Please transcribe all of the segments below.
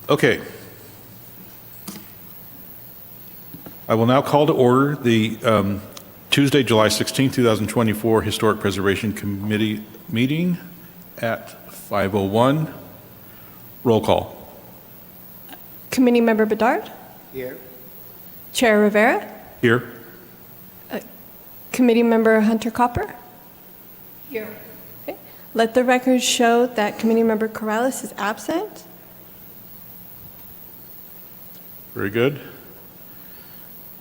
Okay. I will now call to order the Tuesday, July 16, 2024 Historic Preservation Committee meeting at 5:01. Roll call. Committee Member Bedard? Here. Chair Rivera? Here. Committee Member Hunter Copper? Here. Okay. Let the record show that Committee Member Corrales is absent. Very good.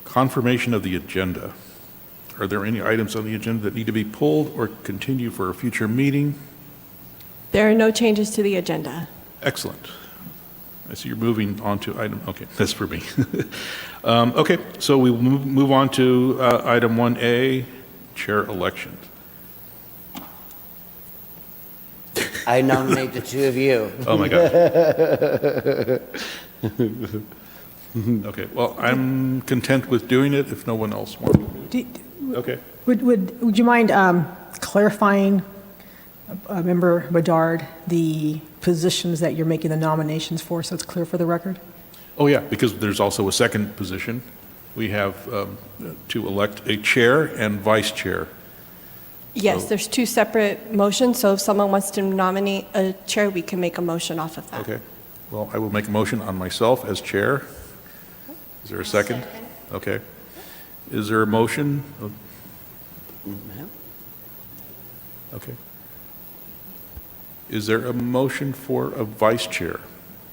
Confirmation of the agenda. Are there any items on the agenda that need to be pulled or continue for a future meeting? There are no changes to the agenda. Excellent. I see you're moving on to item, okay, that's for me. Okay, so we will move on to item 1A, chair election. I nominate the two of you. Oh, my gosh. Okay, well, I'm content with doing it if no one else wants to. Okay. Would you mind clarifying, Member Bedard, the positions that you're making the nominations for, so it's clear for the record? Oh, yeah, because there's also a second position. We have to elect a chair and vice chair. Yes, there's two separate motions, so if someone wants to nominate a chair, we can make a motion off of that. Okay, well, I will make a motion on myself as chair. Is there a second? Okay. Is there a motion? Okay. Is there a motion for a vice chair?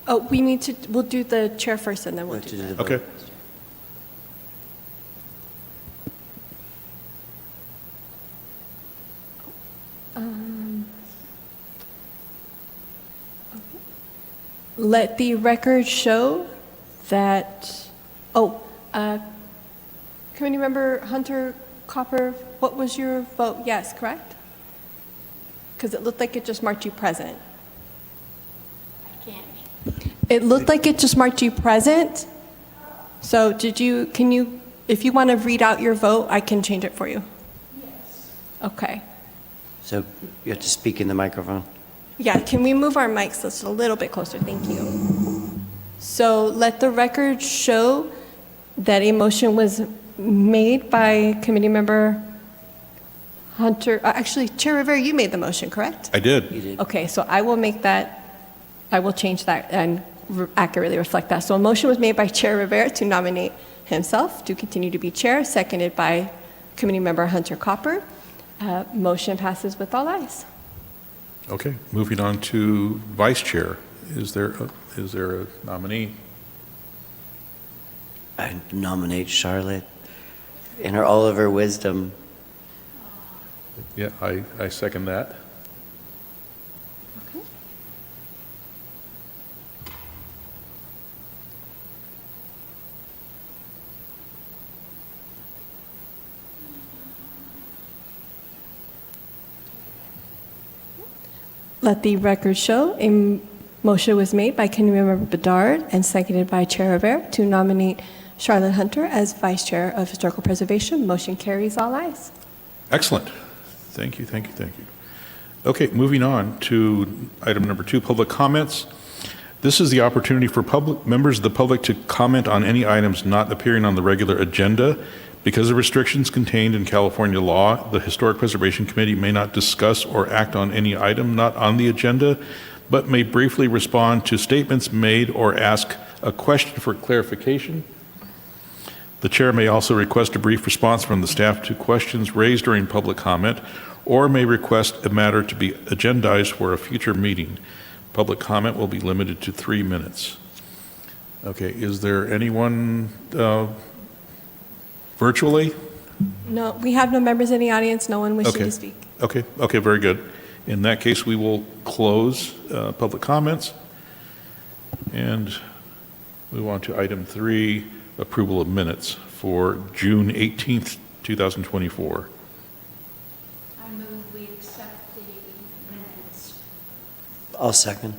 Oh, we'll do the chair first and then we'll do that. Okay. Let the record show that, Committee Member Hunter Copper, what was your vote? Yes, correct? Because it looked like it just marked you present. I can't. It looked like it just marked you present. So if you want to read out your vote, I can change it for you. Yes. Okay. So you have to speak in the microphone. Yeah, can we move our mics just a little bit closer? Thank you. So let the record show that a motion was made by Committee Member Hunter, actually, Chair Rivera, you made the motion, correct? I did. You did. Okay, so I will change that and accurately reflect that. So a motion was made by Chair Rivera to nominate himself to continue to be chair, seconded by Committee Member Hunter Copper. Motion passes with all ayes. Okay, moving on to vice chair. Is there a nominee? I nominate Charlotte in all of her wisdom. Yeah, I second that. Okay. Let the record show a motion was made by Committee Member Bedard and seconded by Chair Rivera to nominate Charlotte Hunter as Vice Chair of Historical Preservation. Motion carries all ayes. Excellent. Thank you, thank you, thank you. Okay, moving on to item number 2, public comments. This is the opportunity for members of the public to comment on any items not appearing on the regular agenda. Because of restrictions contained in California law, the Historic Preservation Committee may not discuss or act on any item not on the agenda, but may briefly respond to statements made or ask a question for clarification. The chair may also request a brief response from the staff to questions raised during public comment, or may request a matter to be agendized for a future meeting. Public comment will be limited to 3 minutes. Okay, is there anyone virtually? No, we have no members in the audience, no one wishing Okay. to speak. Okay, very good. In that case, we will close public comments and move on to item 3, approval of minutes for June 18th, 2024. I move we accept the minutes. I'll second.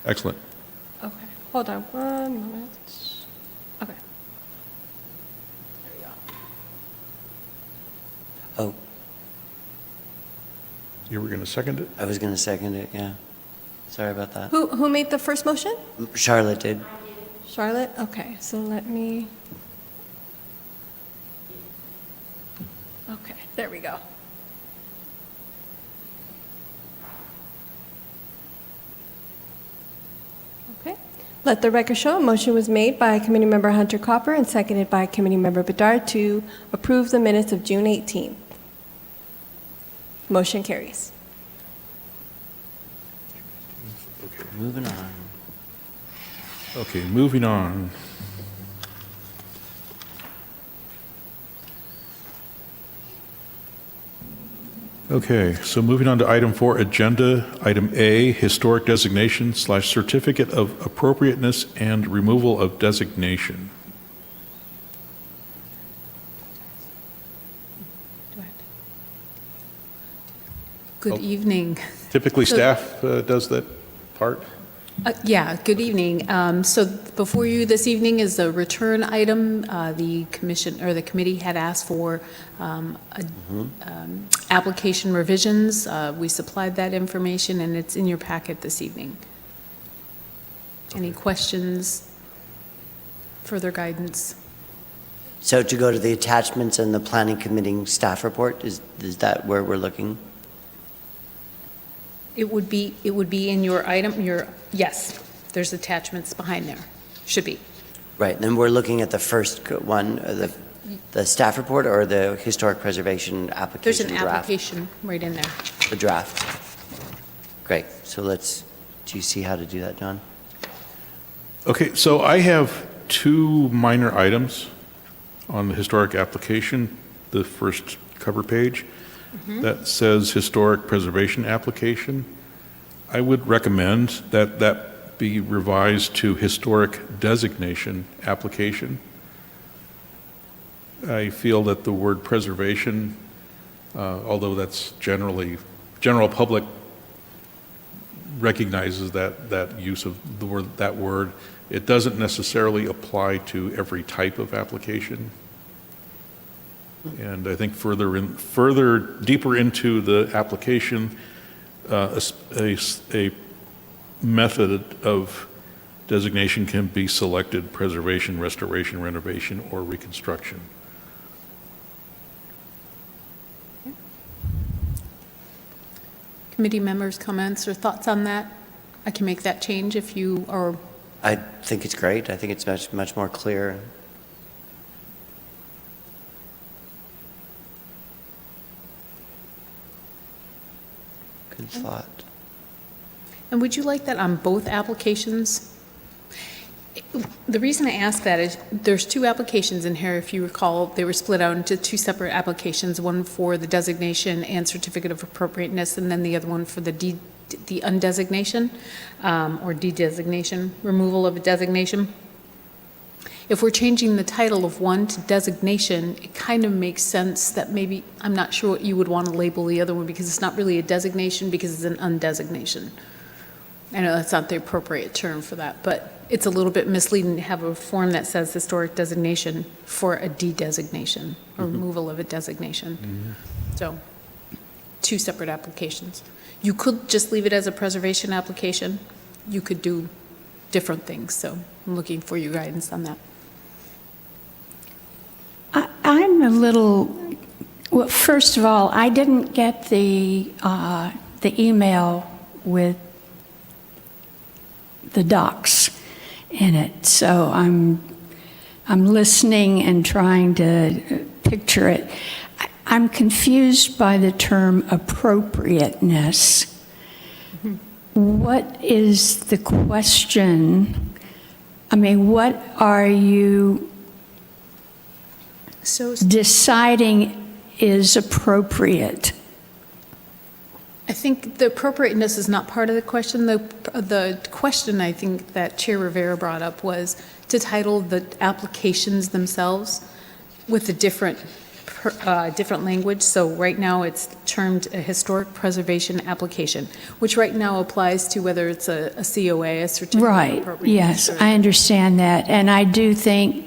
Excellent. Okay, hold on 1 moment. Okay. There we go. Oh, You were going to second it? I was going to second it, yeah. Sorry about that. Who made the first motion? Charlotte did. Charlotte? Okay, so let me. Okay, there we go. Okay. Let the record show a motion was made by Committee Member Hunter Copper and seconded by Committee Member Bedard to approve the minutes of June 18th. Motion carries. Moving on. Okay, moving on. Okay, so moving on to item 4, agenda, item A, historic designation / certificate of appropriateness and removal of designation. Good evening. Typically, staff does that part? Yeah, good evening. So before you this evening is the return item. The commission, or the committee had asked for application revisions. We supplied that information, and it's in your packet this evening. Any questions, further guidance? So to go to the attachments and the planning committee staff report, is that where we're looking? It would be in your item, yes, there's attachments behind there, should be. Right, and then we're looking at the first one, the staff report or the historic preservation There's application an draft? application right in there. The draft. Great, so do you see how to do that, John? Okay, so I have 2 minor items on the historic application, the first cover page, that says historic preservation application. I would recommend that that be revised to historic designation application. I feel that the word preservation, although that's general public recognizes that use of that word, it doesn't necessarily apply to every type of application. And I think deeper into the application, a method of designation can be selected: preservation, restoration, renovation, or reconstruction. Committee members' comments or thoughts on that? I can make that change if you are. I think it's great. I think it's much more clear. Good thought. And would you like that on both applications? The reason I ask that is there's 2 applications in here. If you recall, they were split out into 2 separate applications, one for the designation and certificate of appropriateness, and then the other one for the undesignation or de-designation, removal of a designation. If we're changing the title of one to designation, it kind of makes sense that maybe, I'm not sure what you would want to label the other one, because it's not really a designation, because it's an undesignation. I know that's not the appropriate term for that, but it's a little bit misleading to have a form that says historic designation for a de-designation or removal of a designation. So, 2 separate applications. You could just leave it as a preservation application. You could do different things, so I'm looking for your guidance on that. I'm a little, well, first of all, I didn't get the email with the docs in it, so I'm listening and trying to picture it. I'm confused by the term appropriateness. What is the question? I mean, what are you deciding is appropriate? I think the appropriateness is not part of the question. The question I think that Chair Rivera brought up was to title the applications themselves with a different language. So right now it's termed a historic preservation application, which right now applies to whether it's a COA, a certificate of Right, appropriateness. yes, I understand that. And I do think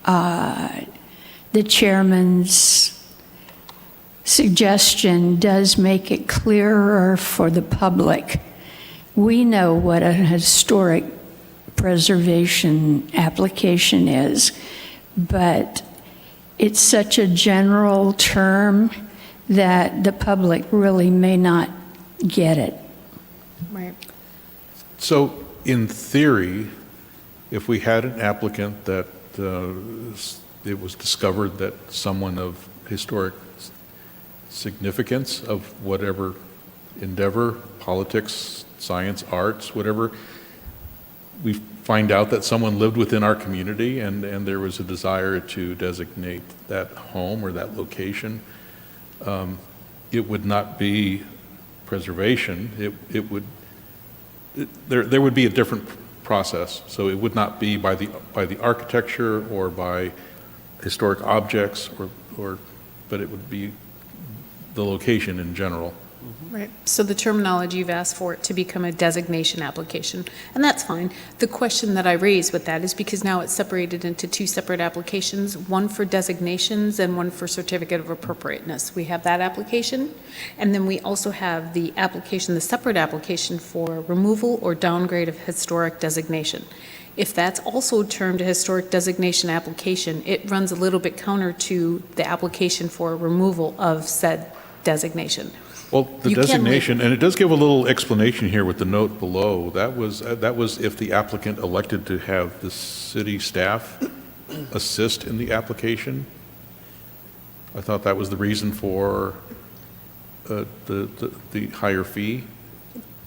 the chairman's suggestion does make it clearer for the public we know what a historic preservation application is, but it's such a general term that the public really may not get it. Right. So in theory, if we had an applicant that it was discovered that someone of historic significance of whatever endeavor, politics, science, arts, whatever, we find out that someone lived within our community and there was a desire to designate that home or that location, it would not be preservation. There would be a different process. So it would not be by the architecture or by historic objects but it would be the location in general. Right. So the terminology you've asked for it to become a designation application, and that's fine. The question that I raised with that is because now it's separated into two separate applications, one for designations and one for certificate of appropriateness. We have that application, and then we also have the application, the separate application for removal or downgrade of historic designation. If that's also termed a historic designation application, it runs a little bit counter to the application for removal of said designation. Well, the You can designation, and it does give a little explanation here with the note below, that was if the applicant elected to have the city staff assist in the application. I thought that was the reason for the higher fee.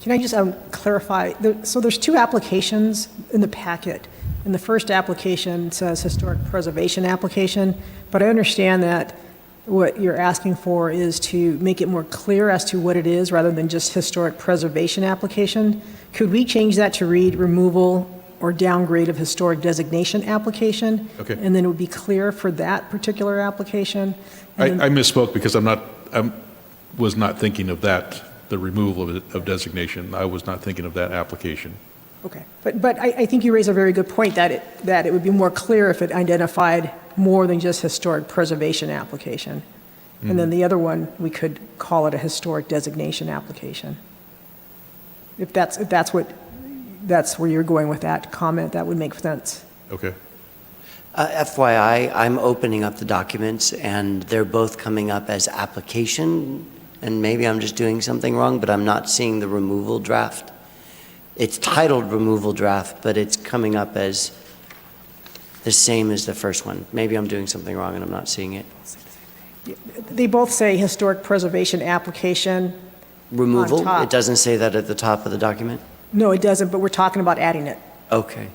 Can I just clarify? So there's two applications in the packet. And the first application says historic preservation application, but I understand that what you're asking for is to make it more clear as to what it is rather than just historic preservation application. Could we change that to read removal or downgrade of historic designation application? Okay. And then it would be clear for that particular application? I And then- misspoke because I was not thinking of that, the removal of designation. I was not thinking of that application. Okay, but I think you raise a very good point that it would be more clear if it identified more than just historic preservation application. And then the other one, we could call it a historic designation application. If that's where you're going with that comment, that would make sense. Okay. FYI, I'm opening up the documents, and they're both coming up as application, and maybe I'm just doing something wrong, but I'm not seeing the removal draft. It's titled removal draft, but it's coming up as the same as the first one. Maybe I'm doing something wrong and I'm not seeing it. They both say historic preservation application. Removal? top. It doesn't say that at the top of the document? No, it doesn't, but we're talking about adding it. Okay.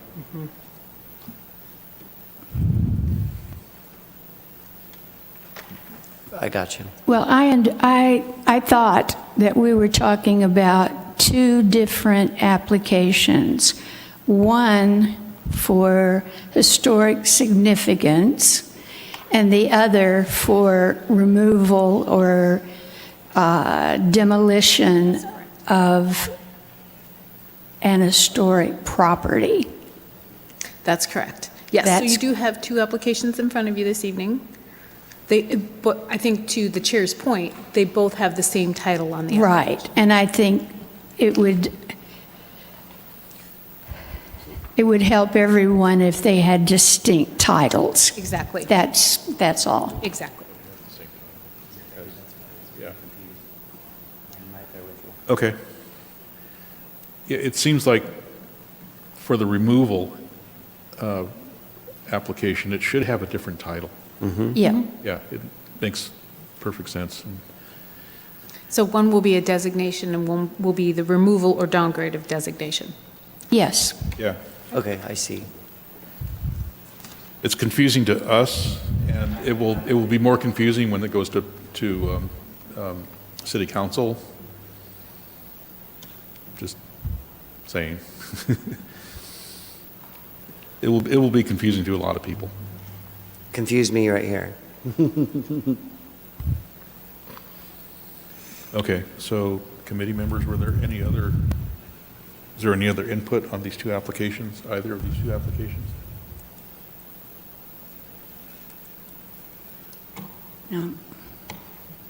I got you. Well, I thought that we were talking about two different applications. One for historic significance and the other for removal or demolition of an historic property. That's correct. Yes, so That's- you do have two applications in front of you this evening. But I think to the chair's point, they both have the same title on the application. Right, and I think it would help everyone if they had distinct titles. Exactly. That's all. Exactly. Yeah. Okay. Yeah, it seems like for the removal application, it should have a different title. Yeah. Yeah, it makes perfect sense. So one will be a designation and one will be the removal or downgrade of designation. Yes. Yeah. Okay, I see. It's confusing to us, and it will be more confusing when it goes to city council. Just saying. It will be confusing to a lot of people. Confuse me right here. Okay, so committee members, is there any other input on these two applications, either of these two applications? No.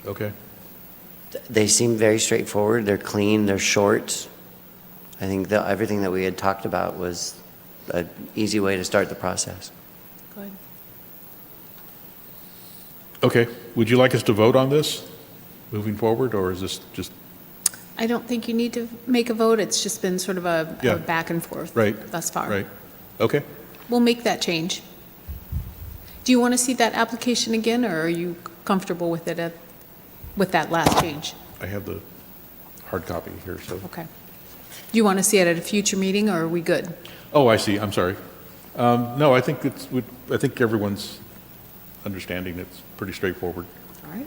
Okay. They seem very straightforward. They're clean. They're short. I think that everything that we had talked about was an easy way to start the process. Good. Okay, would you like us to vote on this moving forward, or is this just, I don't think you need to make a vote. It's just been sort of a Yeah. back and forth right? thus far. Right, okay. We'll make that change. Do you want to see that application again, or are you comfortable with it with that last change? I have the hard copy here, so. Okay. Do you want to see it at a future meeting, or are we good? Oh, I see, I'm sorry. No, I think I think everyone's understanding it's pretty straightforward. All right.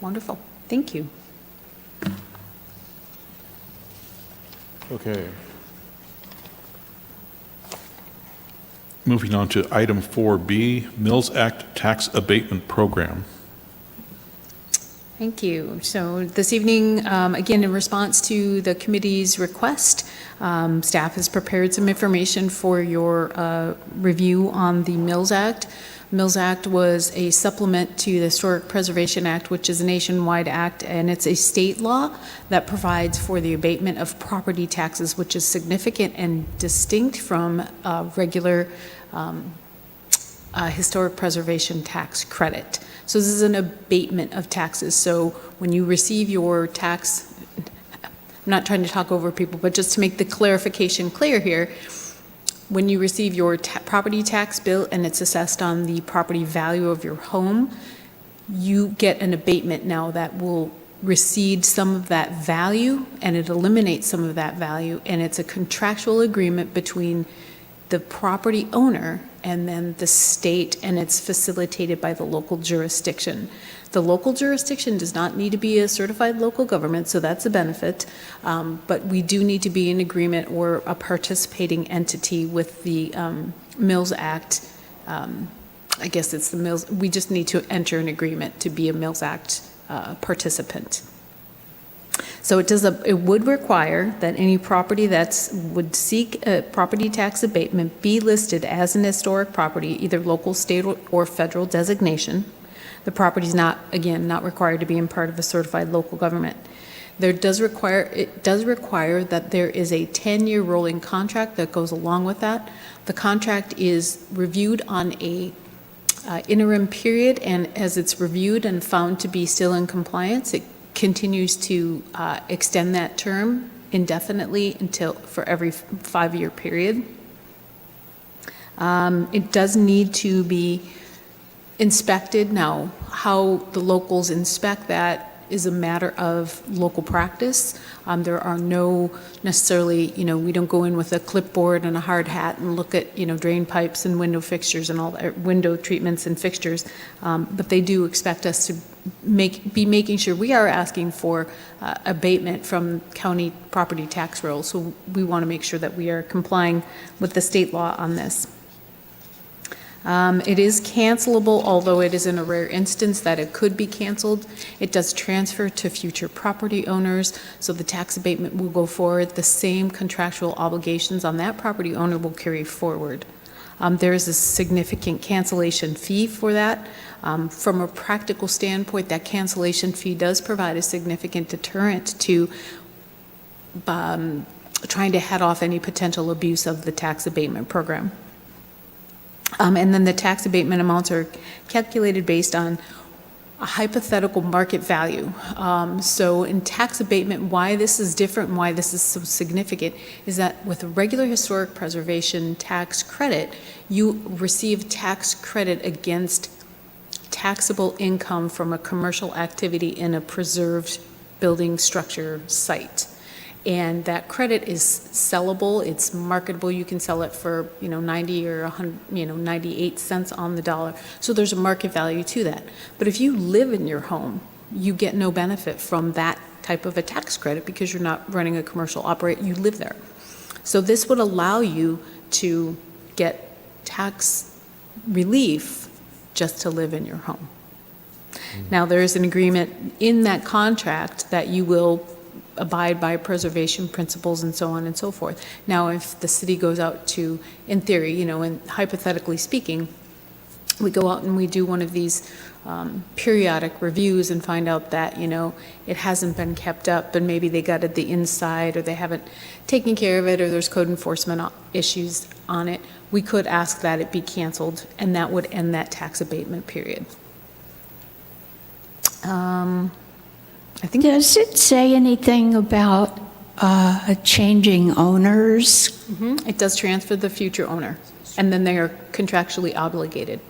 Wonderful. Thank you. Okay. Moving on to item 4B, Mills Act Tax Abatement Program. Thank you. So this evening, again, in response to the committee's request, staff has prepared some information for your review on the Mills Act. Mills Act was a supplement to the Historic Preservation Act, which is a nationwide act, and it's a state law that provides for the abatement of property taxes, which is significant and distinct from regular historic preservation tax credit. So this is an abatement of taxes. So when you receive your tax, I'm not trying to talk over people, but just to make the clarification clear here, when you receive your property tax bill and it's assessed on the property value of your home, you get an abatement now that will recede some of that value, and it eliminates some of that value, and it's a contractual agreement between the property owner and then the state, and it's facilitated by the local jurisdiction. The local jurisdiction does not need to be a certified local government, so that's a benefit, but we do need to be in agreement or a participating entity with the Mills Act. I guess it's the Mills, we just need to enter an agreement to be a Mills Act participant. So it would require that any property would seek a property tax abatement be listed as an historic property, either local, state, or federal designation. The property is not required to be in part of a certified local government. It does require that there is a 10-year rolling contract that goes along with that. The contract is reviewed on a interim period, and as it's reviewed and found to be still in compliance, it continues to extend that term indefinitely for every 5-year period. It does need to be inspected. Now, how the locals inspect that is a matter of local practice. There are no necessarily, we don't go in with a clipboard and a hard hat and look at, drain pipes and window fixtures and all that, window treatments and fixtures. But they do expect us to be making sure we are asking for abatement from county property tax rolls. So we want to make sure that we are complying with the state law on this. It is cancelable, although it is in a rare instance that it could be canceled. It does transfer to future property owners, so the tax abatement will go forward. The same contractual obligations on that property owner will carry forward. There is a significant cancellation fee for that. From a practical standpoint, that cancellation fee does provide a significant deterrent to trying to head off any potential abuse of the tax abatement program. And then the tax abatement amounts are calculated based on a hypothetical market value. So in tax abatement, why this is different and why this is so significant is that with a regular historic preservation tax credit, you receive tax credit against taxable income from a commercial activity in a preserved building structure site. And that credit is sellable, it's marketable, you can sell it for 90 or 100, 98 cents on the dollar. So there's a market value to that. But if you live in your home, you get no benefit from that type of a tax credit because you're not running a commercial operation, you live there. So this would allow you to get tax relief just to live in your home. Now, there is an agreement in that contract that you will abide by preservation principles and so on and so forth. Now, if the city goes out to, in theory, and hypothetically speaking, we go out and we do one of these periodic reviews and find out that, it hasn't been kept up, and maybe they gutted the inside, or they haven't taken care of it, or there's code enforcement issues on it, we could ask that it be canceled, and that would end that tax abatement period. I think Does it say anything about changing owners? it does transfer the future owner, and then they are contractually obligated.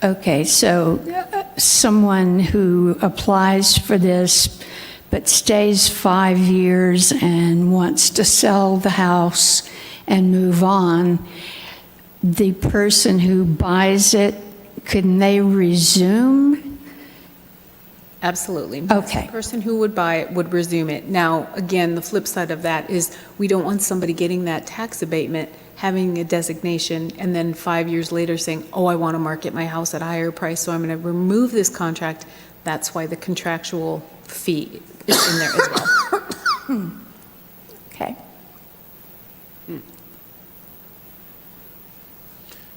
Okay, so someone who applies for this but stays 5 years and wants to sell the house and move on, the person who buys it, can they resume? Absolutely. Okay. The person who would buy it would resume it. Now, again, the flip side of that is we don't want somebody getting that tax abatement, having a designation, and then 5 years later saying, oh, I want to market my house at a higher price, so I'm going to remove this contract. That's why the contractual fee is in there as well. Okay.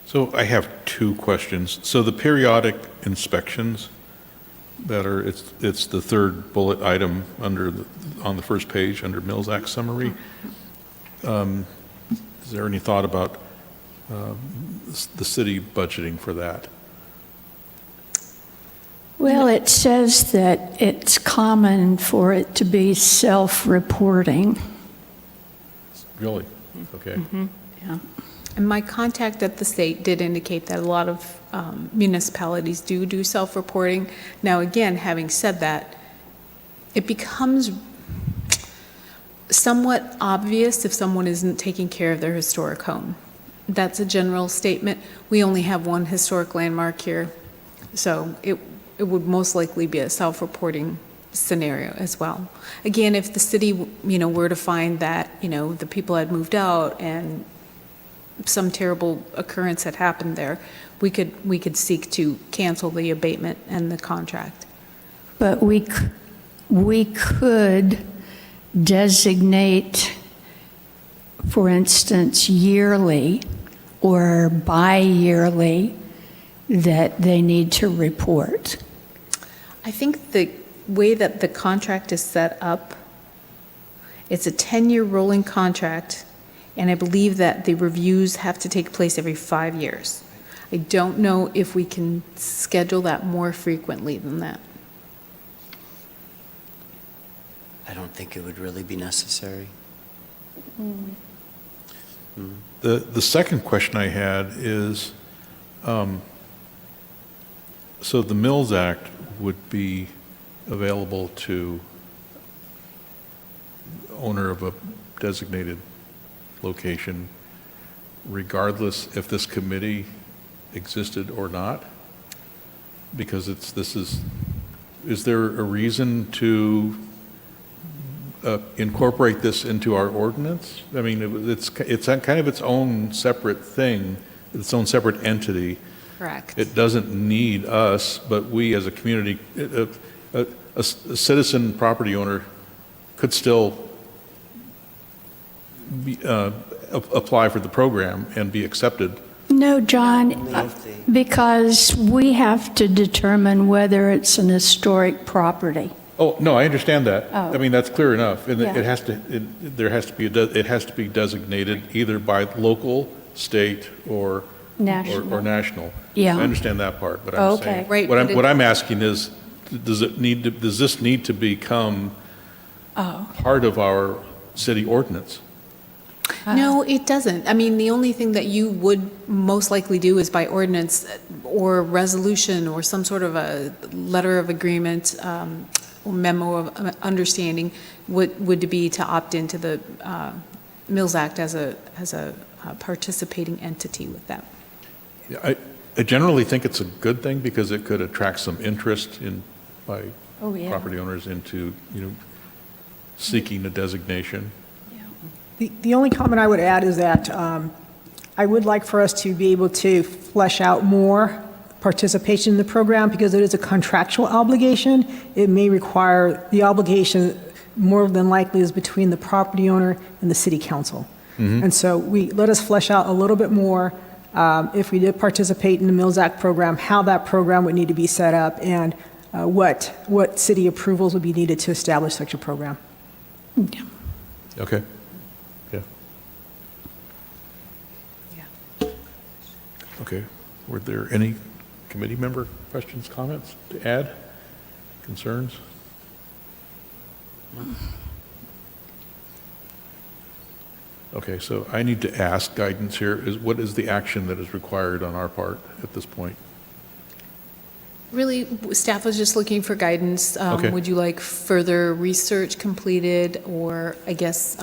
So I have two questions. So the periodic inspections that are, it's the third bullet item on the first page under Mills Act summary. Is there any thought about the city budgeting for that? Well, it says that it's common for it to be self-reporting. Really? Okay. Yeah. And my contact at the state did indicate that a lot of municipalities do self-reporting. Now, again, having said that, it becomes somewhat obvious if someone isn't taking care of their historic home. That's a general statement. We only have one historic landmark here, so it would most likely be a self-reporting scenario as well. Again, if the city, were to find that, the people had moved out and some terrible occurrence had happened there, we could seek to cancel the abatement and the contract. But we could designate, for instance, yearly or bi-yearly that they need to report. I think the way that the contract is set up, it's a 10-year rolling contract, and I believe that the reviews have to take place every 5 years. I don't know if we can schedule that more frequently than that. I don't think it would really be necessary. The second question I had is, so the Mills Act would be available to owner of a designated location regardless if this committee existed or not? Because is there a reason to incorporate this into our ordinance? I mean, it's kind of its own separate thing, its own separate entity. Correct. It doesn't need us, but we as a community, a citizen property owner could still apply for the program and be accepted. No, John, Only if they- because we have to determine whether it's an historic property. Oh, no, I understand that. Oh. I mean, that's clear enough. And Yeah. it has to be designated either by local, state, or National. or national. Yeah. I understand that part, but I'm Okay. saying. Right, What but what I'm asking is, does this need to become Oh. part of our city ordinance? No, it doesn't. I mean, the only thing that you would most likely do is by ordinance or resolution or some sort of a letter of agreement, or memo of understanding would be to opt into the Mills Act as a participating entity with that. Yeah, I generally think it's a good thing because it could attract some interest by Oh, yeah. property owners into, seeking a designation. The only comment I would add is that I would like for us to be able to flesh out more participation in the program because it is a contractual obligation. It may require, the obligation more than likely is between the property owner and the city council. And so let us flesh out a little bit more if we did participate in the Mills Act program, how that program would need to be set up, and what city approvals would be needed to establish such a program. Okay. Yeah. Okay. Were there any committee member questions, comments to add? Concerns? Okay, so I need to ask guidance here. What is the action that is required on our part at this point? Really, staff was just looking for guidance. Okay. Would you like further research completed, or I guess,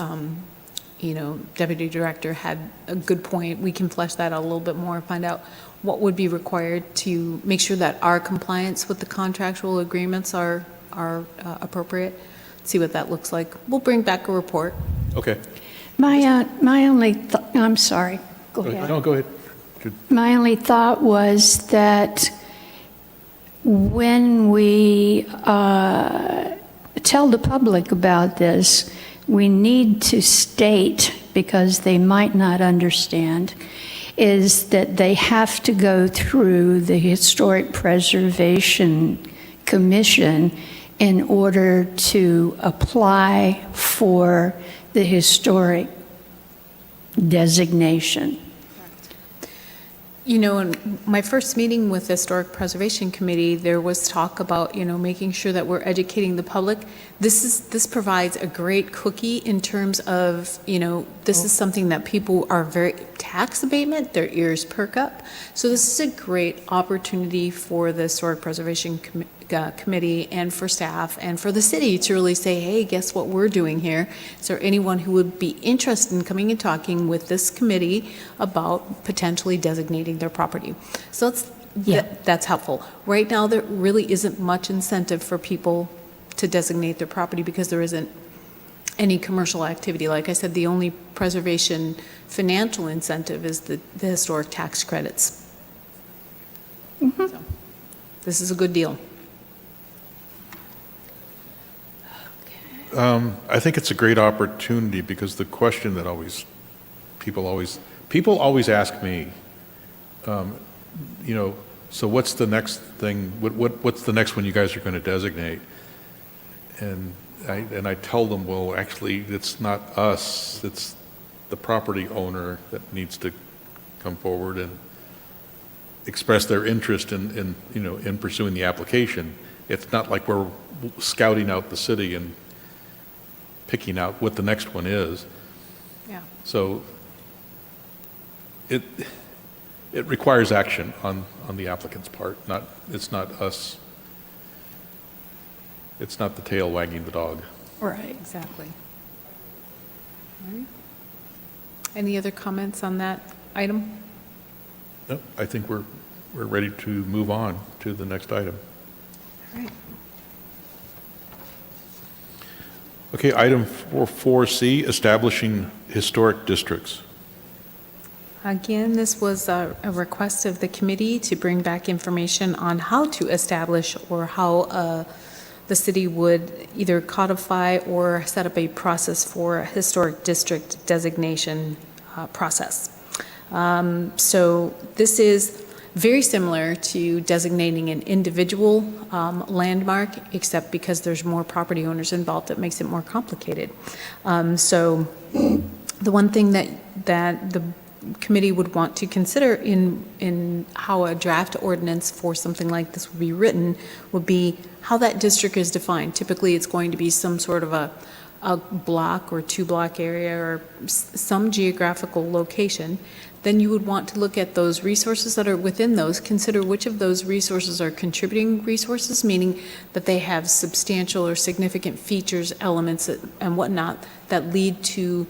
Deputy Director had a good point. We can flesh that out a little bit more, find out what would be required to make sure that our compliance with the contractual agreements are appropriate, see what that looks like. We'll bring back a report. Okay. My only, I'm sorry, go ahead. No, go ahead. Good. My only thought was that when we tell the public about this, we need to state, because they might not understand, is that they have to go through the Historic Preservation Commission in order to apply for the historic designation. In my first meeting with the Historic Preservation Committee, there was talk about, making sure that we're educating the public. This provides a great cookie in terms of, this is something that people are very, tax abatement, their ears perk up. So this is a great opportunity for the Historic Preservation Committee and for staff and for the city to really say, hey, guess what we're doing here? Is there anyone who would be interested in coming and talking with this committee about potentially designating their property? So that's helpful. Right now, there really isn't much incentive for people to designate their property because there isn't any commercial activity. Like I said, the only preservation financial incentive is the historic tax credits. Mm-hmm. So, this is a good deal. I think it's a great opportunity because the question that people always ask me, so what's the next thing? What's the next one you guys are going to designate? And I tell them, well, actually, it's not us. It's the property owner that needs to come forward and express their interest in pursuing the application. It's not like we're scouting out the city and picking out what the next one is. Yeah. So it requires action on the applicant's part. It's not us. It's not the tail wagging the dog. Right. Exactly. All right. Any other comments on that item? No, I think we're ready to move on to the next item. All right. Okay, item 4C, establishing historic districts. Again, this was a request of the committee to bring back information on how to establish or how the city would either codify or set up a process for a historic district designation process. So this is very similar to designating an individual landmark, except because there's more property owners involved, that makes it more complicated. So the one thing that the committee would want to consider in how a draft ordinance for something like this would be written would be how that district is defined. Typically, it's going to be some sort of a block or 2-block area or some geographical location. Then you would want to look at those resources that are within those, consider which of those resources are contributing resources, meaning that they have substantial or significant features, elements, and whatnot that lead to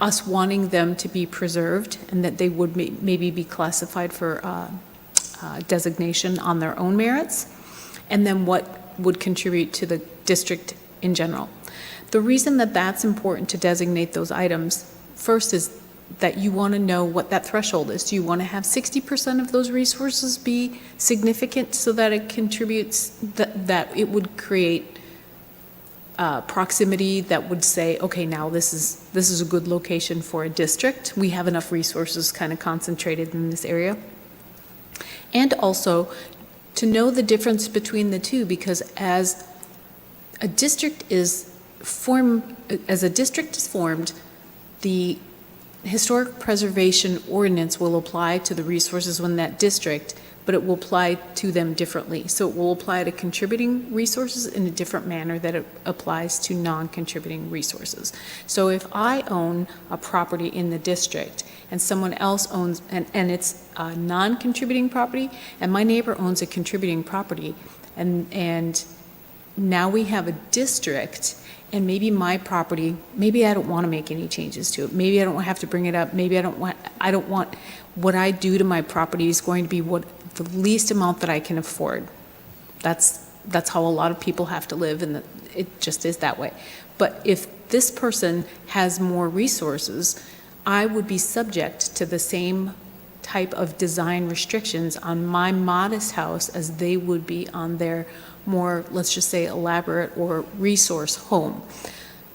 us wanting them to be preserved and that they would maybe be classified for designation on their own merits, and then what would contribute to the district in general. The reason that that's important to designate those items, first, is that you want to know what that threshold is. Do you want to have 60% of those resources be significant so that it contributes, that it would create proximity that would say, okay, now this is a good location for a district. We have enough resources kind of concentrated in this area. And also to know the difference between the two, because as a district is formed, the historic preservation ordinance will apply to the resources in that district, but it will apply to them differently. So it will apply to contributing resources in a different manner that it applies to non-contributing resources. So if I own a property in the district and someone else owns, and it's a non-contributing property, and my neighbor owns a contributing property, and now we have a district, and maybe my property, maybe I don't want to make any changes to it. Maybe I don't have to bring it up. Maybe I don't want what I do to my property is going to be the least amount that I can afford. That's how a lot of people have to live, and it just is that way. But if this person has more resources, I would be subject to the same type of design restrictions on my modest house as they would be on their more, let's just say, elaborate or resource home.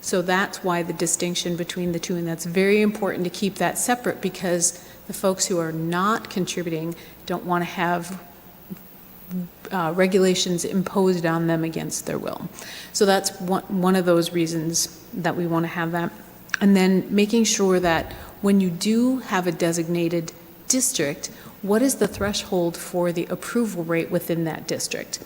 So that's why the distinction between the two, and that's very important to keep that separate, because the folks who are not contributing don't want to have regulations imposed on them against their will. So that's one of those reasons that we want to have that. And then making sure that when you do have a designated district, what is the threshold for the approval rate within that district?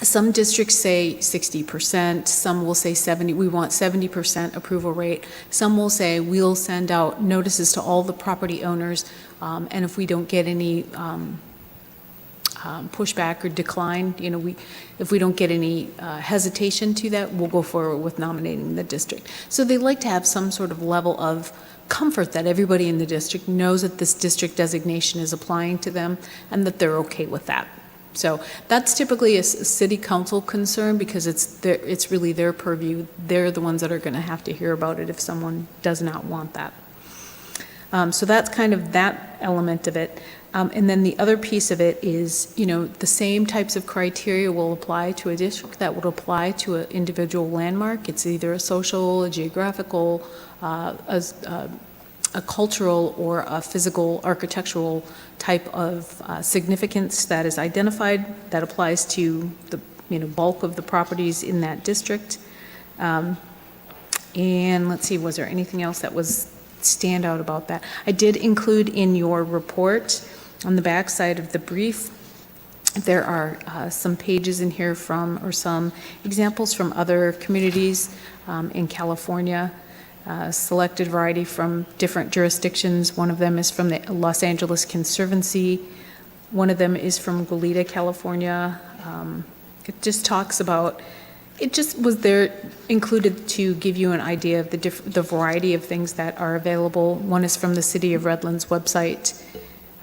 Some districts say 60%, some will say 70%, we want 70% approval rate. Some will say we'll send out notices to all the property owners, and if we don't get any pushback or decline, if we don't get any hesitation to that, we'll go forward with nominating the district. So they like to have some sort of level of comfort that everybody in the district knows that this district designation is applying to them and that they're okay with that. So that's typically a city council concern, because it's really their purview. They're the ones that are going to have to hear about it if someone does not want that. So that's kind of that element of it. And then the other piece of it is, the same types of criteria will apply to a district that would apply to an individual landmark. It's either a social, a geographical, a cultural, or a physical, architectural type of significance that is identified, that applies to the bulk of the properties in that district. And let's see, was there anything else that was stand out about that? I did include in your report, on the back side of the brief, there are some pages in here or some examples from other communities in California, selected variety from different jurisdictions. One of them is from the Los Angeles Conservancy. One of them is from Goleta, California. It just talks about, it just was there included to give you an idea of the variety of things that are available. One is from the City of Redlands website.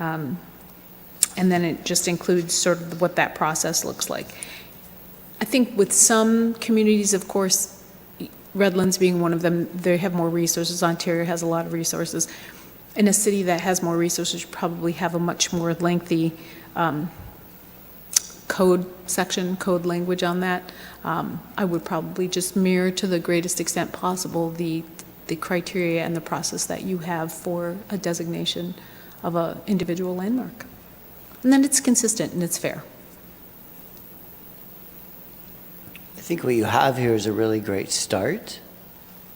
And then it just includes sort of what that process looks like. I think with some communities, of course, Redlands being one of them, they have more resources. Ontario has a lot of resources. In a city that has more resources, you probably have a much more lengthy code language on that. I would probably just mirror to the greatest extent possible the criteria and the process that you have for a designation of an individual landmark. And then it's consistent and it's fair. I think what you have here is a really great start.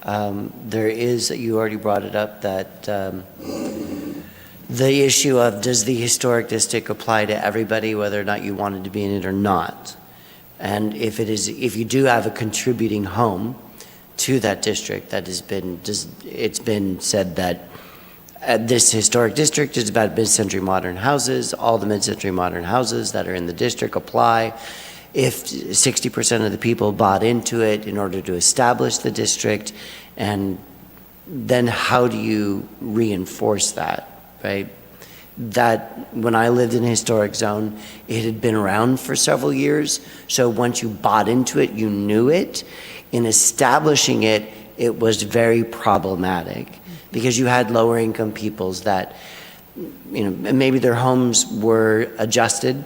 There is, you already brought it up, that the issue of does the historic district apply to everybody, whether or not you wanted to be in it or not. And if you do have a contributing home to that district, it's been said that this historic district is about mid-century modern houses. All the mid-century modern houses that are in the district apply. If 60% of the people bought into it in order to establish the district, and then how do you reinforce that, right? That when I lived in a historic zone, it had been around for several years. So once you bought into it, you knew it. In establishing it, it was very problematic because you had lower income peoples that, maybe their homes were adjusted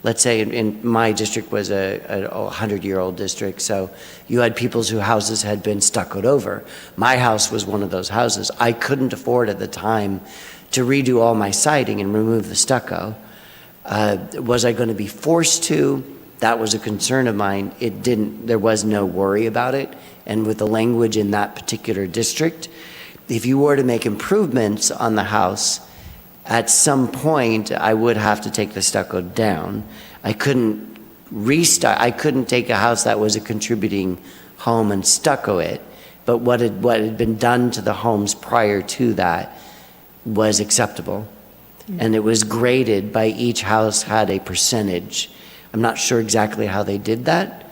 let's say in my district was a 100-year-old district, so you had people whose houses had been stuccoed over. My house was one of those houses. I couldn't afford at the time to redo all my siding and remove the stucco. Was I going to be forced to? That was a concern of mine. There was no worry about it. And with the language in that particular district, if you were to make improvements on the house, at some point, I would have to take the stucco down. I couldn't take a house that was a contributing home and stucco it, but what had been done to the homes prior to that was acceptable. And it was graded by each house had a percentage. I'm not sure exactly how they did that.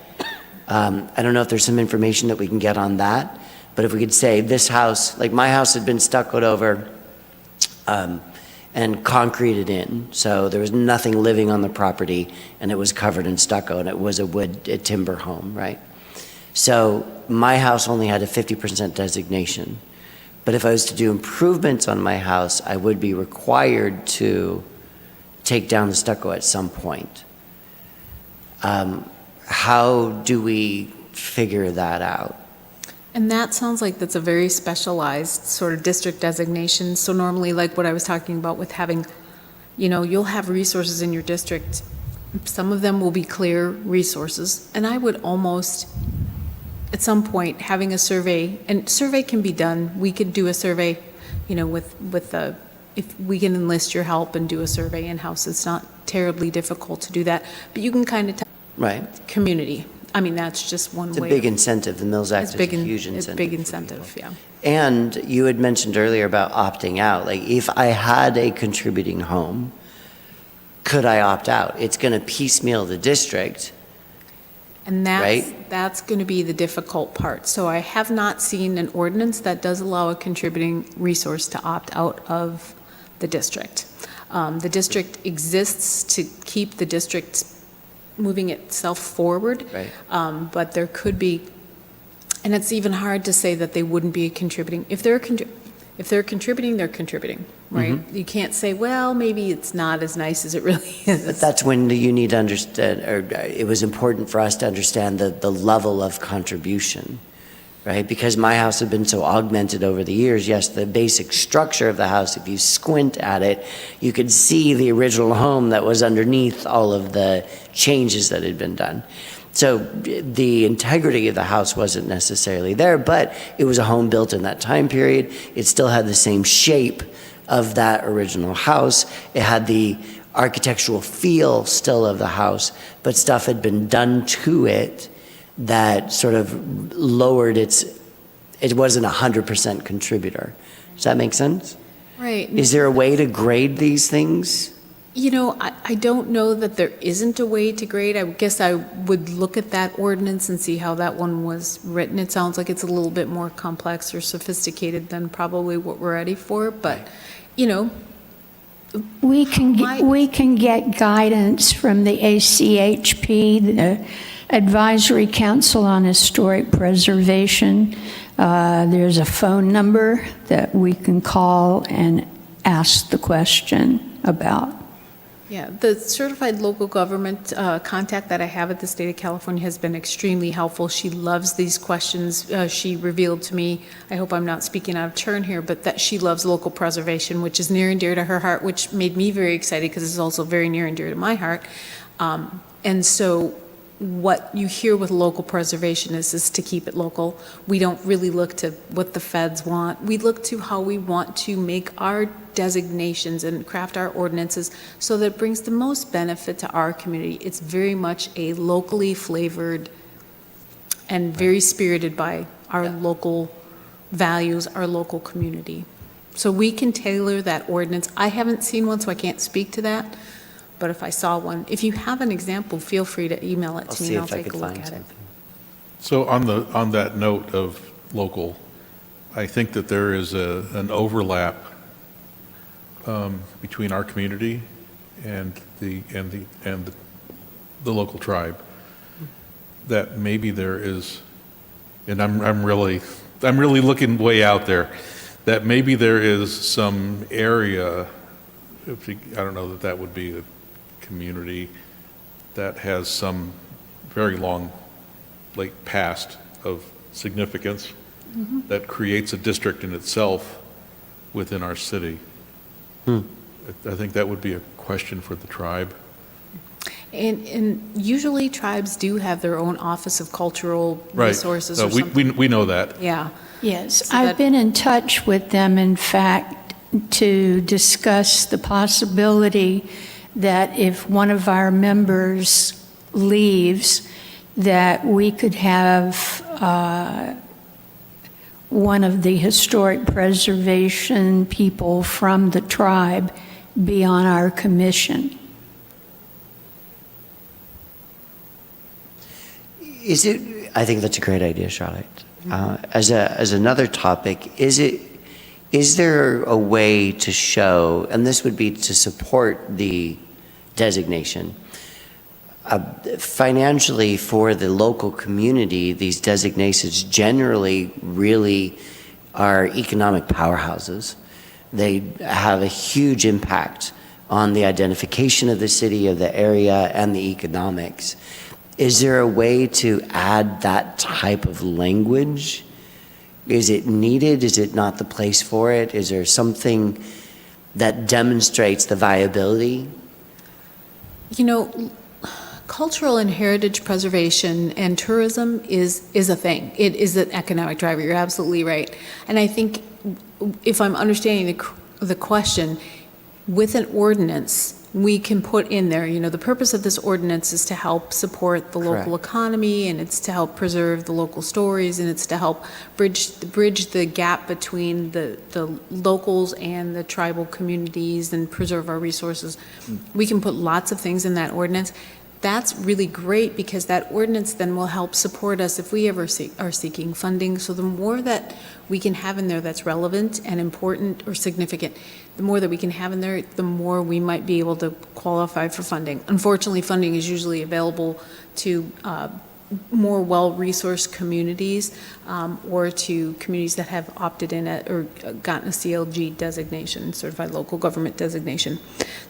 I don't know if there's some information that we can get on that, but if we could say this house, like my house had been stuccoed over, and concreted in. So there was nothing living on the property, and it was covered in stucco, and it was a timber home, right? So my house only had a 50% designation. But if I was to do improvements on my house, I would be required to take down the stucco at some point. How do we figure that out? And that sounds like that's a very specialized sort of district designation. So normally, like what I was talking about with having, you'll have resources in your district. Some of them will be clear resources. And I would almost, at some point, having a survey, and survey can be done. We could do a survey, if we can enlist your help and do a survey in-house. It's not terribly difficult to do that. But you can kind of tell Right. community. I mean, that's just one It's a way. big incentive. The Mills Act is a huge incentive. It's a big for incentive, people. yeah. And you had mentioned earlier about opting out. Like, if I had a contributing home, could I opt out? It's going to piecemeal the district. And Right? that's going to be the difficult part. So I have not seen an ordinance that does allow a contributing resource to opt out of the district. The district exists to keep the district moving itself forward. Right. But there could be, and it's even hard to say that they wouldn't be contributing. If they're contributing, they're contributing, right? Mm-hmm. You can't say, well, maybe it's not as nice as it really is. But that's when you need to understand, or it was important for us to understand the level of contribution, right? Because my house had been so augmented over the years. Yes, the basic structure of the house, if you squint at it, you could see the original home that was underneath all of the changes that had been done. So the integrity of the house wasn't necessarily there, but it was a home built in that time period. It still had the same shape of that original house. It had the architectural feel still of the house, but stuff had been done to it that sort of lowered it wasn't 100% contributor. Does that make sense? Right. Is there a way to grade these things? I don't know that there isn't a way to grade. I guess I would look at that ordinance and see how that one was written. It sounds like it's a little bit more complex or sophisticated than probably what we're ready for, but, We can get guidance from the ACHP, the Advisory Council on Historic Preservation. There's a phone number that we can call and ask the question about. Yeah, the certified local government contact that I have at the state of California has been extremely helpful. She loves these questions. She revealed to me, I hope I'm not speaking out of turn here, but that she loves local preservation, which is near and dear to her heart, which made me very excited because it's also very near and dear to my heart. And so what you hear with local preservation is to keep it local. We don't really look to what the feds want. We look to how we want to make our designations and craft our ordinances so that it brings the most benefit to our community. It's very much a locally flavored and very spirited by our local values, our local community. So we can tailor that ordinance. I haven't seen one, so I can't speak to that. But if I saw one, if you have an example, feel free to email it I'll to me see and I'll if I take could a look find at it. something. So on that note of local, I think that there is an overlap between our community and the local tribe. That maybe there is, and I'm really looking way out there, that maybe there is some area, I don't know that would be a community that has some very long late past of significance that creates a district in itself within our city. I think that would be a question for the tribe. And usually tribes do have their own Office of Cultural Right. Resources or We something. we know that. Yeah. Yes, So I've that- been in touch with them, in fact, to discuss the possibility that if one of our members leaves, that we could have one of the historic preservation people from the tribe be on our commission. Is it, I think that's a great idea, Charlotte. As another topic, is there a way to show, and this would be to support the designation, financially for the local community, these designations generally really are economic powerhouses. They have a huge impact on the identification of the city, of the area, and the economics. Is there a way to add that type of language? Is it needed? Is it not the place for it? Is there something that demonstrates the viability? You know, cultural and heritage preservation and tourism is a thing. It is an economic driver. You're absolutely right. And I think if I'm understanding the question, with an ordinance, we can put in there, you know, the purpose of this ordinance is to help support the local Correct. economy, and it's to help preserve the local stories, and it's to help bridge the gap between the locals and the tribal communities and preserve our resources. We can put lots of things in that ordinance. That's really great, because that ordinance then will help support us if we ever are seeking funding. So the more that we can have in there that's relevant and important or significant, the more that we can have in there, the more we might be able to qualify for funding. Unfortunately, funding is usually available to more well-resourced communities, or to communities that have opted in at, or gotten a CLG designation, Certified Local Government designation.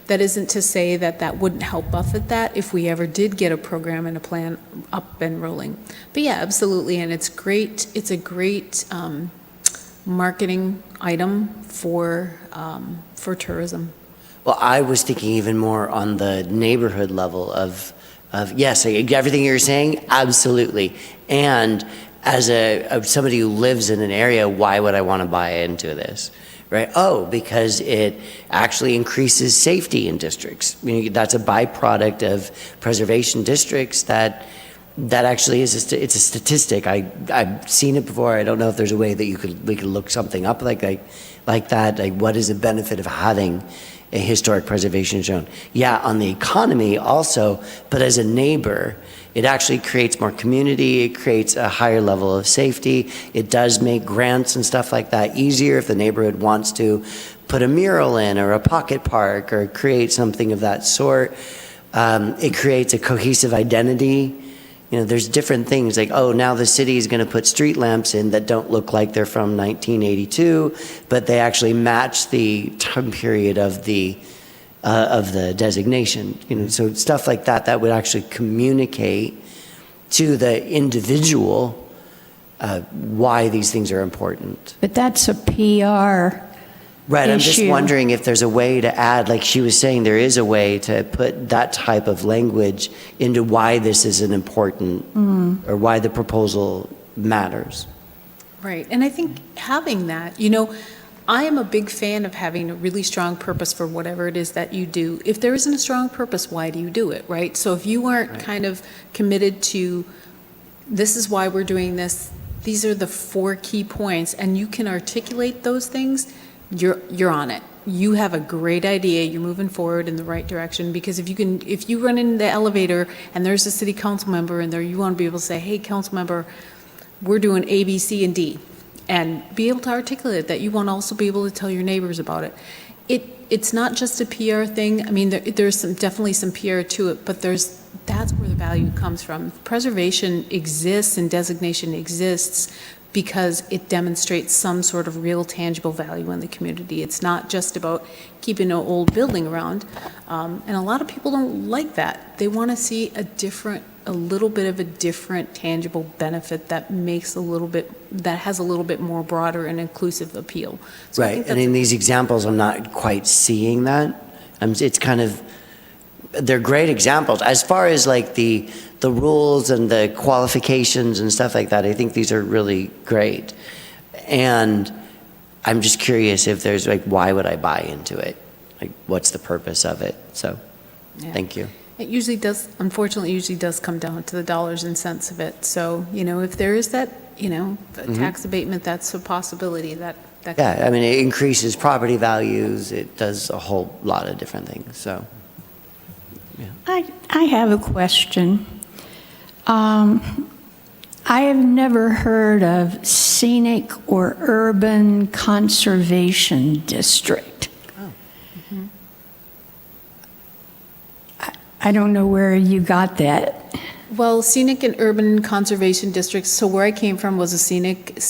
That isn't to say that that wouldn't help us at that if we ever did get a program and a plan up and rolling. But yeah, absolutely, and it's great. It's a great marketing item for tourism. Well, I was thinking even more on the neighborhood level of yes, everything you're saying, absolutely. And as somebody who lives in an area, why would I want to buy into this? Right? Oh, because it actually increases safety in districts. You know, that's a byproduct of preservation districts that actually is it's a statistic. I've seen it before. I don't know if there's a way that we could look something up like that. Like, what is the benefit of having a historic preservation zone? Yeah, on the economy also, but as a neighbor, it actually creates more community. It creates a higher level of safety. It does make grants and stuff like that easier if the neighborhood wants to put a mural in or a pocket park or create something of that sort. It creates a cohesive identity. You know, there's different things like, oh, now the city is going to put street lamps in that don't look like they're from 1982, but they actually match the time period of the designation. You know, so stuff like that would actually communicate to the individual why these things are important. But that's a PR Right, I'm just issue. wondering if there's a way to add, like she was saying, there is a way to put that type of language into why this is an important, or why the proposal matters. Right, and I think having that, you know, I am a big fan of having a really strong purpose for whatever it is that you do. If there isn't a strong purpose, why do you do it, right? So if you aren't kind of committed to, this is why we're doing this, these are the 4 key points, and you can articulate those things, you're on it. You have a great idea, you're moving forward in the right direction, because if you run in the elevator and there's a city council member in there, you want to be able to say, hey, council member, we're doing A, B, C, and D, and be able to articulate that. You want to also be able to tell your neighbors about it. It's not just a PR thing. I mean, there's definitely some PR to it, but that's where the value comes from. Preservation exists and designation exists because it demonstrates some sort of real tangible value in the community. It's not just about keeping an old building around. And a lot of people don't like that. They want to see a little bit of a different tangible benefit that makes that has a little bit more broader and inclusive appeal. So I think Right, and that's in these examples, I'm not quite seeing that. It's kind of, they're great examples. As far as like the rules and the qualifications and stuff like that, I think these are really great. And I'm just curious if there's like, why would I buy into it? Like, what's the purpose of it? So, Yeah. thank you. It usually does, unfortunately, come down to the dollars and cents of it. So, if there is that, the tax abatement, that's a possibility that. Yeah, I mean, it increases property values, it does a whole lot of different things, so. I have a question. I have never heard of scenic or urban conservation district. I don't know where you got that. Well, scenic and urban conservation districts, so where I came from was a scenic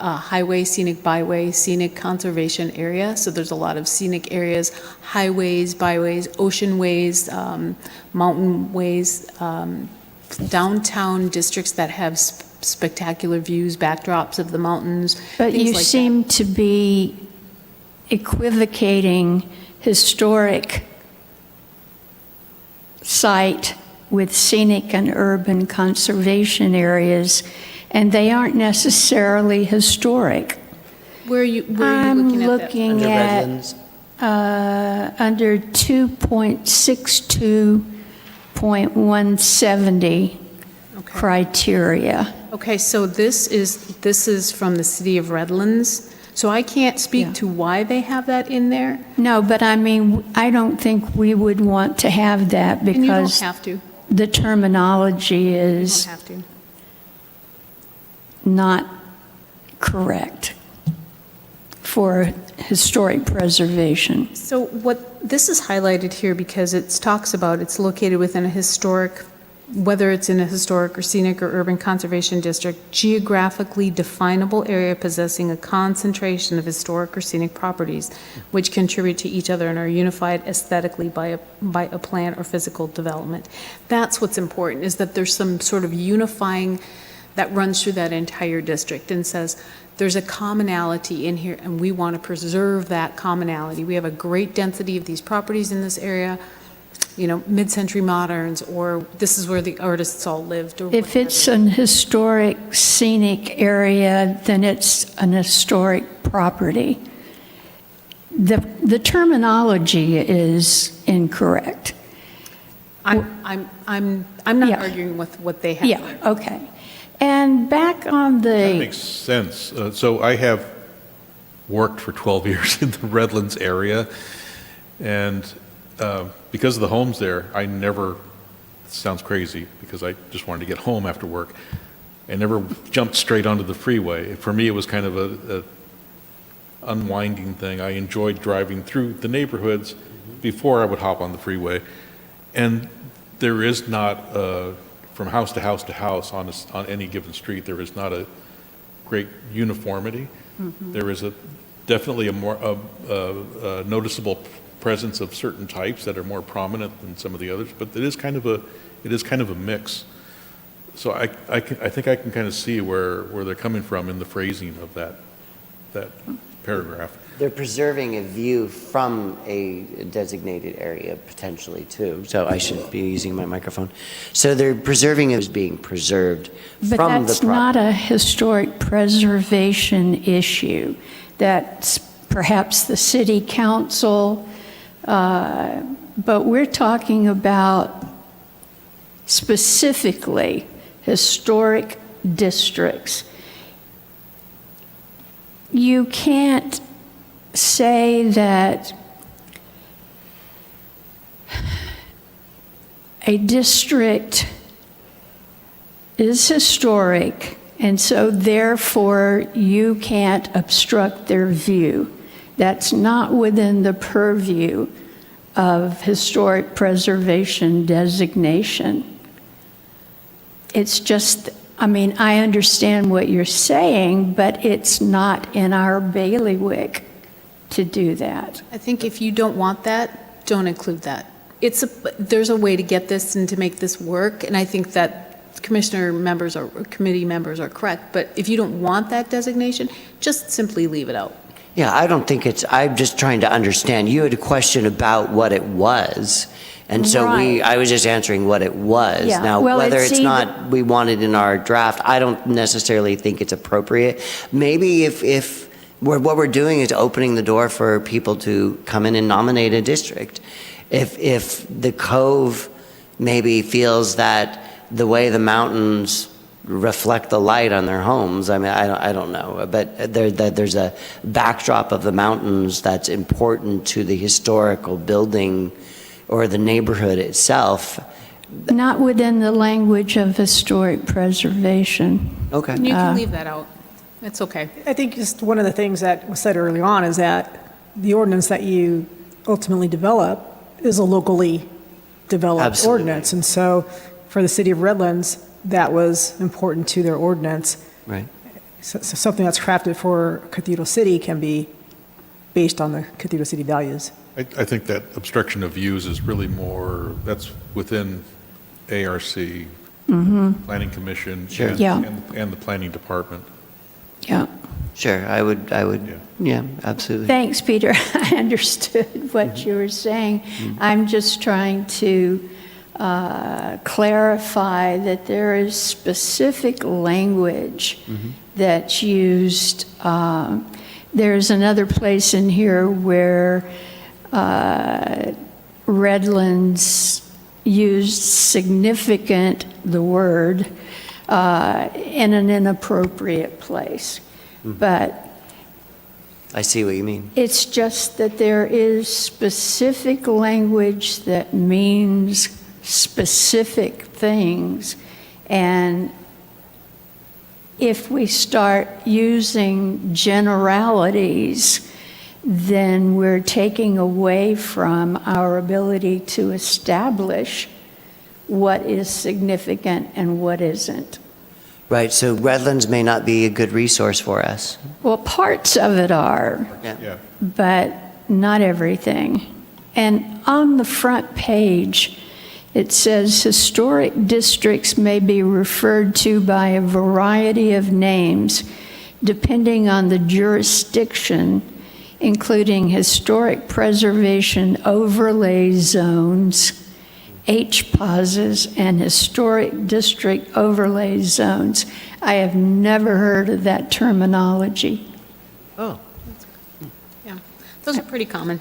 highway, scenic byway, scenic conservation area. So there's a lot of scenic areas, highways, byways, ocean ways, mountain ways, downtown districts that have spectacular views, backdrops of the mountains, But things you like that. seem to be equivocating historic site with scenic and urban conservation areas, and they aren't necessarily historic. Where are you I'm looking at that? looking Under at Redlands? under 2.62.170 Okay. criteria. Okay, so this is from the city of Redlands. So I can't speak Yeah. to why they have that in there. No, but I mean, I don't think we would want to have that And you don't because have to. You the terminology don't is have to. not correct for historic preservation. So this is highlighted here because it talks about it's located within a historic, whether it's in a historic or scenic or urban conservation district, geographically definable area possessing a concentration of historic or scenic properties which contribute to each other and are unified aesthetically by a plan or physical development. That's what's important, is that there's some sort of unifying that runs through that entire district and says, there's a commonality in here and we want to preserve that commonality. We have a great density of these properties in this area, mid-century moderns, or this is where the artists all lived. Or If it's an historic scenic area, then it's an historic property. The terminology is incorrect. I'm not Yeah. arguing with what they have. Yeah, okay. And back on That the, makes sense. So I have worked for 12 years in the Redlands area, and because of the homes there, I never, it sounds crazy, because I just wanted to get home after work, I never jumped straight onto the freeway. For me, it was kind of a unwinding thing. I enjoyed driving through the neighborhoods before I would hop on the freeway. And there is not, from house to house to house on any given street, there is not a great uniformity. There is definitely a more noticeable presence of certain types that are more prominent than some of the others, but it is kind of a mix. So I think I can kind of see where they're coming from in the phrasing of that paragraph. They're preserving a view from a designated area potentially too, so I should be using my microphone. So they're preserving it as being preserved but from the that's property. not a historic preservation issue. That's perhaps the city council, but we're talking about specifically historic districts. You can't say that a district is historic, and so therefore you can't obstruct their view. That's not within the purview of historic preservation designation. It's just I mean, I understand what you're saying, but it's not in our bailiwick to do that. I think if you don't want that, don't include that. There's a way to get this and to make this work, and I think that commissioner members or committee members are correct, but if you don't want that designation, just simply leave it out. Yeah, I don't think I'm just trying to understand. You had a question about what it was. And so Right. I was just answering what it was. Yeah, Now, well, whether it's it's either- not, we want it in our draft, I don't necessarily think it's appropriate. Maybe if what we're doing is opening the door for people to come in and nominate a district. If the Cove maybe feels that the way the mountains reflect the light on their homes, I mean, I don't know, but there's a backdrop of the mountains that's important to the historical building or the neighborhood itself. Not within the language of historic preservation. Okay. You can leave that out. It's okay. I think just one of the things that was said early on is that the ordinance that you ultimately develop is a locally developed Absolutely. ordinance. And so for the city of Redlands, that was important to their ordinance. Right. So something that's crafted for Cathedral City can be based on the Cathedral City values. I think that obstruction of views is really more, that's within ARC, Planning Commission, Sure. and- Yeah. and the Planning Department. Yeah. Sure, I would, yeah, absolutely. Thanks, Peter. I understood what you were saying. I'm just trying to clarify that there is specific language that's used. There's another place in here where Redlands used significant, the word, in an inappropriate place. But I see what you mean. it's just that there is specific language that means specific things. And if we start using generalities, then we're taking away from our ability to establish what is significant and what isn't. Right, so Redlands may not be a good resource for us. Well, parts of it are, Yeah. but not everything. And on the front page, it says historic districts may be referred to by a variety of names depending on the jurisdiction, including historic preservation overlay zones, HPOZs, and historic district overlay zones. I have never heard of that terminology. Oh. Yeah, those are pretty common.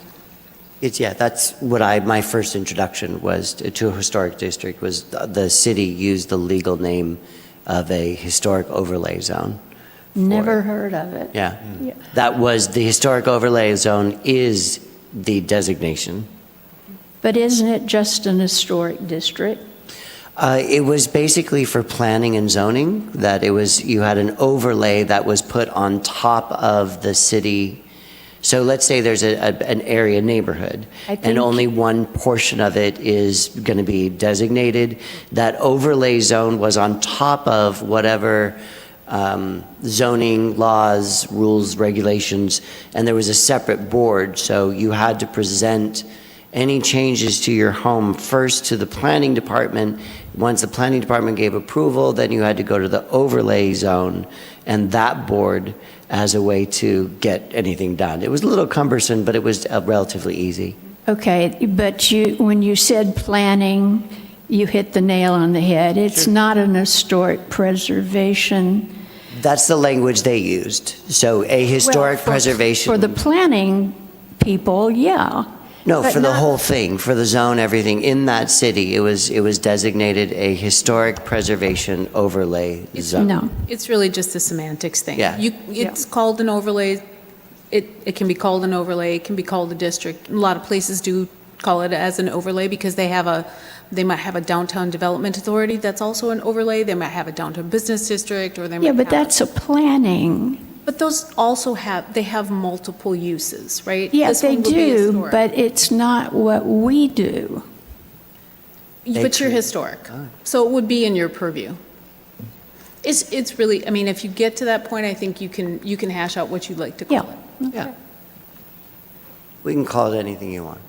Yeah, that's what my first introduction was to a historic district, was the city used the legal name of a historic overlay zone. Never heard of it. Yeah. Yeah. That was, the historic overlay zone is the designation. But isn't it just an historic district? It was basically for planning and zoning, that you had an overlay that was put on top of the city. So let's say there's an area neighborhood, I and think- only one portion of it is going to be designated. That overlay zone was on top of whatever zoning laws, rules, regulations, and there was a separate board, so you had to present any changes to your home first to the planning department. Once the planning department gave approval, then you had to go to the overlay zone and that board as a way to get anything done. It was a little cumbersome, but it was relatively easy. Okay, but when you said planning, you hit the nail on the head. It's not an historic preservation. That's the language they used. So a historic Well, preservation. For the planning people, yeah. No, but for the not- whole thing, for the zone, everything in that city, it was designated a historic preservation overlay zone. No. It's really just a semantics thing. Yeah. It's called an overlay. It can be called an overlay, it can be called a district. A lot of places do call it as an overlay because they might have a downtown development authority that's also an overlay. They might have a downtown business district, or they might Yeah, but have- that's a planning. But those also have multiple uses, right? Yeah, This they one would be do, historic. but it's not what we do. But you're create- historic, so it would be in your purview. It's really, I mean, if you get to that point, I think you can hash out what you'd like to call Yeah. it. Yeah. We can call it anything you want.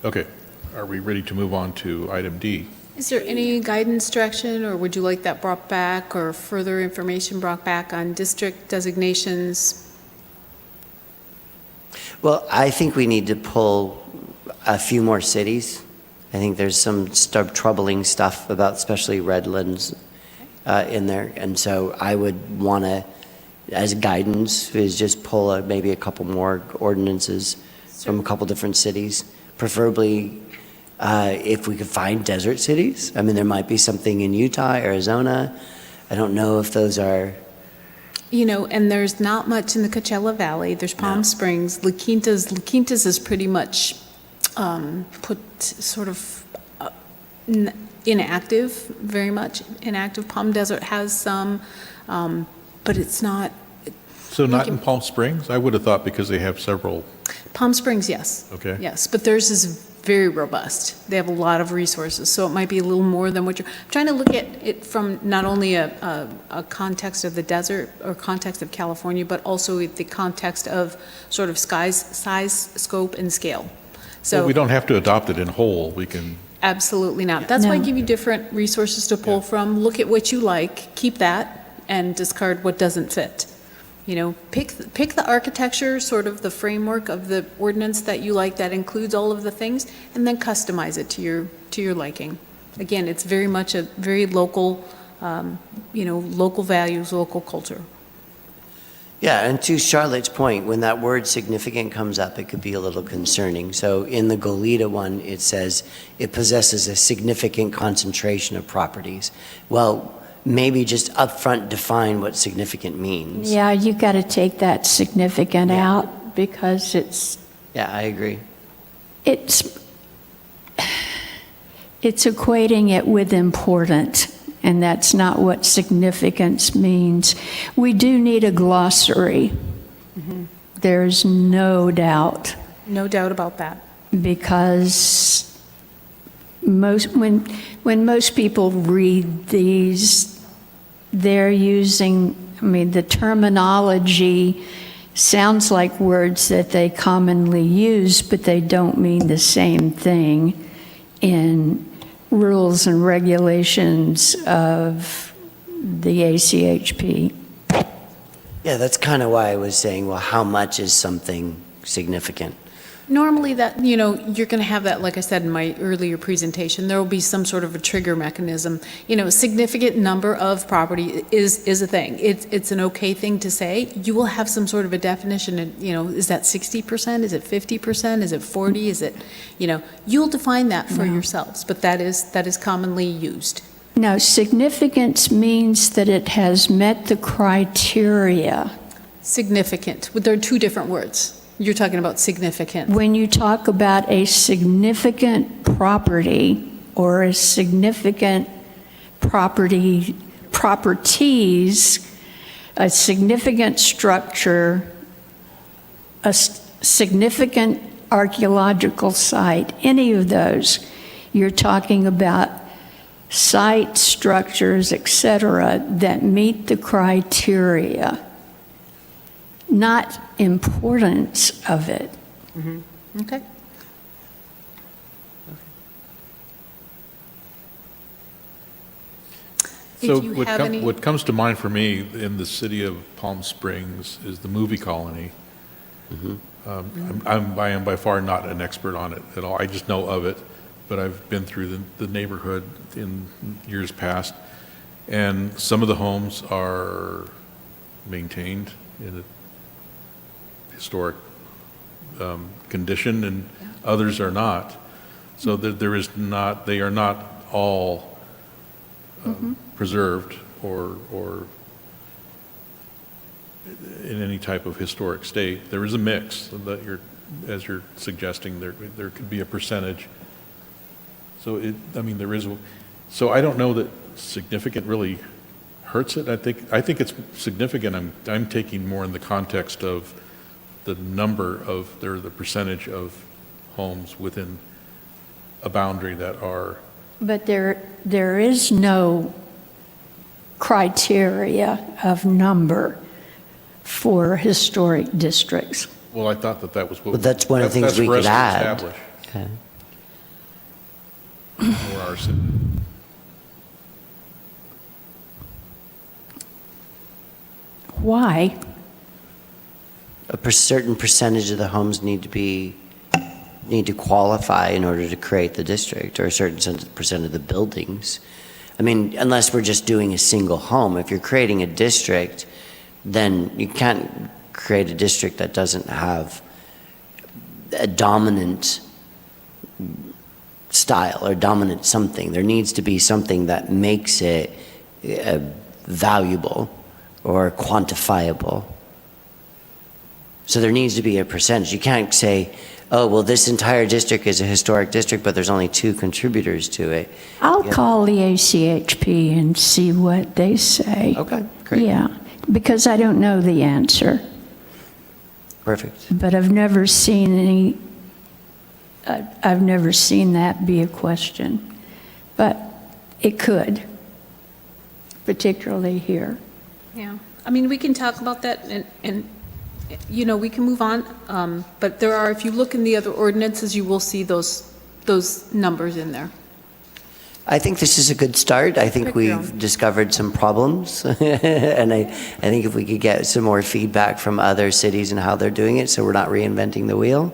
Okay, are we ready to move on to item D? Is there any guidance, direction, or would you like that brought back, or further information brought back on district designations? Well, I think we need to pull a few more cities. I think there's some troubling stuff about especially Redlands in there. And so I would want to, as guidance, is just pull maybe a couple more ordinances from a couple different cities, preferably if we could find desert cities. I mean, there might be something in Utah, Arizona. I don't know if those are, You know, and there's not much in the Coachella Valley. There's Palm No. Springs. La Quintas is pretty much put sort of inactive, very much inactive. Palm Desert has some, but it's not. So not in Palm Springs? I would have thought because they have several. Palm Springs, yes. Okay. Yes, but theirs is very robust. They have a lot of resources, so it might be a little more than what you're, I'm trying to look at it from not only a context of the desert or context of California, but also the context of sort of size, scope, and scale. Well, So we don't have to adopt it in whole, we can, absolutely not. That's why I No. give you different resources to pull from. Look at what you like, keep that, and discard what doesn't fit. You know, pick the architecture, sort of the framework of the ordinance that you like that includes all of the things, and then customize it to your liking. Again, it's very much a very local, local values, local culture. yeah, and to Charlotte's point, when that word significant comes up, it could be a little concerning. So in the Goleta one, it says it possesses a significant concentration of properties. Well, maybe just upfront define what significant means. Yeah, you got to take that significant Yeah. out because Yeah, I agree. it's equating it with important, and that's not what significance means. We do need a glossary. There's no doubt, No doubt about that. because when most people read these, they're using, I mean, the terminology sounds like words that they commonly use, but they don't mean the same thing in rules and regulations of the ACHP. Yeah, that's kind of why I was saying, well, how much is something significant? Normally that, you're going to have that, like I said in my earlier presentation, there will be some sort of a trigger mechanism. A significant number of property is a thing. It's an okay thing to say. You will have some sort of a definition, and, is that 60%? Is it 50%? Is it 40? Is it, you'll define that for yourselves, but that is commonly used. Now, significance means that it has met the criteria. Significant, there are two different words. You're talking about significant. When you talk about a significant property or a significant properties, a significant structure, a significant archaeological site, any of those, you're talking about sites, structures, etc., that meet the criteria, not importance of it. Okay. so If you have any, what comes to mind for me in the city of Palm Springs is the movie colony. I am by far not an expert on it at all. I just know of it, but I've been through the neighborhood in years past, and some of the homes are maintained in a historic condition, and others are not. So there is not, they are not all preserved or in any type of historic state. There is a mix that as you're suggesting, there could be a percentage. So there is, so I don't know that significant really hurts it. I think it's significant. I'm taking more in the context of the number of, the percentage of homes within a boundary that are, But there is no criteria of number for historic districts. well, I thought that that was what. But that's one of the things that's we for us could to add. establish Okay. for our city. Why? Certain percentage of the homes need to qualify in order to create the district, or a certain percent of the buildings. I mean, unless we're just doing a single home. If you're creating a district, then you can't create a district that doesn't have a dominant style or dominant something. There needs to be something that makes it valuable or quantifiable. So there needs to be a percentage. You can't say, oh, well, this entire district is a historic district, but there's only 2 contributors to it. I'll call the ACHP and see what they say. Okay, great. Yeah, because I don't know the answer, Perfect. but I've never seen I've never seen that be a question. But it could, particularly here. Yeah, I mean, we can talk about that and you know, we can move on. But there are, if you look in the other ordinances, you will see those numbers in there. I think this is a good start. I think Pick your we've own. discovered some problems. And I think if we could get some more feedback from other cities and how they're doing it, so we're not reinventing the wheel.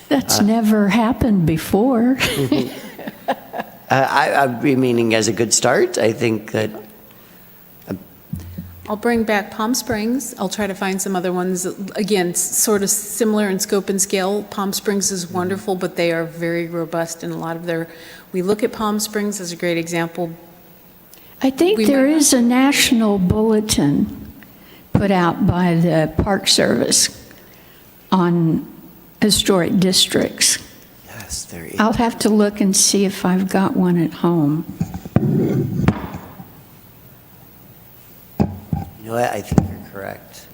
That's never happened before. I'm meaning as a good start. I think that, I'll bring back Palm Springs. I'll try to find some other ones, again, sort of similar in scope and scale. Palm Springs is wonderful, but they are very robust in a lot of their, we look at Palm Springs as a great example. I think We there might- is a national bulletin put out by the Park Service on historic districts. yes, there is. I'll have to look and see if I've got one at home. You know what, I think you're correct.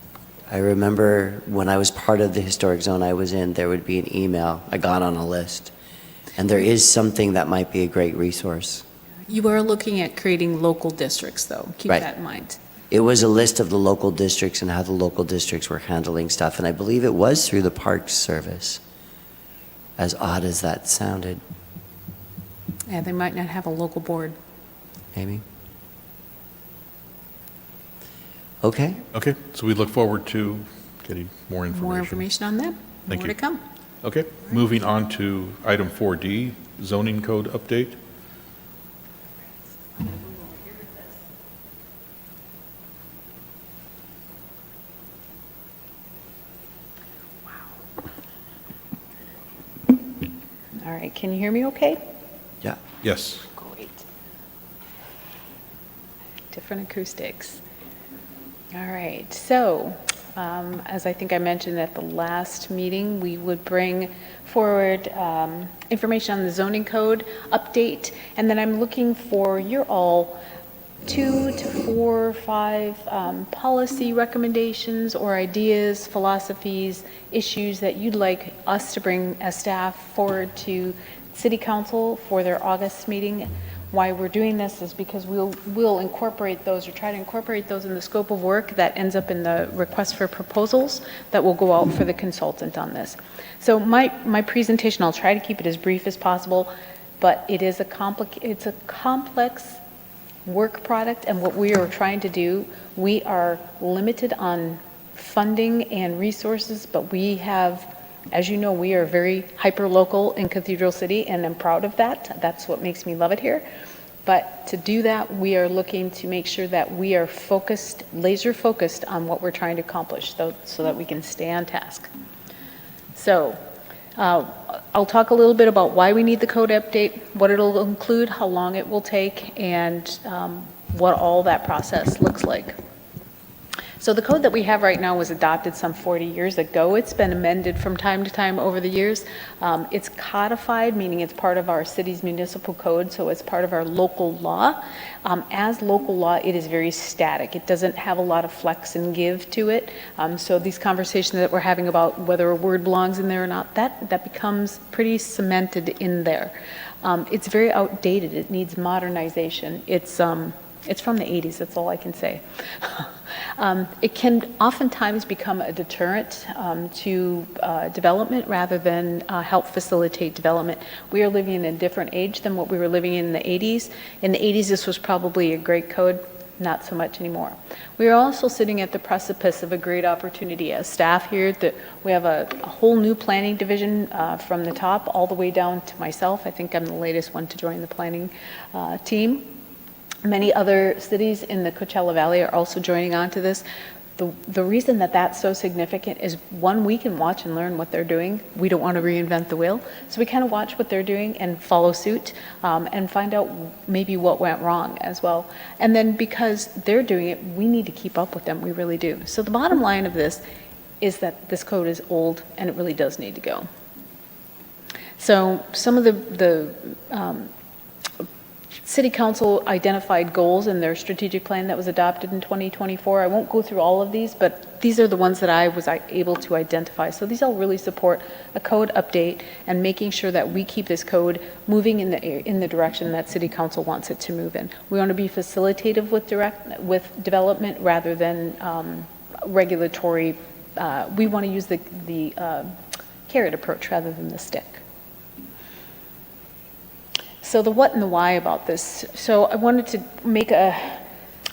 I remember when I was part of the historic zone I was in, there would be an email, I got on a list. And there is something that might be a great resource. You are looking at creating local districts, though. Keep Right. that in mind. It was a list of the local districts and how the local districts were handling stuff, and I believe it was through the Parks Service, as odd as that sounded, Yeah, they might not have a local board. maybe. Okay, Okay, so we look forward to getting more information. More information on that. Thank More you. to come. Okay, moving on to item 4D, zoning code update. All right, can you hear me okay? yeah. Yes. Great. Different acoustics. All right, so as I think I mentioned at the last meeting, we would bring forward information on the zoning code update, and then I'm looking for your all 2 to 4, 5 policy recommendations or ideas, philosophies, issues that you'd like us to bring as staff forward to City Council for their August meeting. Why we're doing this is because we'll incorporate those or try to incorporate those in the scope of work that ends up in the request for proposals that will go out for the consultant on this. So my presentation, I'll try to keep it as brief as possible, but it is it's a complex work product, and what we are trying to do, we are limited on funding and resources, but we have, as you know, we are very hyper-local in Cathedral City, and I'm proud of that. That's what makes me love it here. But to do that, we are looking to make sure that we are focused, laser-focused on what we're trying to accomplish, so that we can stay on task. So, I'll talk a little bit about why we need the code update, what it'll include, how long it will take, and what all that process looks like. So the code that we have right now was adopted some 40 years ago. It's been amended from time to time over the years. It's codified, meaning it's part of our city's municipal code, so it's part of our local law. As local law, it is very static. It doesn't have a lot of flex and give to it. So these conversations that we're having about whether a word belongs in there or not, that becomes pretty cemented in there. It's very outdated. It needs modernization. It's from the 80s, that's all I can say. It can oftentimes become a deterrent to development rather than help facilitate development. We are living in a different age than what we were living in the 80s. In the 80s, this was probably a great code, not so much anymore. We are also sitting at the precipice of a great opportunity as staff here. That we have a whole new planning division from the top all the way down to myself. I think I'm the latest one to join the planning team. Many other cities in the Coachella Valley are also joining on to this. The reason that that's so significant is, one, we can watch and learn what they're doing. We don't want to reinvent the wheel. So we kind of watch what they're doing and follow suit and find out maybe what went wrong as well. And then because they're doing it, we need to keep up with them. We really do. So the bottom line of this is that this code is old and it really does need to go. So some of the City Council identified goals in their strategic plan that was adopted in 2024. I won't go through all of these, but these are the ones that I was able to identify. So these all really support a code update and making sure that we keep this code moving in the direction that City Council wants it to move in. We want to be facilitative with development rather than regulatory. We want to use the carrot approach rather than the stick. So the what and the why about this. So I wanted to make a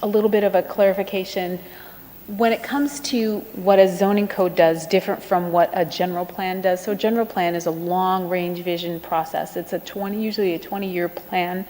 little bit of a clarification. When it comes to what a zoning code does, different from what a general plan does. So a general plan is a long-range vision process. It's usually a 20-year plan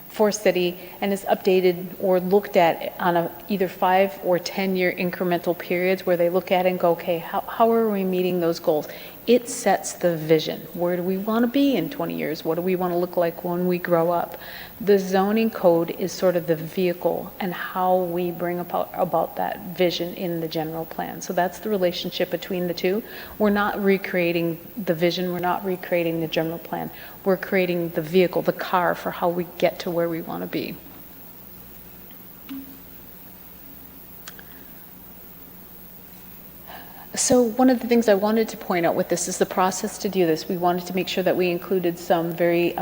for city, and is updated or looked at on either 5 or 10-year incremental periods where they look at it and go, okay, how are we meeting those goals? It sets the vision. Where do we want to be in 20 years? What do we want to look like when we grow up? The zoning code is sort of the vehicle and how we bring about that vision in the general plan. So that's the relationship between the two. We're not recreating the vision. We're not recreating the general plan. We're creating the vehicle, the car, for how we get to where we want to be. So one of the things I wanted to point out with this is the process to do this. We wanted to make sure that we included some very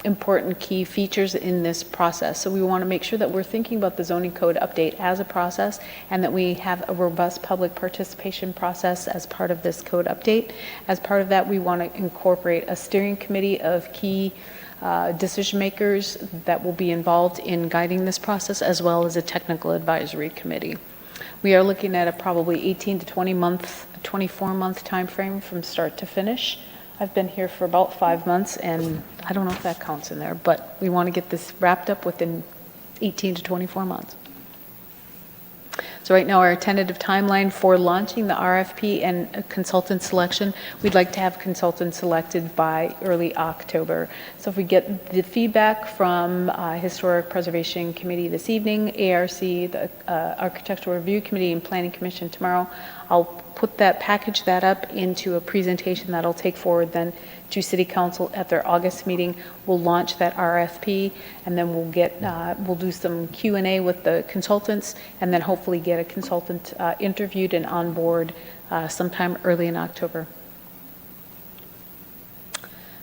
important key features in this process. So we want to make sure that we're thinking about the zoning code update as a process, and that we have a robust public participation process as part of this code update. As part of that, we want to incorporate a steering committee of key decision makers that will be involved in guiding this process, as well as a technical advisory committee. We are looking at a probably 18 to 24-month time frame from start to finish. I've been here for about 5 months, and I don't know if that counts in there, but we want to get this wrapped up within 18 to 24 months. So right now, our tentative timeline for launching the RFP and consultant selection, we'd like to have consultants selected by early October. So if we get the feedback from Historic Preservation Committee this evening, ARC, the Architectural Review Committee, and Planning Commission tomorrow, I'll package that up into a presentation that'll take forward then to City Council at their August meeting. We'll launch that RFP, and then we'll do some Q&A with the consultants, and then hopefully get a consultant interviewed and on board sometime early in October.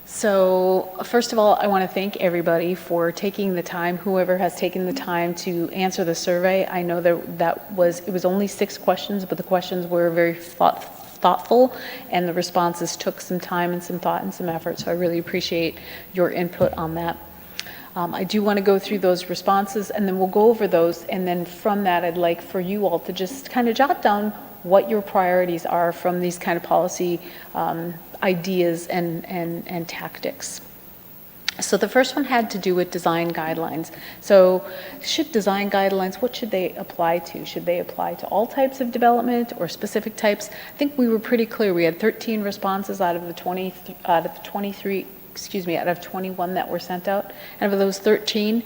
So first of all, I want to thank everybody for taking the time, whoever has taken the time to answer the survey. I know that it was only 6 questions, but the questions were very thoughtful, and the responses took some time and some thought and some effort. So I really appreciate your input on that. I do want to go through those responses, and then we'll go over those. And then from that, I'd like for you all to just kind of jot down what your priorities are from these kind of policy ideas and tactics. So the first one had to do with design guidelines. So design guidelines, what should they apply to? Should they apply to all types of development or specific types? I think we were pretty clear. We had 13 responses out of 21 that were sent out. And of those 13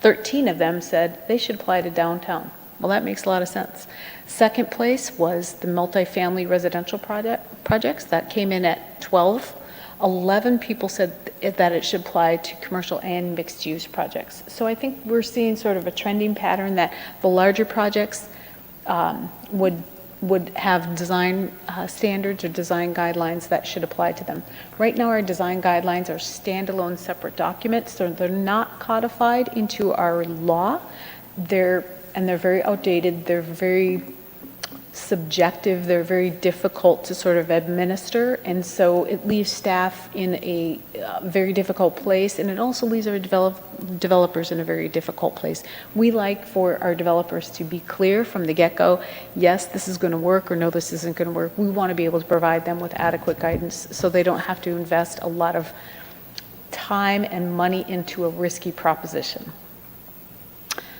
of them said they should apply to downtown. Well, that makes a lot of sense. Second place was the multifamily residential projects. That came in at 12. 11 people said that it should apply to commercial and mixed-use projects. So I think we're seeing sort of a trending pattern that the larger projects would have design standards or design guidelines that should apply to them. Right now, our design guidelines are standalone separate documents, so they're not codified into our law. They're very outdated, they're very subjective, they're very difficult to sort of administer, and so it leaves staff in a very difficult place, and it also leaves our developers in a very difficult place. We like for our developers to be clear from the get-go, yes, this is going to work, or no, this isn't going to work. We want to be able to provide them with adequate guidance so they don't have to invest a lot of time and money into a risky proposition.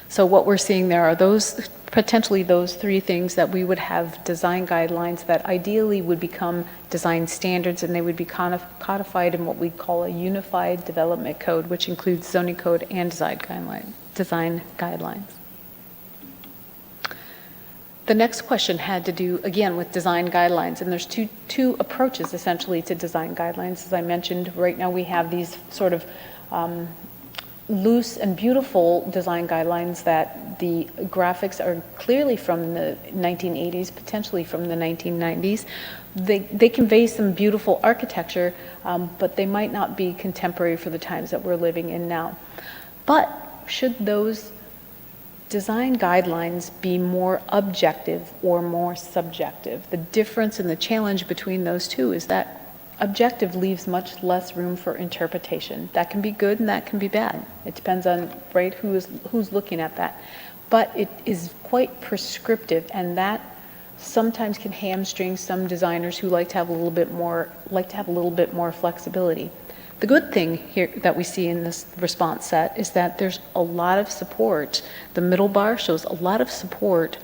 So what we're seeing there are potentially those three things that we would have design guidelines that ideally would become design standards, and they would be codified in what we call a unified development code, which includes zoning code and design guidelines. The next question had to do, again, with design guidelines, and there's two approaches essentially to design guidelines. As I mentioned, right now we have these sort of loose and beautiful design guidelines that the graphics are clearly from the 1980s, potentially from the 1990s. They convey some beautiful architecture, but they might not be contemporary for the times that we're living in now. But should those design guidelines be more objective or more subjective? The difference and the challenge between those two is that objective leaves much less room for interpretation. That can be good and that can be bad. It depends on who's looking at that. But it is quite prescriptive, and that sometimes can hamstring some designers who like to have a little bit more flexibility. The good thing here that we see in this response set is that there's a lot of support. The middle bar shows a lot of support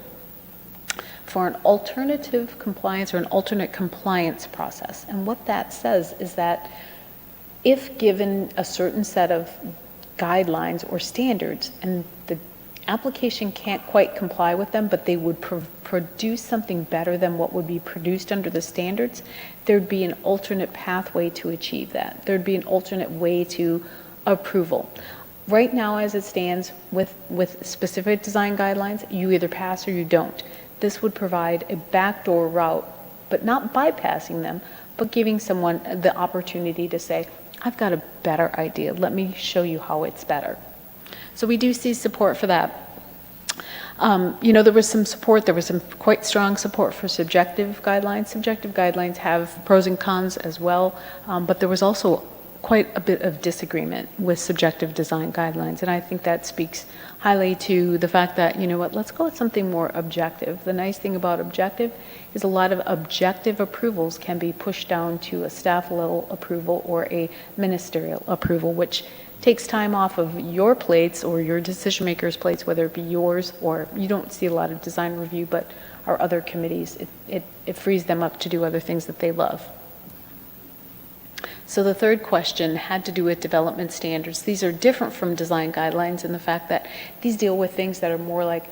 for an alternative compliance or an alternate compliance process. And what that says is that if given a certain set of guidelines or standards and the application can't quite comply with them, but they would produce something better than what would be produced under the standards, there'd be an alternate pathway to achieve that. There'd be an alternate way to approval. Right now, as it stands with specific design guidelines, you either pass or you don't. This would provide a backdoor route, but not bypassing them, but giving someone the opportunity to say, I've got a better idea. Let me show you how it's better. So we do see support for that. There was some support, there was some quite strong support for subjective guidelines. Subjective guidelines have pros and cons as well, but there was also quite a bit of disagreement with subjective design guidelines, and I think that speaks highly to the fact that, let's go with something more objective. The nice thing about objective is a lot of objective approvals can be pushed down to a staff level approval or a ministerial approval, which takes time off of your plates or your decision makers' plates, whether it be yours or you don't see a lot of design review, but our other committees, it frees them up to do other things that they love. So the third question had to do with development standards. These are different from design guidelines in the fact that these deal with things that are more like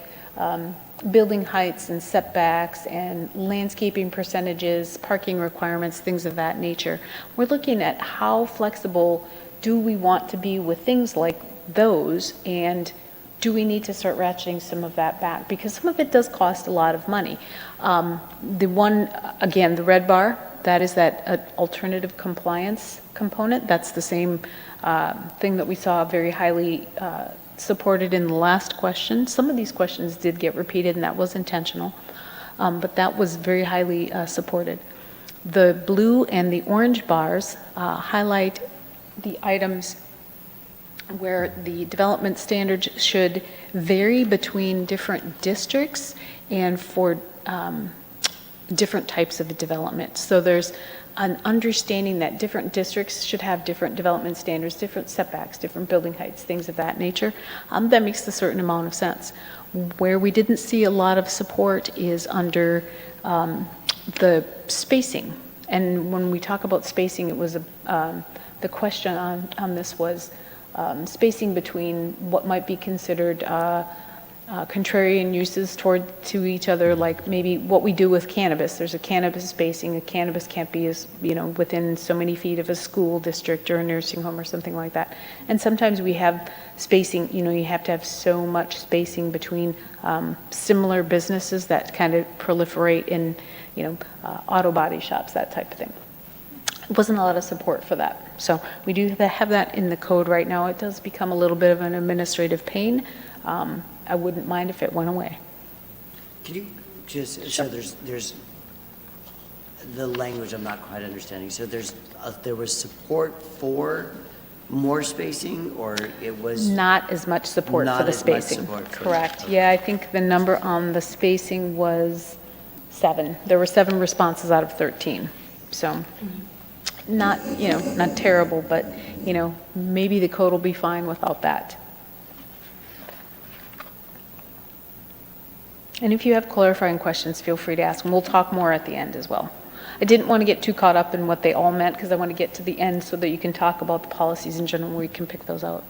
building heights and setbacks and landscaping percentages, parking requirements, things of that nature. We're looking at how flexible do we want to be with things like those, and do we need to start ratcheting some of that back? Because some of it does cost a lot of money. The one, again, the red bar, that is that alternative compliance component. That's the same thing that we saw very highly supported in the last question. Some of these questions did get repeated, and that was intentional, but that was very highly supported. The blue and the orange bars highlight the items where the development standards should vary between different districts and for different types of development. So there's an understanding that different districts should have different development standards, different setbacks, different building heights, things of that nature. That makes a certain amount of sense. Where we didn't see a lot of support is under the spacing. And when we talk about spacing, it was the question on this was spacing between what might be considered contrarian uses to each other, like maybe what we do with cannabis. There's a cannabis spacing. A cannabis can't be as, within so many feet of a school district or a nursing home or something like that. And sometimes we have spacing, you have to have so much spacing between similar businesses that kind of proliferate in, auto body shops, that type of thing. Wasn't a lot of support for that. So we do have that in the code right now. It does become a little bit of an administrative pain. I wouldn't mind if it went away. Could you just, so there's the language I'm not quite understanding. So there was support for more spacing, or it was? Not as much support for Not the as much spacing. support for Correct. that. Yeah, I think the number on the spacing was 7. There were 7 responses out of 13. So not, not terrible, but, maybe the code will be fine without that. And if you have clarifying questions, feel free to ask, and we'll talk more at the end as well. I didn't want to get too caught up in what they all meant, because I want to get to the end so that you can talk about the policies in general, where we can pick those out.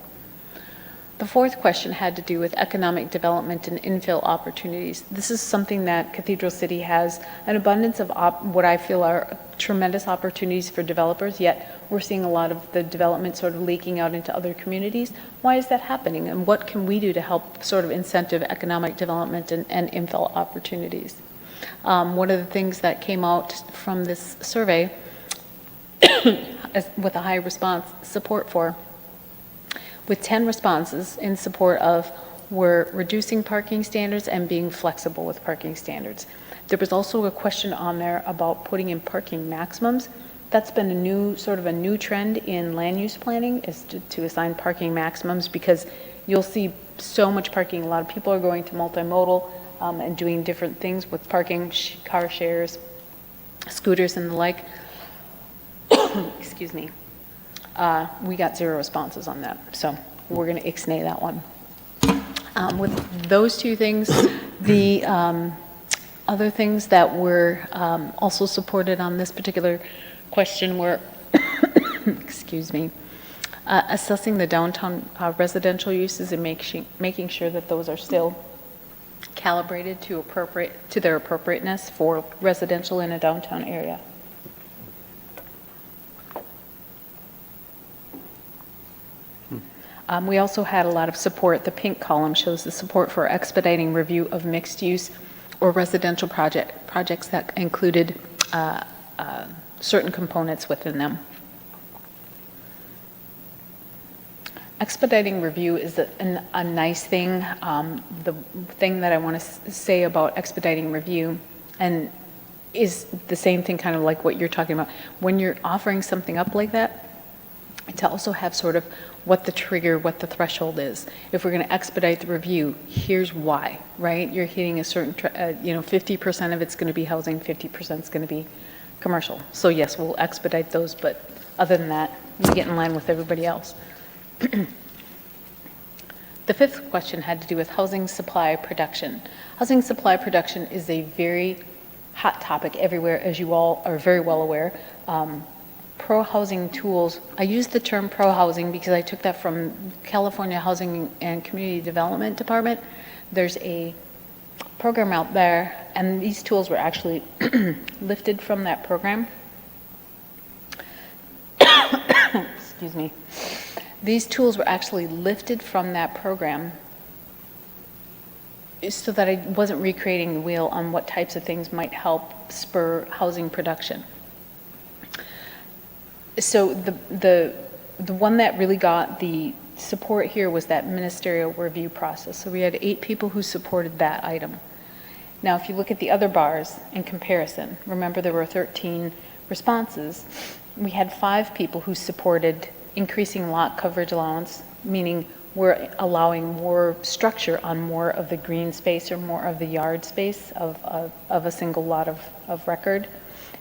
The fourth question had to do with economic development and infill opportunities. This is something that Cathedral City has an abundance of what I feel are tremendous opportunities for developers, yet we're seeing a lot of the development sort of leaking out into other communities. Why is that happening, and what can we do to help sort of incentive economic development and infill opportunities? One of the things that came out from this survey with a high response support for, with 10 responses in support of, were reducing parking standards and being flexible with parking standards. There was also a question on there about putting in parking maximums. That's been a new trend in land use planning, is to assign parking maximums, because you'll see so much parking. A lot of people are going to multimodal and doing different things with parking, car shares, scooters and the like. Excuse me. We got 0 responses on that, so we're going to ixnay that one. With those two things, the other things that were also supported on this particular question were, excuse me, assessing the downtown residential uses and making sure that those are still calibrated to their appropriateness for residential in a downtown area. We also had a lot of support. The pink column shows the support for expediting review of mixed use or residential projects that included certain components within them. Expediting review is a nice thing. The thing that I want to say about expediting review and is the same thing, kind of like what you're talking about. When you're offering something up like that, to also have sort of what the trigger, what the threshold is. If we're going to expedite the review, here's why, right? You're hitting a certain, 50% of it's going to be housing, 50% is going to be commercial. So yes, we'll expedite those, but other than that, we get in line with everybody else. The fifth question had to do with housing supply production. Housing supply production is a very hot topic everywhere, as you all are very well aware. Pro-housing tools, I use the term pro-housing because I took that from California Housing and Community Development Department. There's a program out there, and these tools were actually lifted from that program. Excuse me. These tools were actually lifted from that program so that I wasn't recreating the wheel on what types of things might help spur housing production. So the one that really got the support here was that ministerial review process. So we had 8 people who supported that item. Now, if you look at the other bars in comparison, remember there were 13 responses. We had 5 people who supported increasing lot coverage allowance, meaning we're allowing more structure on more of the green space or more of the yard space of a single lot of record.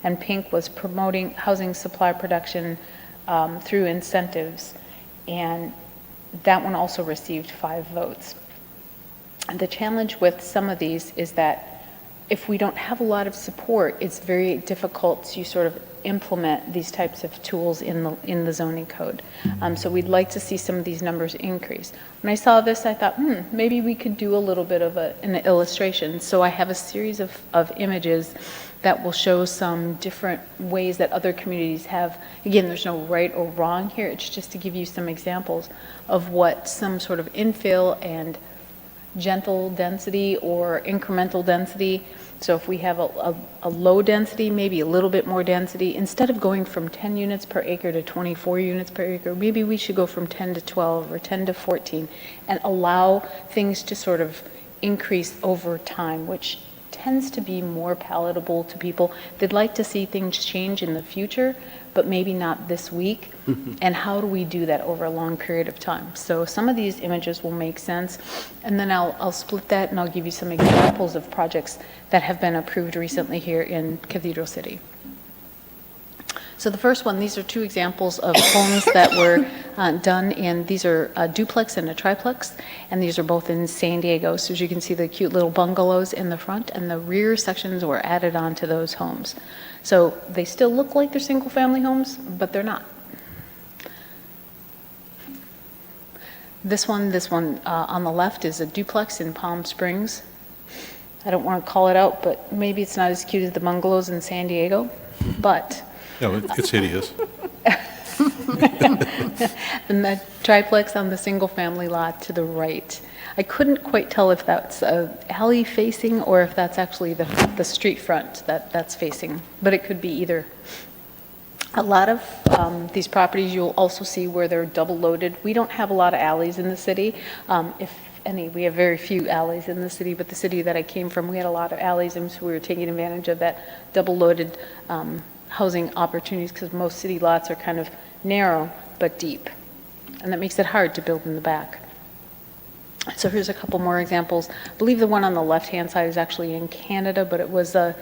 And pink was promoting housing supply production through incentives, and that one also received 5 votes. And the challenge with some of these is that if we don't have a lot of support, it's very difficult to sort of implement these types of tools in the zoning code. So we'd like to see some of these numbers increase. When I saw this, I thought, maybe we could do a little bit of an illustration. So I have a series of images that will show some different ways that other communities have. Again, there's no right or wrong here. It's just to give you some examples of what some sort of infill and gentle density or incremental density. So if we have a low density, maybe a little bit more density, instead of going from 10 units per acre to 24 units per acre, maybe we should go from 10 to 12 or 10 to 14 and allow things to sort of increase over time, which tends to be more palatable to people. They'd like to see things change in the future, but maybe not this week. And how do we do that over a long period of time? So some of these images will make sense, and then I'll split that and I'll give you some examples of projects that have been approved recently here in Cathedral City. So the first one, these are two examples of homes that were done in, these are a duplex and a triplex, and these are both in San Diego. So as you can see, the cute little bungalows in the front, and the rear sections were added onto those homes. So they still look like they're single-family homes, but they're not. This one on the left is a duplex in Palm Springs. I don't want to call it out, but maybe it's not as cute as the bungalows in San Diego, but No, it's hideous. and the triplex on the single-family lot to the right. I couldn't quite tell if that's a alley facing or if that's actually the street front that's facing, but it could be either. A lot of these properties you'll also see where they're double loaded. We don't have a lot of alleys in the city. If any, we have very few alleys in the city, but the city that I came from, we had a lot of alleys, and so we were taking advantage of that double loaded housing opportunities, because most city lots are kind of narrow but deep, and that makes it hard to build in the back. So here's a couple more examples. I believe the one on the left-hand side is actually in Canada, but it was a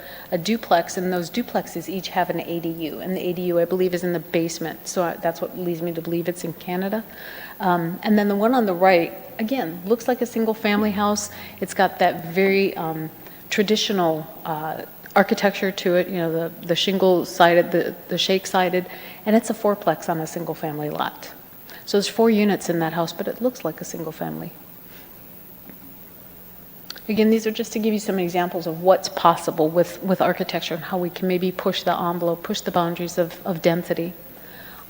duplex, and those duplexes each have an ADU, and the ADU, I believe, is in the basement, so that's what leads me to believe it's in Canada. And then the one on the right, again, looks like a single-family house. It's got that very traditional architecture to it, you know, the shingle-sided, the shake-sided, and it's a fourplex on a single-family lot. So there's 4 units in that house, but it looks like a single-family. Again, these are just to give you some examples of what's possible with architecture and how we can maybe push the envelope, push the boundaries of density.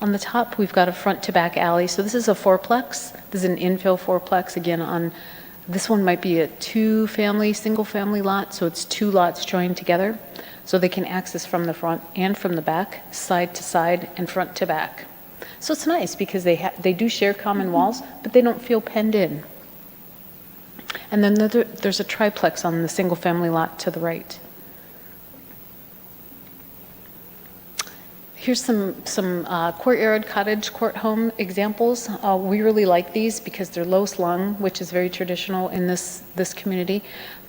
On the top, we've got a front-to-back alley. So this is a fourplex. This is an infill fourplex. Again, this one might be a 2-family, single-family lot, so it's 2 lots joined together. So they can access from the front and from the back, side to side, and front to back. So it's nice because they do share common walls, but they don't feel penned in. And then there's a triplex on the single-family lot to the right. Here's some courtyard cottage court home examples. We really like these because they're low slung, which is very traditional in this community.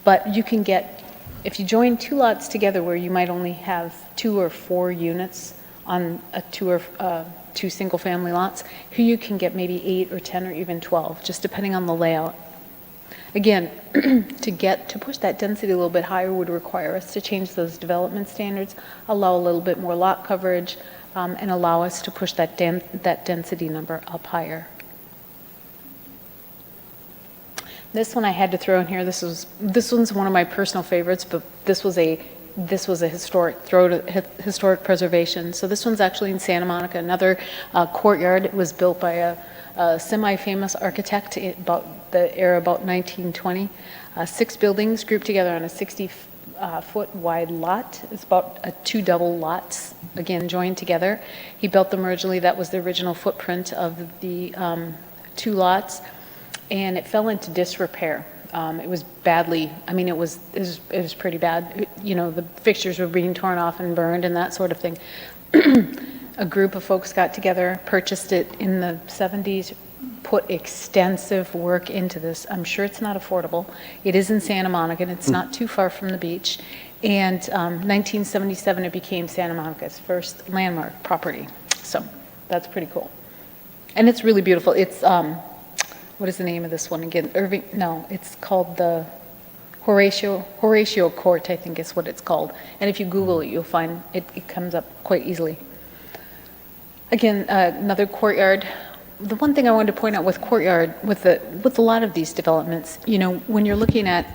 But you can get, if you join 2 lots together where you might only have 2 or 4 units on a 2 single-family lots, here you can get maybe 8 or 10 or even 12, just depending on the layout. Again, to push that density a little bit higher would require us to change those development standards, allow a little bit more lot coverage, and allow us to push that density number up higher. This one I had to throw in here. This one's one of my personal favorites, but this was a historic preservation. So this one's actually in Santa Monica, another courtyard. It was built by a semi-famous architect about the era about 1920. 6 buildings grouped together on a 60-foot wide lot. It's about 2 double lots, again, joined together. He built them originally. That was the original footprint of the 2 lots, and it fell into disrepair. It was badly, I mean, it was pretty bad. You know, the fixtures were being torn off and burned and that sort of thing. A group of folks got together, purchased it in the 70s, put extensive work into this. I'm sure it's not affordable. It is in Santa Monica, and it's not too far from the beach. And 1977, it became Santa Monica's first landmark property. So that's pretty cool. And it's really beautiful. It's, what is the name of this one again? It's called the Horatio Court, I think is what it's called. And if you Google it, you'll find it comes up quite easily. Again, another courtyard. The one thing I wanted to point out with courtyard, with a lot of these developments, you know, when you're looking at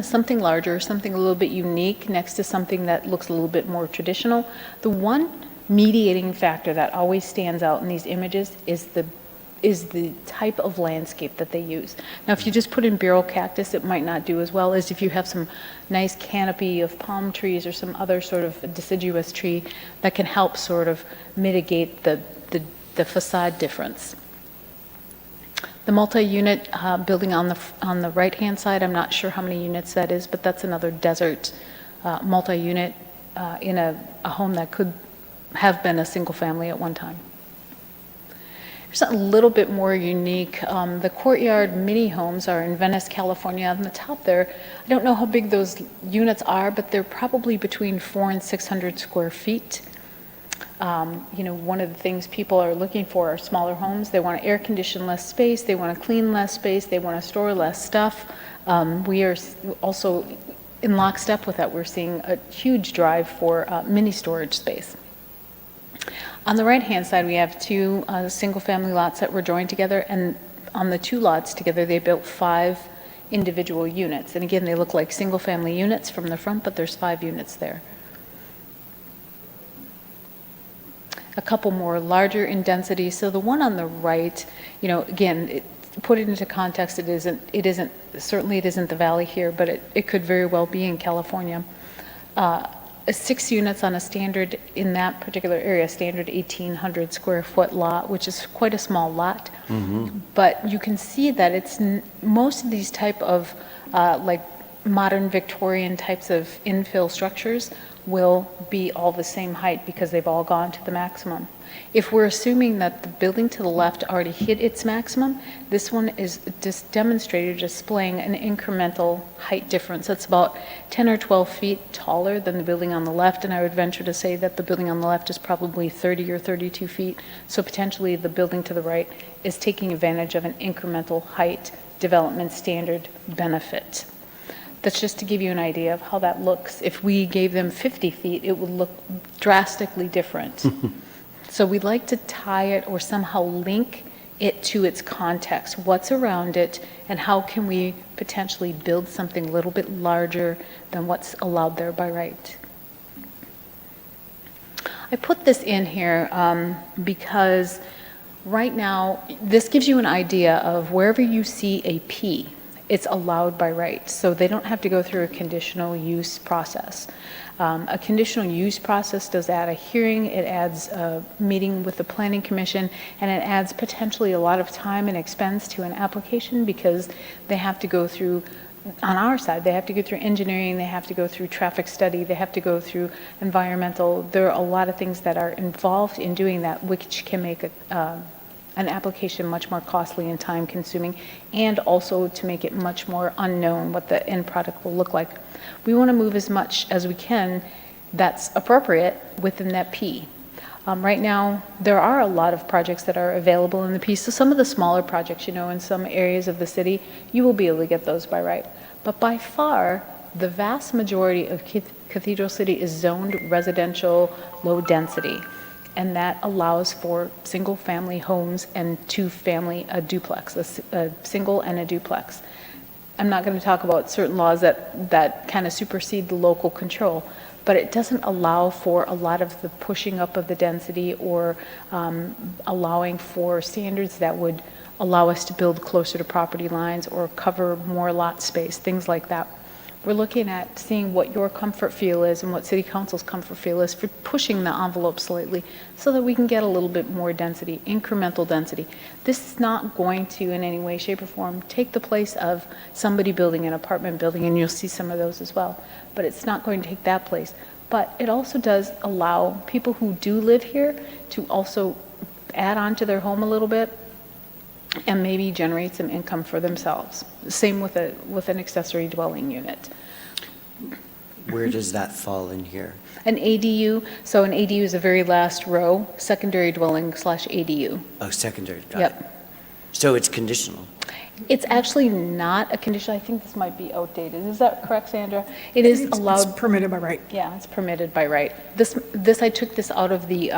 something larger, something a little bit unique next to something that looks a little bit more traditional, the one mediating factor that always stands out in these images is the type of landscape that they use. Now, if you just put in barrel cactus, it might not do as well as if you have some nice canopy of palm trees or some other sort of deciduous tree that can help sort of mitigate the facade difference. The multi-unit building on the right-hand side, I'm not sure how many units that is, but that's another desert multi-unit in a home that could have been a single family at one time. Here's a little bit more unique. The courtyard mini homes are in Venice, California. On the top there, I don't know how big those units are, but they're probably between 400 and 600 square feet. You know, one of the things people are looking for are smaller homes. They want to air condition less space, they want to clean less space, they want to store less stuff. We are also in lockstep with that. We're seeing a huge drive for mini storage space. On the right-hand side, we have two single-family lots that were joined together, and on the two lots together, they built 5 individual units. And again, they look like single-family units from the front, but there's 5 units there. A couple more larger in density. So the one on the right, you know, again, put it into context, it isn't, certainly it isn't the valley here, but it could very well be in California. 6 units on a standard, in that particular area, standard 1,800 square foot lot, which is quite a small lot. Mm-hmm. But you can see that it's most of these type of like modern Victorian types of infill structures will be all the same height because they've all gone to the maximum. If we're assuming that the building to the left already hit its maximum, this one is just demonstrated displaying an incremental height difference. It's about 10 or 12 feet taller than the building on the left, and I would venture to say that the building on the left is probably 30 or 32 feet. So potentially the building to the right is taking advantage of an incremental height development standard benefit. That's just to give you an idea of how that looks. If we gave them 50 feet, it would look drastically different. So we'd like to tie it or somehow link it to its context, what's around it, and how can we potentially build something a little bit larger than what's allowed there by right. I put this in here because right now, this gives you an idea of wherever you see a P, it's allowed by right. So they don't have to go through a conditional use process. A conditional use process does add a hearing, it adds a meeting with the Planning Commission, and it adds potentially a lot of time and expense to an application because they have to go through, on our side, they have to go through engineering, they have to go through traffic study, they have to go through environmental. There are a lot of things that are involved in doing that, which can make an application much more costly and time consuming, and also to make it much more unknown what the end product will look like. We want to move as much as we can that's appropriate within that P. Right now, there are a lot of projects that are available in the P. So some of the smaller projects, you know, in some areas of the city, you will be able to get those by right. But by far, the vast majority of Cathedral City is zoned residential, low density. And that allows for single-family homes and two-family, a duplex, a single and a duplex. I'm not going to talk about certain laws that kind of supersede the local control, but it doesn't allow for a lot of the pushing up of the density or allowing for standards that would allow us to build closer to property lines or cover more lot space, things like that. We're looking at seeing what your comfort feel is and what City Council's comfort feel is for pushing the envelope slightly so that we can get a little bit more density, incremental density. This is not going to, in any way, shape, or form, take the place of somebody building an apartment building, and you'll see some of those as well. But it's not going to take that place. But it also does allow people who do live here to also add on to their home a little bit and maybe generate some income for themselves. Same with an accessory dwelling unit. Where does that fall in here? An ADU, so an ADU is the very last row, secondary dwelling / ADU. Oh, secondary. Got Yep. it. So it's conditional. It's actually not a condition. I think this might be outdated. Is that correct, Sandra? It is It's allowed. permitted by right. Yeah, it's permitted by right. I took this out of the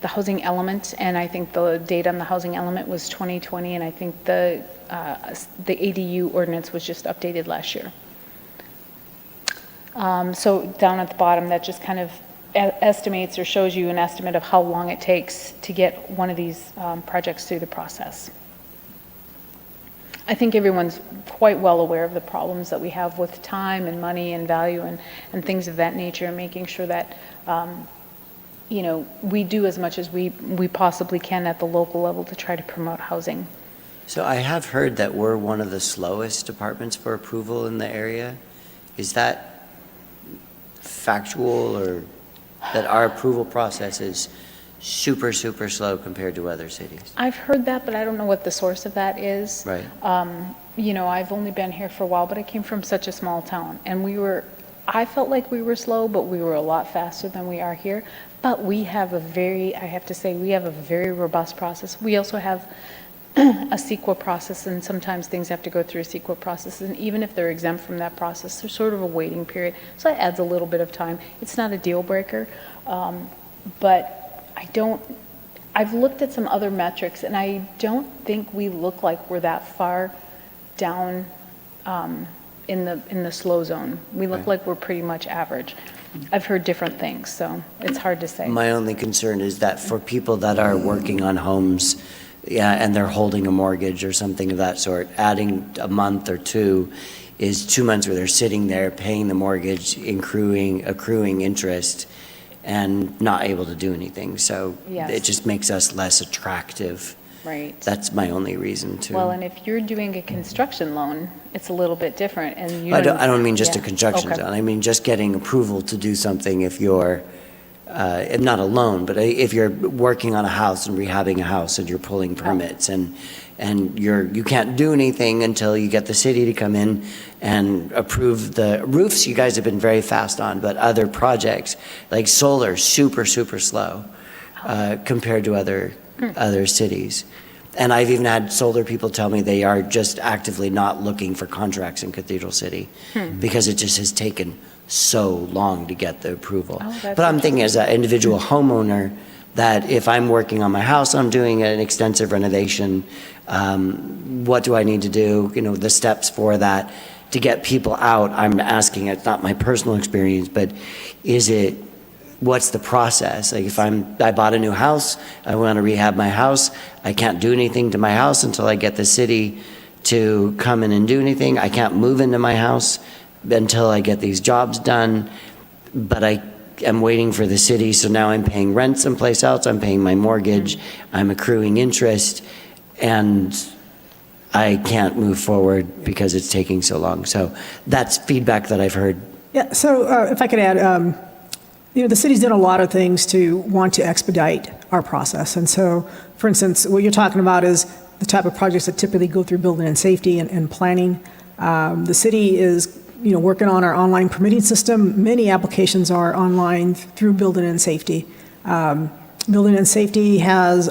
housing element, and I think the date on the housing element was 2020, and I think the ADU ordinance was just updated last year. So down at the bottom, that just kind of estimates or shows you an estimate of how long it takes to get one of these projects through the process. I think everyone's quite well aware of the problems that we have with time and money and value and things of that nature, and making sure that, we do as much as we possibly can at the local level to try to promote housing. So I have heard that we're one of the slowest departments for approval in the area. Is that factual, or that our approval process is super, super slow compared to other cities? I've heard that, but I don't know what the source of that is. Right. I've only been here for a while, but I came from such a small town, and I felt like we were slow, but we were a lot faster than we are here. But we have I have to say, we have a very robust process. We also have a CEQA process, and sometimes things have to go through a CEQA process, and even if they're exempt from that process, there's sort of a waiting period. So that adds a little bit of time. It's not a deal breaker, but I've looked at some other metrics, and I don't think we look like we're that far down in the slow zone. We look like we're pretty much average. I've heard different things, so it's hard to say. My only concern is that for people that are working on homes, and they're holding a mortgage or something of that sort, adding a month or two is 2 months where they're sitting there paying the mortgage, accruing interest, and not able to do anything. So Yes. it just makes us less attractive. Right. That's my only reason to. Well, and if you're doing a construction loan, it's a little bit different, and you I don't mean just a yeah. construction Okay. zone. I mean just getting approval to do something if you're, not a loan, but if you're working on a house and rehabbing a house and you're pulling permits and you can't do anything until you get the city to come in and approve the roofs. You guys have been very fast on, but other projects like solar, super, super slow compared to other cities. And I've even had solar people tell me they are just actively not looking for contracts in Cathedral City because it just has taken so long to get the approval. Oh, that's But I'm thinking as an individual homeowner that if I'm working on my house, I'm doing an extensive renovation, what do I need to do? The steps for that to get people out. I'm asking, it's not my personal experience, but what's the process? Like if I bought a new house, I want to rehab my house, I can't do anything to my house until I get the city to come in and do anything. I can't move into my house until I get these jobs done, but I am waiting for the city, so now I'm paying rent someplace else, I'm paying my mortgage, I'm accruing interest, and I can't move forward because it's taking so long. So that's feedback that I've heard. Yeah, so if I could add, the city's done a lot of things to want to expedite our process. And so, for instance, what you're talking about is the type of projects that typically go through building and safety and planning. The city is, working on our online permitting system. Many applications are online through building and safety. Building and safety has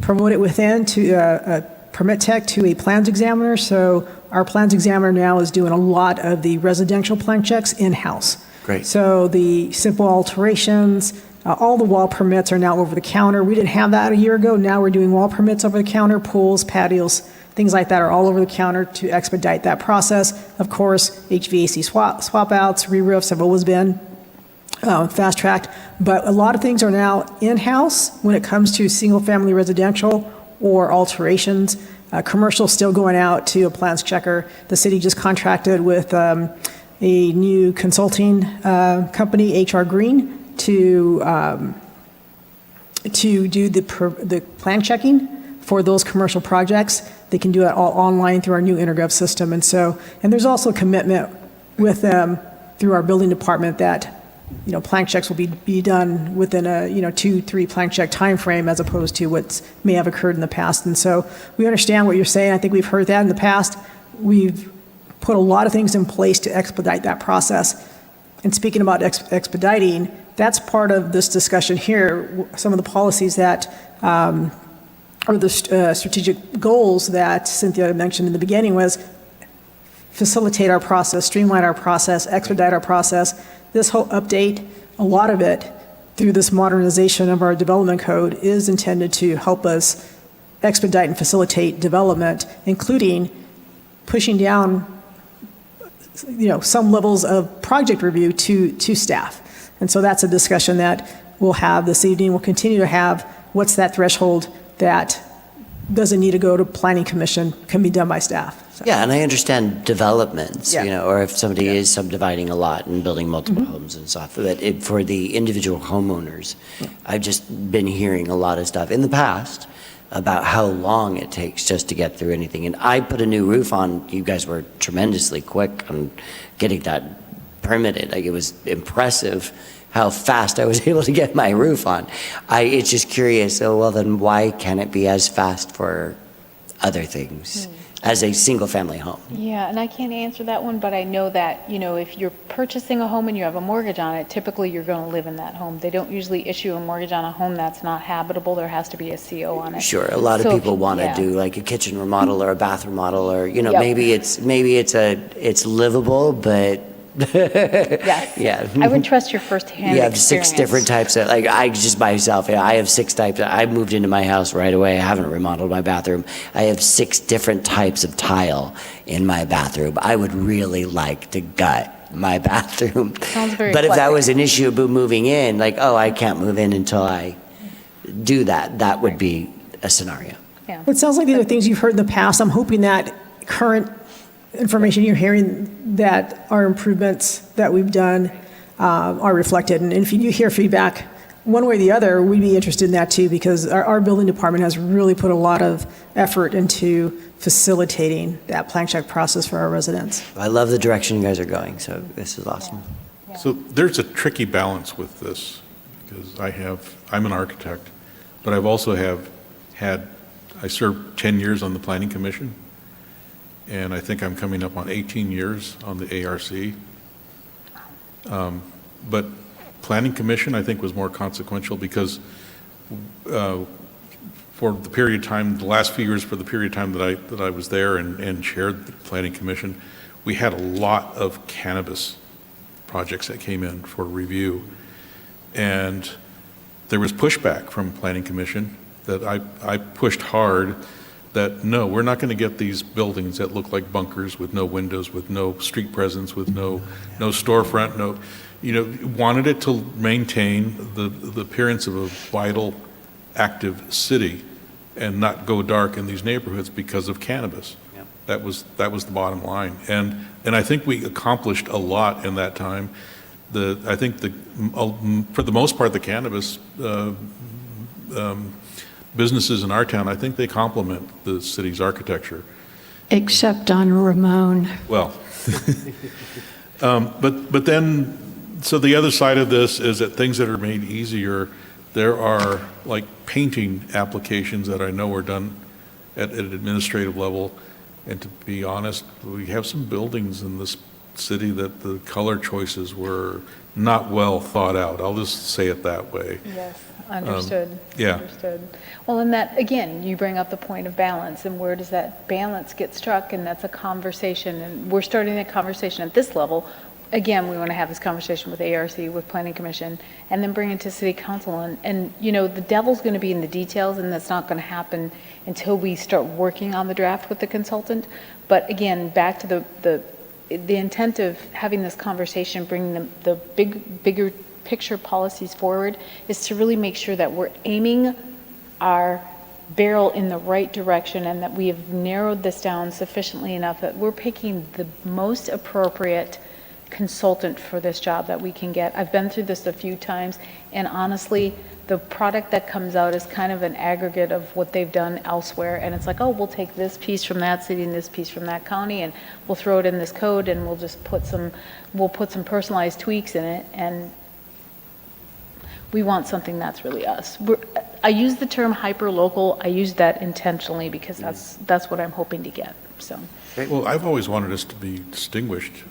promoted within to a permit tech to a plans examiner. So our plans examiner now is doing a lot of the residential plan checks in-house. Great. So the simple alterations, all the wall permits are now over the counter. We didn't have that a year ago. Now we're doing wall permits over the counter, pools, patios, things like that are all over the counter to expedite that process. Of course, HVAC swap outs, re-roofs have always been fast-tracked, but a lot of things are now in-house when it comes to single-family residential or alterations. Commercial still going out to a plans checker. The city just contracted with a new consulting company, HR Green, to do the plan checking for those commercial projects. They can do it all online through our new InterGov system. And there's also commitment with them through our building department that, plan checks will be done within a, 2-3 plan check timeframe as opposed to what may have occurred in the past. And so we understand what you're saying. I think we've heard that in the past. We've put a lot of things in place to expedite that process. And speaking about expediting, that's part of this discussion here. Some of the policies that or the strategic goals that Cynthia mentioned in the beginning was facilitate our process, streamline our process, expedite our process. This whole update, a lot of it, through this modernization of our development code, is intended to help us expedite and facilitate development, including pushing down, some levels of project review to staff. And so that's a discussion that we'll have this evening. We'll continue to have what's that threshold that doesn't need to go to planning commission, can be done by staff. So, Yeah, and I understand developments, Yeah. or if somebody is subdividing a lot and building multiple homes and stuff, but for the individual homeowners, I've just been hearing a lot of stuff in the past about how long it takes just to get through anything. And I put a new roof on, you guys were tremendously quick on getting that permitted. Like, it was impressive how fast I was able to get my roof on. It's just curious, then why can't it be as fast for other things as a single-family home? Yeah, and I can't answer that one, but I know that, if you're purchasing a home and you have a mortgage on it, typically you're going to live in that home. They don't usually issue a mortgage on a home that's not habitable. There has to be a CO on it. Sure, a lot of So if- people want to yeah. do like a kitchen remodel or a bathroom remodel, or, Yep. maybe it's livable, but Yes. yeah. I would trust your firsthand You have 6 different types of, I just myself, I have 6 types. I moved into my house right away. I haven't remodeled my bathroom. I have 6 different types of tile in my bathroom. I would really like to gut my bathroom. Sounds very But if that eclectic. was an issue about moving in, like, I can't move in until I do that, that would be a scenario. Yeah. it sounds like these are things you've heard in the past. I'm hoping that current information you're hearing, that our improvements that we've done are reflected. And if you hear feedback one way or the other, we'd be interested in that too, because our building department has really put a lot of effort into facilitating that plan check process for our residents. I love the direction you guys are going, so this is awesome. So there's a tricky balance with this, because I'm an architect, but I've also I served 10 years on the Planning Commission, and I think I'm coming up on 18 years on the ARC. But Planning Commission, I think, was more consequential because for the period of time, the last few years, for the period of time that I was there and chaired the Planning Commission, we had a lot of cannabis projects that came in for review. And there was pushback from Planning Commission that I pushed hard that, no, we're not going to get these buildings that look like bunkers with no windows, with no street presence, with no storefront, wanted it to maintain the appearance of a vital, active city and not go dark in these neighborhoods because of cannabis. Yep. That was the bottom line. And I think we accomplished a lot in that time. I think for the most part, the cannabis businesses in our town, I think they complement the city's architecture. Except on Ramon. Well, but then, so the other side of this is that things that are made easier, there are like painting applications that I know are done at an administrative level. And to be honest, we have some buildings in this city that the color choices were not well thought out. I'll just say it that way. Yes, understood. yeah. Understood. Well, and that, again, you bring up the point of balance, and where does that balance get struck? And that's a conversation, and we're starting that conversation at this level. Again, we want to have this conversation with ARC, with Planning Commission, and then bring it to City Council. And the devil's going to be in the details, and that's not going to happen until we start working on the draft with the consultant. But again, back to the intent of having this conversation, bringing the bigger picture policies forward, is to really make sure that we're aiming our barrel in the right direction, and that we have narrowed this down sufficiently enough that we're picking the most appropriate consultant for this job that we can get. I've been through this a few times, and honestly, the product that comes out is kind of an aggregate of what they've done elsewhere, and it's like, oh, we'll take this piece from that city and this piece from that county, and we'll throw it in this code, and we'll put some personalized tweaks in it, and we want something that's really us. I use the term hyper-local. I use that intentionally because that's what I'm hoping to get, so. Well, I've always wanted us to be distinguished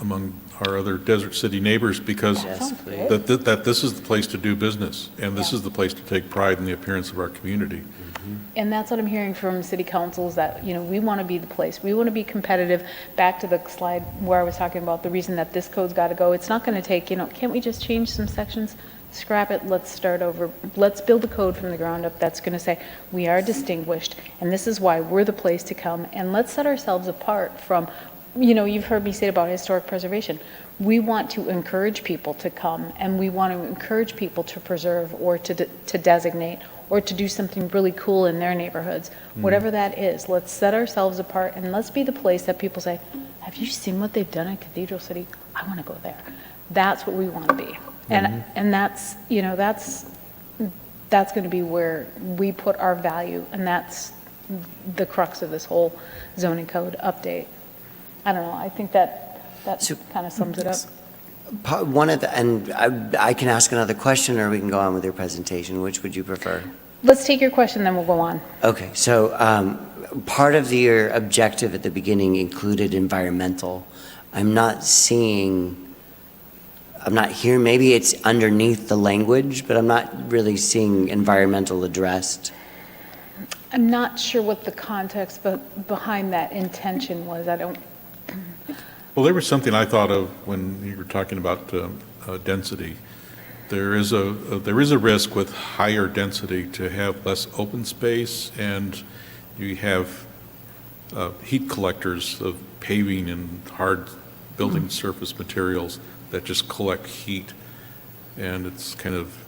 among our other Desert City neighbors, because Yes, please. that this is the place to do business, and this is the place to take pride in the appearance of our community. And that's what I'm hearing from city councils, that, we want to be the place. We want to be competitive. Back to the slide where I was talking about the reason that this code's got to go. It's not going to take, can't we just change some sections? Scrap it, let's start over. Let's build a code from the ground up that's going to say, we are distinguished, and this is why we're the place to come. And let's set ourselves apart from, you've heard me say about historic preservation. We want to encourage people to come, and we want to encourage people to preserve or to designate or to do something really cool in their neighborhoods. Whatever that is, let's set ourselves apart, and let's be the place that people say, have you seen what they've done in Cathedral City? I want to go there. That's what we want to be. And that's, that's going to be where we put our value, and that's the crux of this whole zoning code update. I don't know, I think that So- kind of sums it up. One of the, and I can ask another question, or we can go on with your presentation. Which would you prefer? Let's take your question, then we'll go on. Okay, so part of your objective at the beginning included environmental. I'm not hearing, maybe it's underneath the language, but I'm not really seeing environmental addressed. I'm not sure what the context behind that intention was. I don't, Well, there was something I thought of when you were talking about density. There is a risk with higher density to have less open space, and you have heat collectors of paving and hard building surface materials that just collect heat, and it's kind of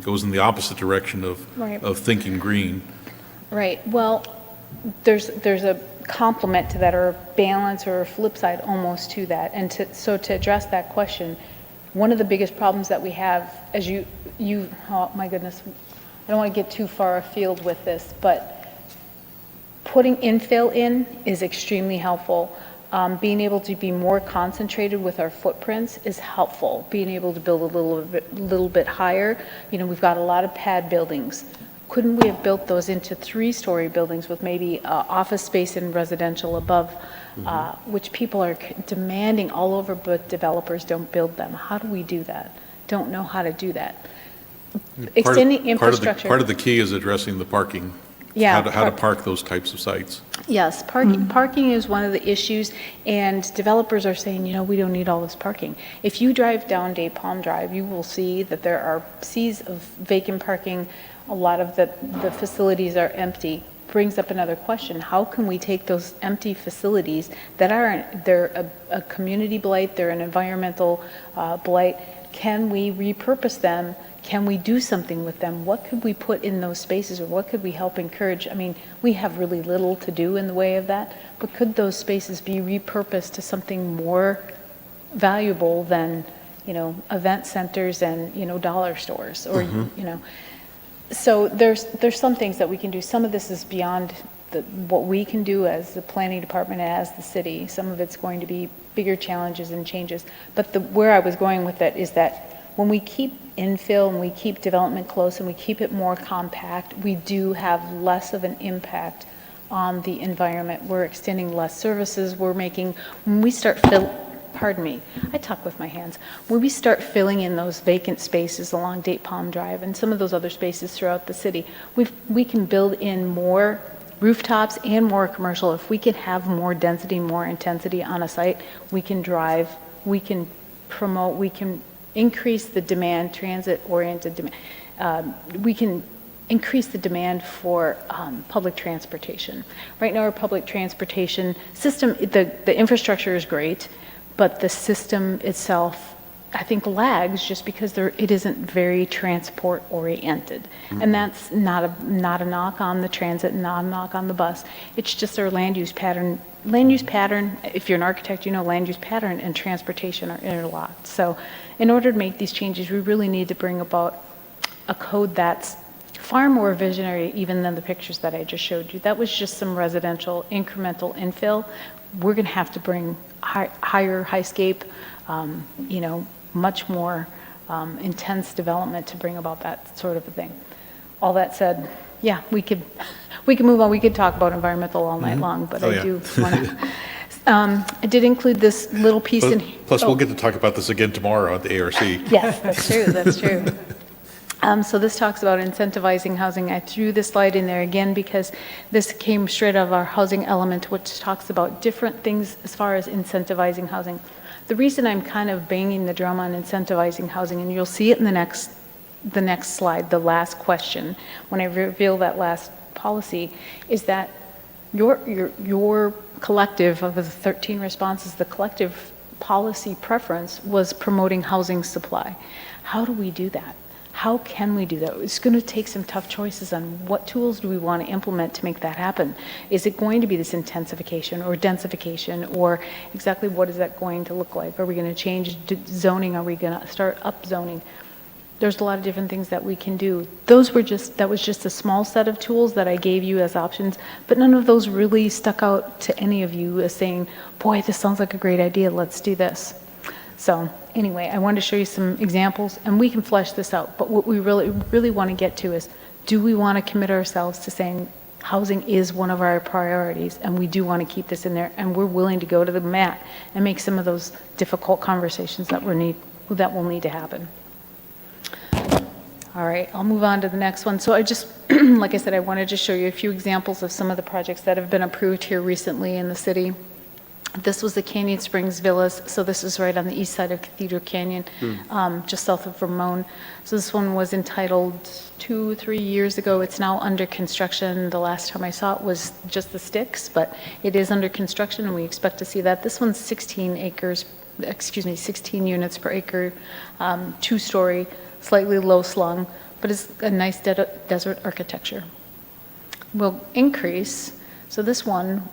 goes in the opposite direction Right. of thinking green. right, well, there's a complement to that, or a balance, or a flip side almost to that. And so to address that question, one of the biggest problems that we have, as oh my goodness, I don't want to get too far afield with this, but putting infill in is extremely helpful. Being able to be more concentrated with our footprints is helpful. Being able to build a little bit higher, we've got a lot of pad buildings. Couldn't we have built those into 3-story buildings with maybe office space and residential above, which people are demanding all over, but developers don't build them? How do we do that? Don't know how to do that. Extending infrastructure. Part of the key is addressing the parking. Yeah, How to park those types of sites. Yes, parking is one of the issues, and developers are saying, we don't need all this parking. If you drive down Day Palm Drive, you will see that there are seas of vacant parking. A lot of the facilities are empty. Brings up another question: how can we take those empty facilities that they're a community blight, they're an environmental blight? Can we repurpose them? Can we do something with them? What could we put in those spaces, or what could we help encourage? I mean, we have really little to do in the way of that, but could those spaces be repurposed to something more valuable than, event centers and, dollar stores, or, So there's some things that we can do. Some of this is beyond what we can do as the planning department, as the city. Some of it's going to be bigger challenges and changes. But where I was going with it is that when we keep infill and we keep development close and we keep it more compact, we do have less of an impact on the environment. We're extending less services. When we start pardon me, I talk with my hands. When we start filling in those vacant spaces along Date Palm Drive and some of those other spaces throughout the city, we can build in more rooftops and more commercial. If we can have more density, more intensity on a site, we can drive, we can promote, we can increase the demand, transit-oriented demand. We can increase the demand for public transportation. Right now, our public transportation system, the infrastructure is great, but the system itself, I think, lags just because it isn't very transport-oriented. And that's not a knock on the transit, not a knock on the bus. It's just our land use pattern. Land use pattern, if you're an architect, land use pattern and transportation are interlocked. So in order to make these changes, we really need to bring about a code that's far more visionary even than the pictures that I just showed you. That was just some residential incremental infill. We're going to have to bring higher highscape, much more intense development to bring about that sort of a thing. All that said, yeah, we could move on. We could talk about environmental all night long, but Oh, I yeah. do want to I did include this little piece in. Plus, oh. we'll get to talk about this again tomorrow at the ARC. Yes, that's true, that's true. So this talks about incentivizing housing. I threw this slide in there again because this came straight out of our housing element, which talks about different things as far as incentivizing housing. The reason I'm kind of banging the drum on incentivizing housing, and you'll see it in the next slide, the last question, when I reveal that last policy, is that your collective of the 13 responses, the collective policy preference was promoting housing supply. How do we do that? How can we do that? It's going to take some tough choices on what tools do we want to implement to make that happen. Is it going to be this intensification or densification, or exactly what is that going to look like? Are we going to change zoning? Are we going to start up zoning? There's a lot of different things that we can do. That was just a small set of tools that I gave you as options, but none of those really stuck out to any of you as saying, boy, this sounds like a great idea, let's do this. So anyway, I wanted to show you some examples, and we can flesh this out, but what we really want to get to is, do we want to commit ourselves to saying housing is one of our priorities, and we do want to keep this in there, and we're willing to go to the mat and make some of those difficult conversations that will need to happen. All right, I'll move on to the next one. So I just, like I said, I wanted to show you a few examples of some of the projects that have been approved here recently in the city. This was the Canyon Springs Villas. So this is right on the east side of Cathedral Canyon, just south of Ramon. So this one was entitled 2-3 years ago. It's now under construction. The last time I saw it was just the sticks, but it is under construction, and we expect to see that. This one's 16 units per acre, 2-story, slightly low slung, but it's a nice desert architecture. Will increase. So this one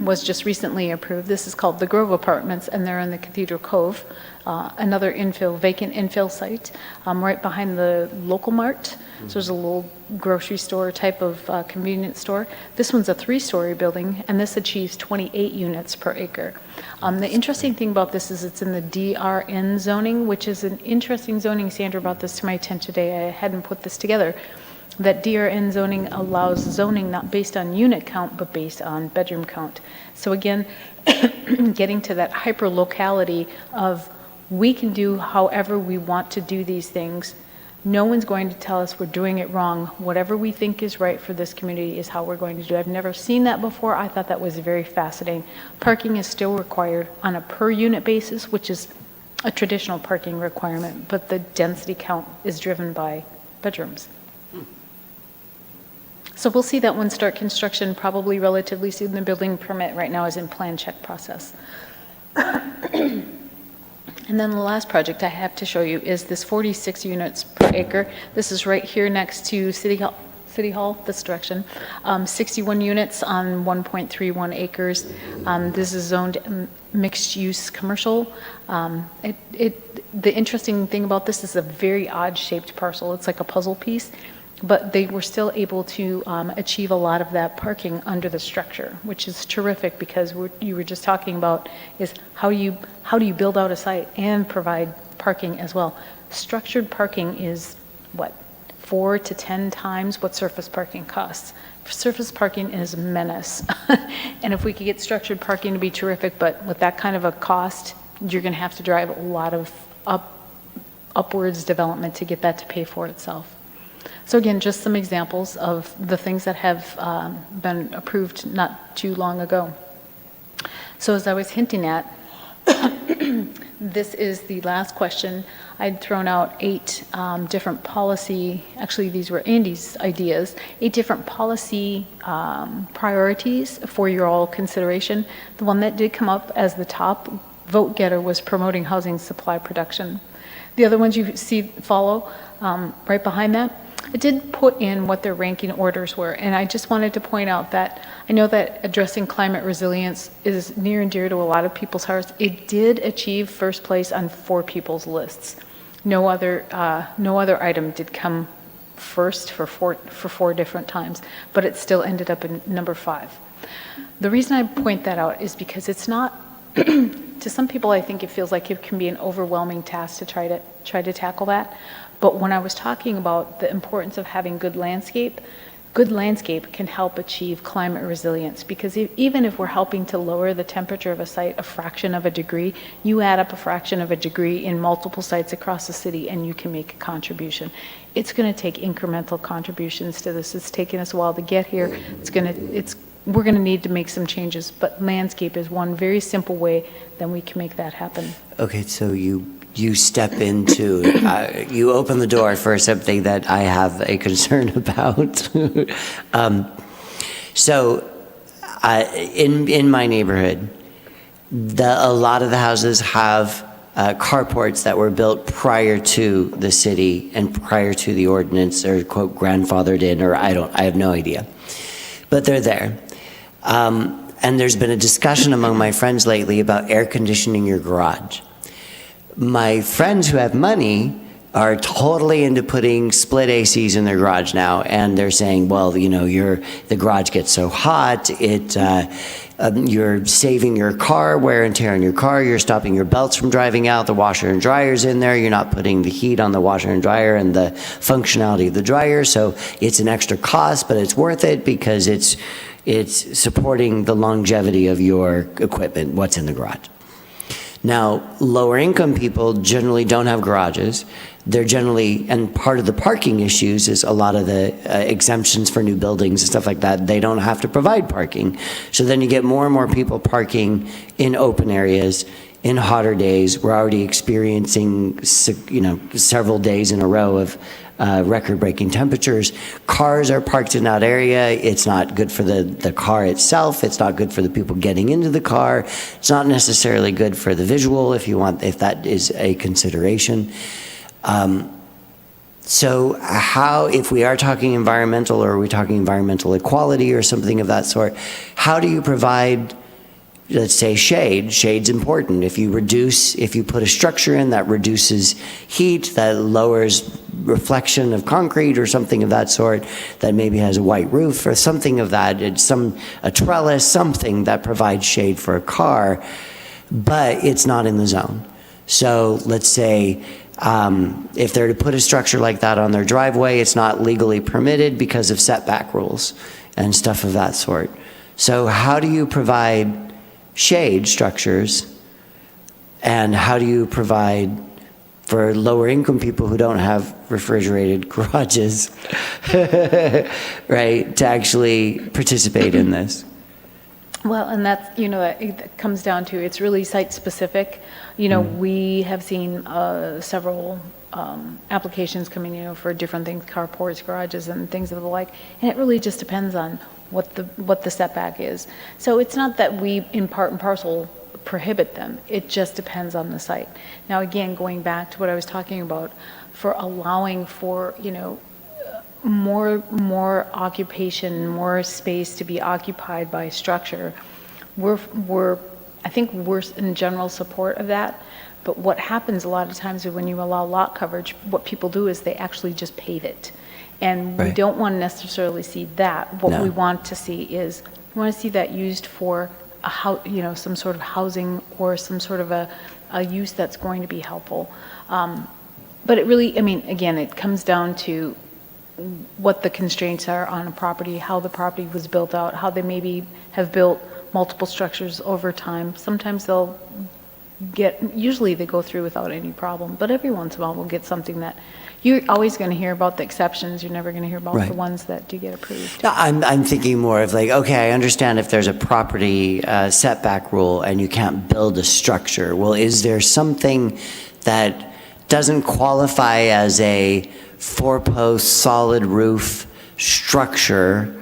was just recently approved. This is called the Grove Apartments, and they're in the Cathedral Cove, another vacant infill site, right behind the Local Mart. So there's a little grocery store type of convenience store. This one's a 3-story building, and this achieves 28 units per acre. The interesting thing about this is it's in the DRN zoning, which is an interesting zoning. Sandra brought this to my attention today. I hadn't put this together. That DRN zoning allows zoning not based on unit count, but based on bedroom count. So again, getting to that hyper locality of we can do however we want to do these things. No one's going to tell us we're doing it wrong. Whatever we think is right for this community is how we're going to do it. I've never seen that before. I thought that was very fascinating. Parking is still required on a per unit basis, which is a traditional parking requirement, but the density count is driven by bedrooms. So we'll see that one start construction probably relatively soon. The building permit right now is in plan check process. And then the last project I have to show you is this 46 units per acre. This is right here next to City Hall, this direction. 61 units on 1.31 acres. This is zoned mixed use commercial. The interesting thing about this is a very odd shaped parcel. It's like a puzzle piece. But they were still able to achieve a lot of that parking under the structure, which is terrific because you were just talking about is how do you build out a site and provide parking as well. Structured parking is what, 4 to 10 times what surface parking costs. Surface parking is a menace, and if we could get structured parking to be terrific, but with that kind of a cost, you're going to have to drive a lot of upwards development to get that to pay for itself. So again, just some examples of the things that have been approved not too long ago. So as I was hinting at, this is the last question. I'd thrown out 8 different policy, actually these were Andy's ideas, 8 different policy priorities for your all consideration. The one that did come up as the top vote getter was promoting housing supply production. The other ones you see follow right behind that. I did put in what their ranking orders were, and I just wanted to point out that I know that addressing climate resilience is near and dear to a lot of people's hearts. It did achieve first place on 4 people's lists. No other item did come first for 4 different times, but it still ended up in number 5. The reason I point that out is because it's not, to some people I think it feels like it can be an overwhelming task to try to tackle that. But when I was talking about the importance of having good landscape, good landscape can help achieve climate resilience, because even if we're helping to lower the temperature of a site a fraction of a degree, you add up a fraction of a degree in multiple sites across the city and you can make a contribution. It's going to take incremental contributions to this. It's taken us a while to get here. We're going to need to make some changes, but landscape is one very simple way that we can make that happen. Okay, so you step into, you open the door for something that I have a concern about. In my neighborhood, a lot of the houses have carports that were built prior to the city and prior to the ordinance, or quote grandfathered in, or I have no idea, but they're there. And there's been a discussion among my friends lately about air conditioning your garage. My friends who have money are totally into putting split ACs in their garage now, and they're saying, well, you know, the garage gets so hot, you're saving your car, wear and tear on your car, you're stopping your belts from driving out, the washer and dryer's in there, you're not putting the heat on the washer and dryer and the functionality of the dryer, so it's an extra cost, but it's worth it because it's supporting the longevity of your equipment, what's in the garage. Now, lower income people generally don't have garages. They're generally, and part of the parking issues is a lot of the exemptions for new buildings and stuff like that, they don't have to provide parking. So then you get more and more people parking in open areas in hotter days. We're already experiencing, several days in a row of record-breaking temperatures. Cars are parked in that area. It's not good for the car itself. It's not good for the people getting into the car. It's not necessarily good for the visual, if that is a consideration. So if we are talking environmental, or are we talking environmental equality or something of that sort, how do you provide, let's say, shade? Shade's important. If you put a structure in that reduces heat, that lowers reflection of concrete or something of that sort, that maybe has a white roof or something of that, a trellis, something that provides shade for a car, but it's not in the zone. So let's say if they're to put a structure like that on their driveway, it's not legally permitted because of setback rules and stuff of that sort. So how do you provide shade structures, and how do you provide for lower income people who don't have refrigerated garages, right, to actually participate in this? Well, and that's, it comes down to, it's really site specific. We have seen several applications coming, for different things, carports, garages, and things of the like, and it really just depends on what the setback is. So it's not that we, in part and parcel, prohibit them. It just depends on the site. Now, again, going back to what I was talking about, for allowing for, more occupation, more space to be occupied by structure, I think we're in general support of that. But what happens a lot of times is when you allow lot coverage, what people do is they actually just pave it. And we don't want to necessarily see that. What we want to see is, we want to see that used for some sort of housing, or some sort of a use that's going to be helpful. But it really, again, it comes down to what the constraints are on a property, how the property was built out, how they maybe have built multiple structures over time. Sometimes usually they go through without any problem, but every once in a while we'll get something that, you're always going to hear about the exceptions, you're never going to hear about the ones that do get approved. No, I'm thinking more of like, okay, I understand if there's a property setback rule and you can't build a structure. Well, is there something that doesn't qualify as a 4-post solid roof structure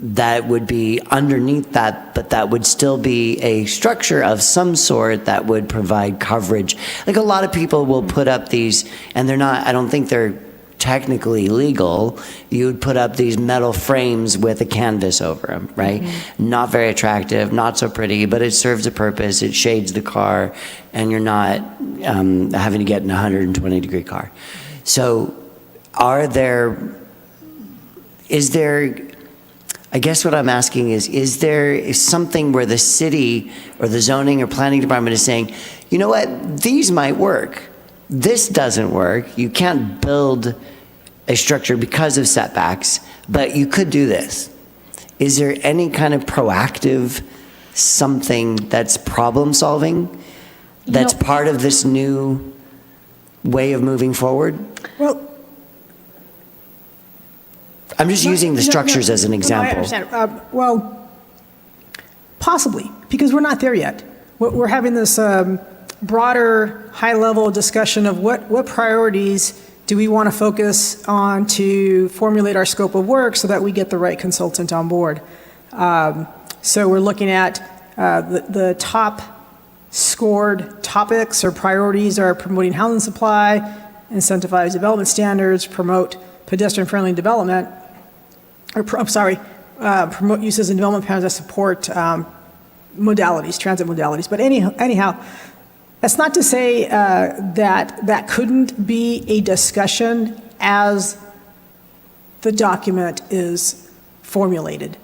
that would be underneath that, but that would still be a structure of some sort that would provide coverage? Like, a lot of people will put up these, and I don't think they're technically legal. You would put up these metal frames with a canvas over them, right? Mm-hmm. Not very attractive, not so pretty, but it serves a purpose. It shades the car, and you're not having to get in a 120-degree car. So I guess what I'm asking is there something where the city or the zoning or planning department is saying, you know what, these might work, this doesn't work, you can't build a structure because of setbacks, but you could do this. Is there any kind of proactive something that's problem solving that's No. part of this new way of moving forward? Well, I'm just using the structures as an I example. understand. Well, possibly, because we're not there yet. We're having this broader, high-level discussion of what priorities do we want to focus on to formulate our scope of work so that we get the right consultant on board. So we're looking at the top scored topics or priorities are promoting housing supply, incentivize development standards, promote pedestrian-friendly development, promote uses in development plans that support modalities, transit modalities. But anyhow, that's not to say that couldn't be a discussion as the document is formulated.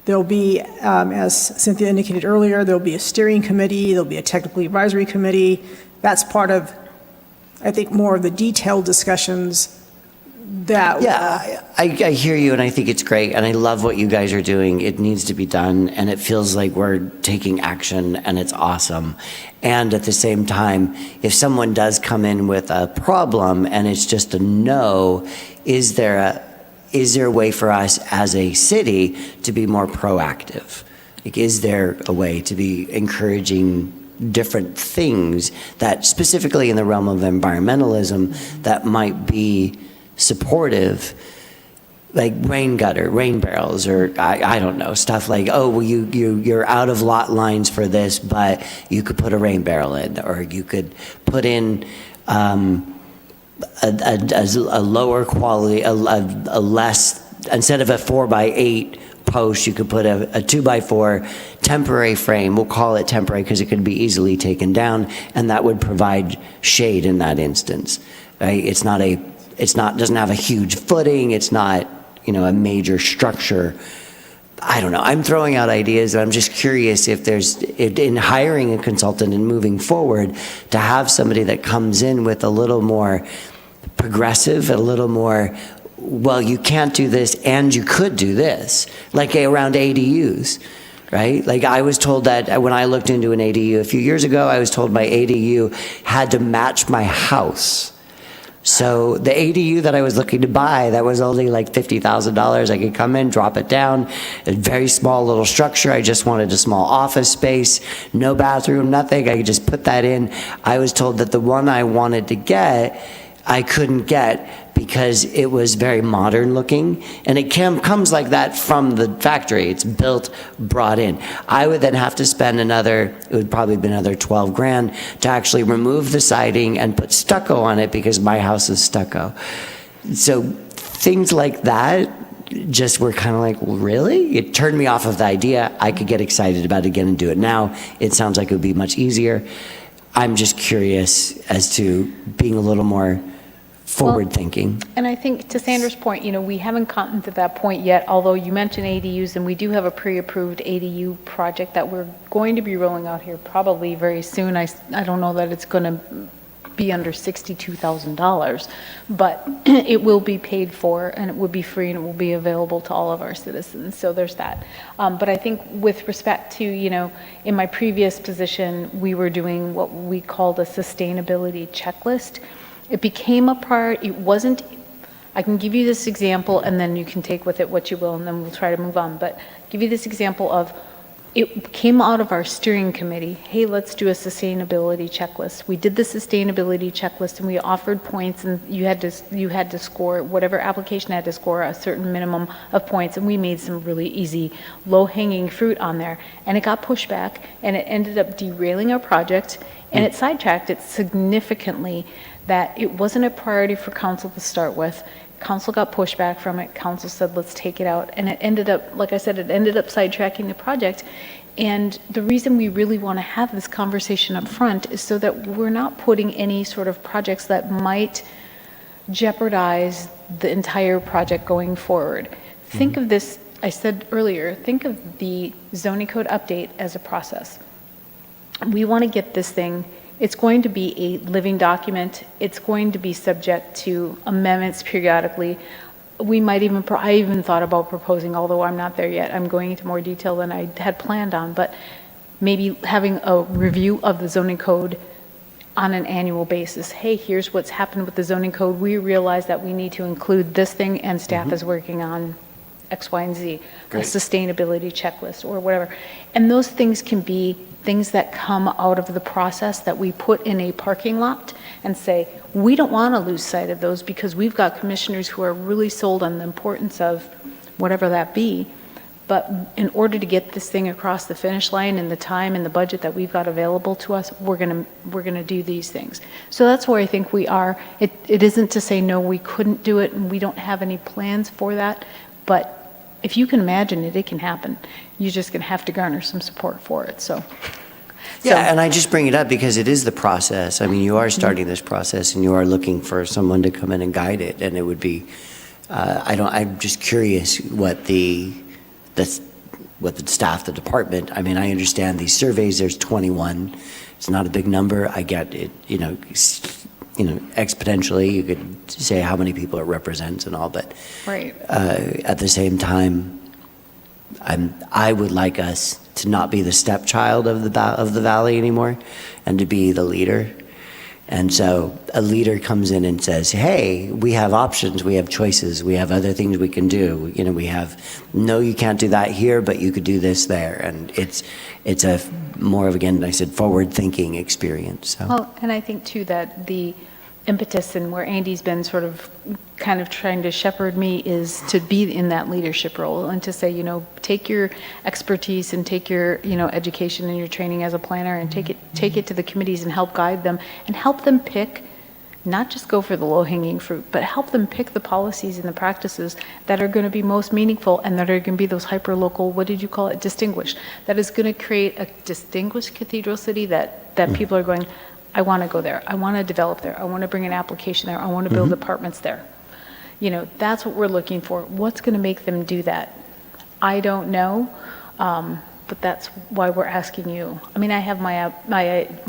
There'll be, as Cynthia indicated earlier, there'll be a steering committee, there'll be a technical advisory committee. That's part of, I think, more of the detailed discussions that. Yeah, I hear you, and I think it's great, and I love what you guys are doing. It needs to be done, and it feels like we're taking action, and it's awesome. And at the same time, if someone does come in with a problem and it's just a no, is there a way for us as a city to be more proactive? Like, is there a way to be encouraging different things that specifically in the realm of environmentalism that might be supportive, like rain barrels, or I don't know, stuff like, oh, well, you're out of lot lines for this, but you could put a rain barrel in, or you could put in a lower quality, a less, instead of a 4x8 post, you could put a 2x4 temporary frame. We'll call it temporary because it could be easily taken down, and that would provide shade in that instance. Right? Doesn't have a huge footing. It's not, a major structure. I don't know. I'm throwing out ideas, and I'm just curious if in hiring a consultant and moving forward, to have somebody that comes in with a little more progressive, a little more, well, you can't do this and you could do this, like around ADUs, right? Like I was told that when I looked into an ADU a few years ago, I was told my ADU had to match my house. So the ADU that I was looking to buy, that was only like $50,000. I could come in, drop it down, a very small little structure. I just wanted a small office space, no bathroom, nothing. I could just put that in. I was told that the one I wanted to get, I couldn't get because it was very modern looking, and it comes like that from the factory. It's built, brought in. I would then have to spend it would probably be another 12 grand to actually remove the siding and put stucco on it because my house is stucco. So things like that just were kind of like, well, really? It turned me off of the idea. I could get excited about it again and do it now. It sounds like it would be much easier. I'm just curious as to being a little more forward thinking. And I think to Sandra's point, we haven't gotten to that point yet, although you mentioned ADUs, and we do have a pre-approved ADU project that we're going to be rolling out here probably very soon. I don't know that it's going to be under $62,000, but it will be paid for, and it will be free, and it will be available to all of our citizens. So there's that. But I think with respect to, in my previous position, we were doing what we called a sustainability checklist. It became a part, it wasn't, I can give you this example and then you can take with it what you will and then we'll try to move on. But give you this example of, it came out of our steering committee, hey, let's do a sustainability checklist. We did the sustainability checklist and we offered points, and you had to score, whatever application had to score a certain minimum of points, and we made some really easy low-hanging fruit on there. And it got pushed back and it ended up derailing our project, and it sidetracked it significantly, that it wasn't a priority for council to start with. Council got pushback from it. Council said, let's take it out. And it ended up, like I said, it ended up sidetracking the project. And the reason we really want to have this conversation up front is so that we're not putting any sort of projects that might jeopardize the entire project going forward. Think of this, I said earlier, think of the zoning code update as a process. We want to get this thing It's going to be a living document. It's going to be subject to amendments periodically. We might even, I even thought about proposing, although I'm not there yet, I'm going into more detail than I had planned on, but maybe having a review of the zoning code on an annual basis. Hey, here's what's happened with the zoning code. We realize that we need to include this thing, and staff is working on X, Y, and Z, Great. a sustainability checklist or whatever. And those things can be things that come out of the process that we put in a parking lot and say, we don't want to lose sight of those because we've got commissioners who are really sold on the importance of whatever that be. But in order to get this thing across the finish line in the time and the budget that we've got available to us, we're gonna do these things. So that's where I think we are. It isn't to say, no, we couldn't do it and we don't have any plans for that, but if you can imagine it, it can happen. You're just gonna have to garner some support for it, so. Yeah, and I just bring it up because it is the process. I mean, you are starting this process and you are looking for someone to come in and guide it, and it would be, I'm just curious what the staff, the department, I mean, I understand these surveys, there's 21. It's not a big number. I get it, exponentially, you could say how many people it represents and all, but Right. at the same time, I would like us to not be the stepchild of the valley anymore, and to be the leader. And so a leader comes in and says, hey, we have options, we have choices, we have other things we can do. We have, no, you can't do that here, but you could do this there. And it's a more of, again, I said, forward-thinking experience. So. Well, and I think too that the impetus and where Andy's been sort of kind of trying to shepherd me is to be in that leadership role and to say, take your expertise and take your, education and your training as a planner and take it to the committees and help guide them and help them pick, not just go for the low-hanging fruit, but help them pick the policies and the practices that are going to be most meaningful and that are going to be those hyper-local, what did you call it, distinguished, that is going to create a distinguished cathedral city that people are going, I want to go there. I want to develop there. I want to bring an application there. I want to build apartments there. That's what we're looking for. What's going to make them do that? I don't know, but that's why we're asking you. I mean, I have my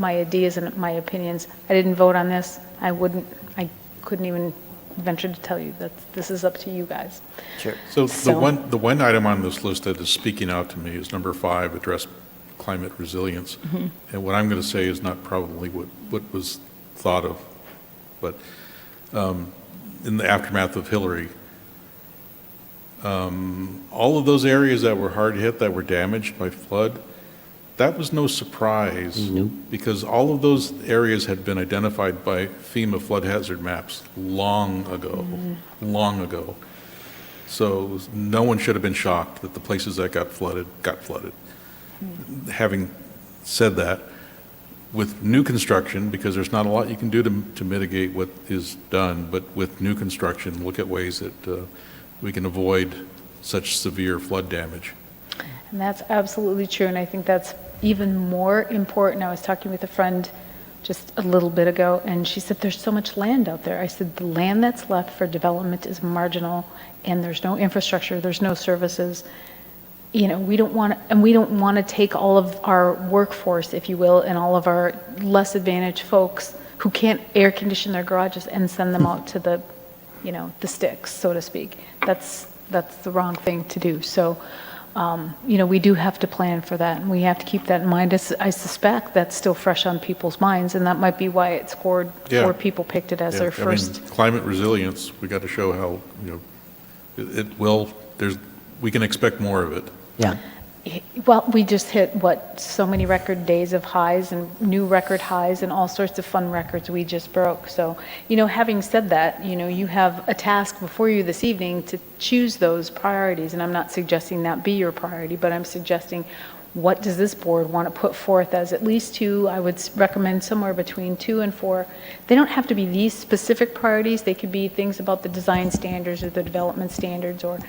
ideas and my opinions. I didn't vote on this. I couldn't even venture to tell you that this is up to you guys. Sure. So the one item on this list that is speaking out to me is number 5, address climate resilience. And what I'm going to say is not probably what was thought of, but in the aftermath of Hillary, all of those areas that were hard hit, that were damaged by flood, that was no surprise. Nope. Because all of those areas had been identified by FEMA flood hazard maps long ago. So no one should have been shocked that the places that got flooded. Having said that, with new construction, because there's not a lot you can do to mitigate what is done, but with new construction, look at ways that we can avoid such severe flood damage. And that's absolutely true, and I think that's even more important. I was talking with a friend just a little bit ago, and she said, there's so much land out there. I said, the land that's left for development is marginal, and there's no infrastructure, there's no services. We don't want to take all of our workforce, if you will, and all of our less advantaged folks who can't air condition their garages and send them out to the sticks, so to speak. That's the wrong thing to do. So, we do have to plan for that, and we have to keep that in mind. I suspect that's still fresh on people's minds, and that might be why it scored, or people picked it as their first. Climate resilience, we got to show how, we can expect more of it. Yeah. Well, we just hit, so many record days of highs and new record highs and all sorts of fun records we just broke. So, having said that, you have a task before you this evening to choose those priorities. And I'm not suggesting that be your priority, but I'm suggesting what does this board want to put forth as at least 2, I would recommend somewhere between 2 and 4. They don't have to be these specific priorities. They could be things about the design standards or the development standards or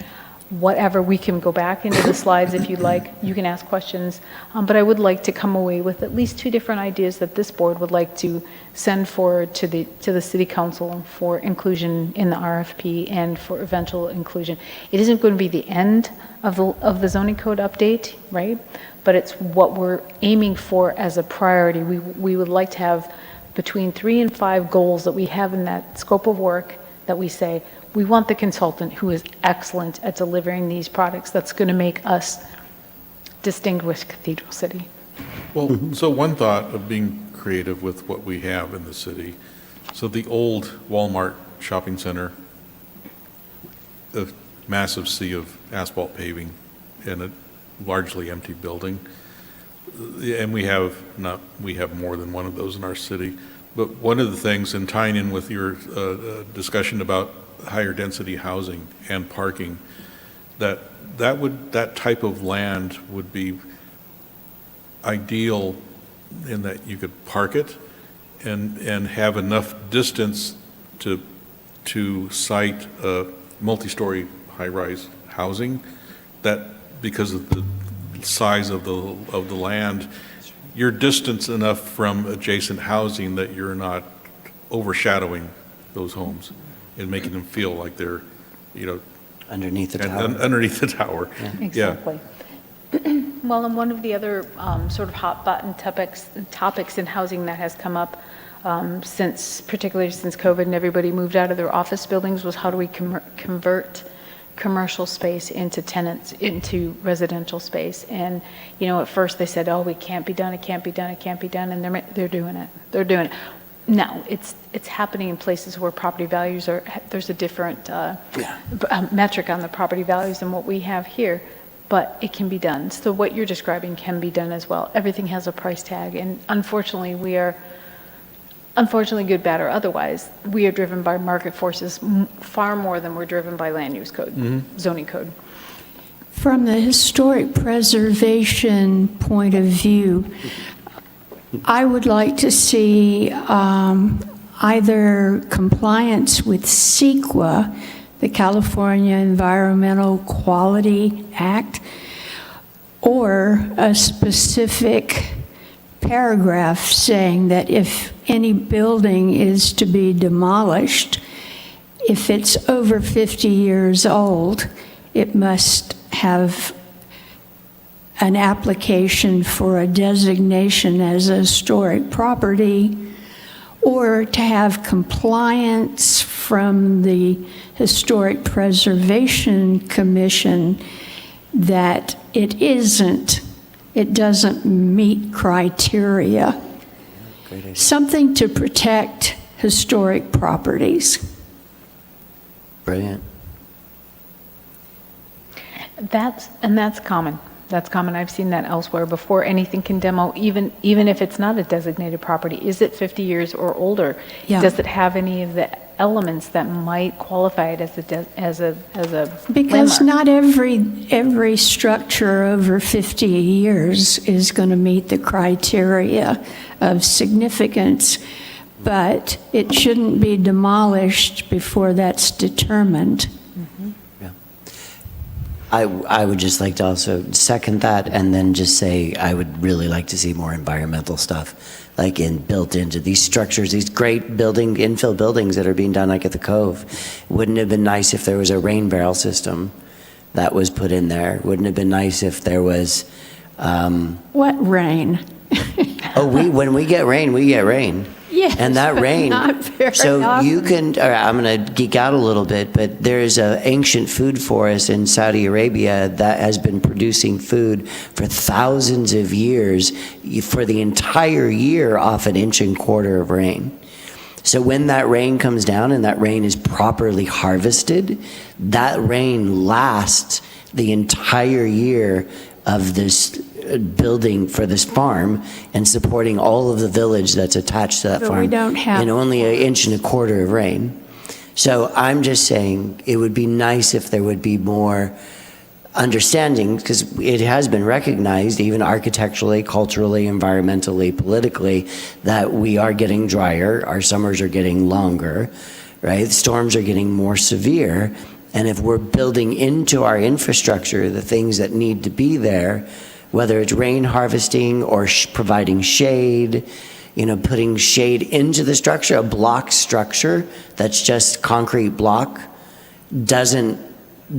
whatever. We can go back into the slides if you'd like. You can ask questions. But I would like to come away with at least 2 different ideas that this board would like to send forward to the city council for inclusion in the RFP and for eventual inclusion. It isn't going to be the end of the zoning code update, right? But it's what we're aiming for as a priority. We would like to have between 3 and 5 goals that we have in that scope of work that we say, we want the consultant who is excellent at delivering these products that's going to make us distinguished Cathedral City. Well, so one thought of being creative with what we have in the city. So the old Walmart shopping center, a massive sea of asphalt paving and a largely empty building. And we have more than one of those in our city. But one of the things, and tying in with your discussion about higher density housing and parking, that type of land would be ideal in that you could park it and have enough distance to site multi-story high-rise housing, that because of the size of the land, you're distance enough from adjacent housing that you're not overshadowing those homes and making them feel like they're, Underneath the tower. underneath the tower. Yeah. Yeah. Exactly. Well, and one of the other sort of hot button topics in housing that has come up particularly since COVID and everybody moved out of their office buildings was how do we convert commercial space into residential space. And, at first they said, oh, it can't be done, and they're doing it. They're doing it. Now, it's happening in places where property values there's a different metric on the property values than what we have here, but it can be done. So what you're describing can be done as well. Everything has a price tag, and unfortunately, good, bad, or otherwise, we are driven by market forces far more than we're driven by land use code, zoning code. From the historic preservation point of view, I would like to see either compliance with CEQA, the California Environmental Quality Act, or a specific paragraph saying that if any building is to be demolished, if it's over 50 years old, it must have an application for a designation as a historic property, or to have compliance from the Historic Preservation Commission that it doesn't meet criteria. Great idea. Something to protect historic properties. Brilliant. That's common. That's common. I've seen that elsewhere. Before anything can demo, even if it's not a designated property, is it 50 years or older? Yeah. Does it have any of the elements that might qualify it as a Because landmark? not every structure over 50 years is going to meet the criteria of significance, but it shouldn't be demolished before that's determined. I would just like to also second that and then just say I would really like to see more environmental stuff built into these structures, these great infill buildings that are being done like at the Cove. Wouldn't it have been nice if there was a rain barrel system that was put in there? Wouldn't it have been nice if there was... What rain? When we get rain, we get rain. Yes, And that but rain, not very so you often. can, all right, I'm going to geek out a little bit, but there's an ancient food forest in Saudi Arabia that has been producing food for thousands of years for the entire year off an inch and quarter of rain. So when that rain comes down and that rain is properly harvested, that rain lasts the entire year of this building for this farm and supporting all of the village that's attached to that But farm. we don't have- And only an inch and a quarter of rain. So I'm just saying it would be nice if there would be more understanding, because it has been recognized, even architecturally, culturally, environmentally, politically, that we are getting drier, our summers are getting longer, right? Storms are getting more severe, And if we're building into our infrastructure the things that need to be there, whether it's rain harvesting or providing shade, putting shade into the structure, a block structure that's just concrete block, doesn't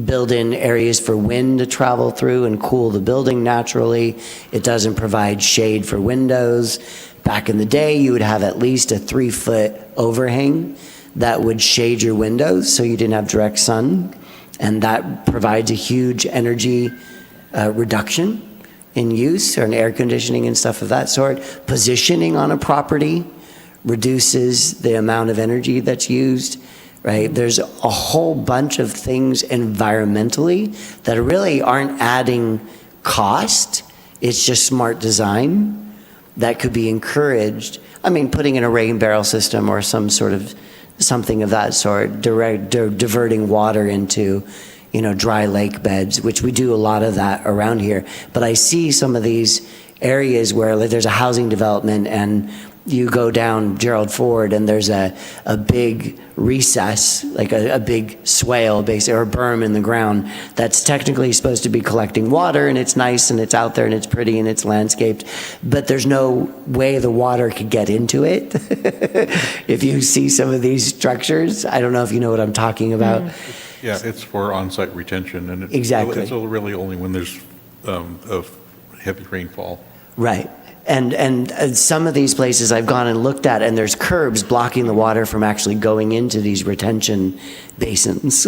build in areas for wind to travel through and cool the building naturally. It doesn't provide shade for windows. Back in the day, you would have at least a 3-foot overhang that would shade your windows so you didn't have direct sun. And that provides a huge energy reduction in use, or in air conditioning and stuff of that sort. Positioning on a property reduces the amount of energy that's used, right? There's a whole bunch of things environmentally that really aren't adding cost. It's just smart design that could be encouraged. I mean, putting in a rain barrel system or some sort of something of that sort, diverting water into dry lake beds, which we do a lot of that around here. But I see some of these areas where there's a housing development and you go down Gerald Ford and there's a big recess, like a big swale, basically, or a berm in the ground that's technically supposed to be collecting water, and it's nice and it's out there and it's pretty and it's landscaped, but there's no way the water could get into it. If you see some of these structures, I don't know if you know what I'm talking about. Yeah, it's for on-site retention, and Exactly. it's really only when there's a heavy rainfall. Right. And some of these places I've gone and looked at, and there's curbs blocking the water from actually going into these retention basins.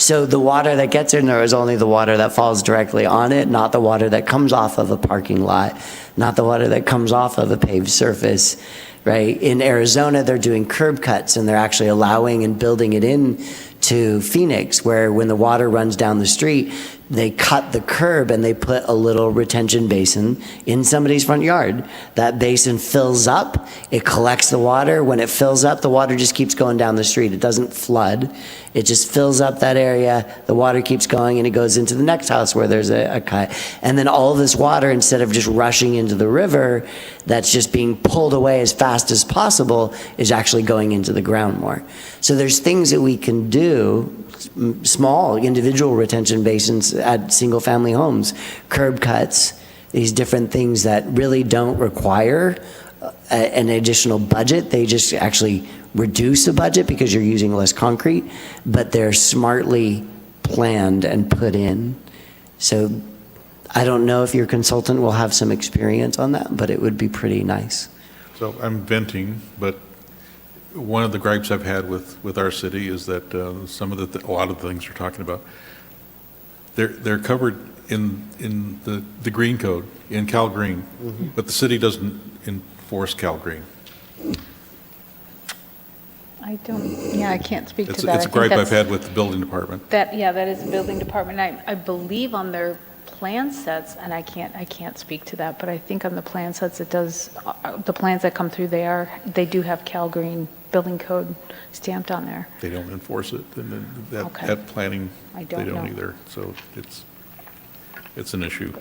So the water that gets in there is only the water that falls directly on it, not the water that comes off of a parking lot, not the water that comes off of a paved surface, right? In Arizona, they're doing curb cuts, and they're actually allowing and building it in to Phoenix, where when the water runs down the street, they cut the curb and they put a little retention basin in somebody's front yard. That basin fills up, it collects the water. When it fills up, the water just keeps going down the street. It doesn't flood. It just fills up that area. The water keeps going and it goes into the next house where there's a cut. And then all this water, instead of just rushing into the river, that's just being pulled away as fast as possible, is actually going into the ground more. So there's things that we can do, small individual retention basins at single-family homes, curb cuts, these different things that really don't require an additional budget. They just actually reduce the budget because you're using less concrete, but they're smartly planned and put in. So I don't know if your consultant will have some experience on that, but it would be pretty nice. So I'm venting, but one of the gripes I've had with our city is that some of a lot of the things you're talking about, they're covered in the green code, in Cal Green, but the city doesn't enforce Cal Green. I can't speak to that. It's a gripe I've had with the building department. That is the building department. I believe on their plan sets, and I can't speak to that, but I think on the plan sets it does, the plans that come through, they do have Cal Green building code stamped on there. They don't enforce it, and then Okay. at planning, I they don't don't know. either, so it's an issue.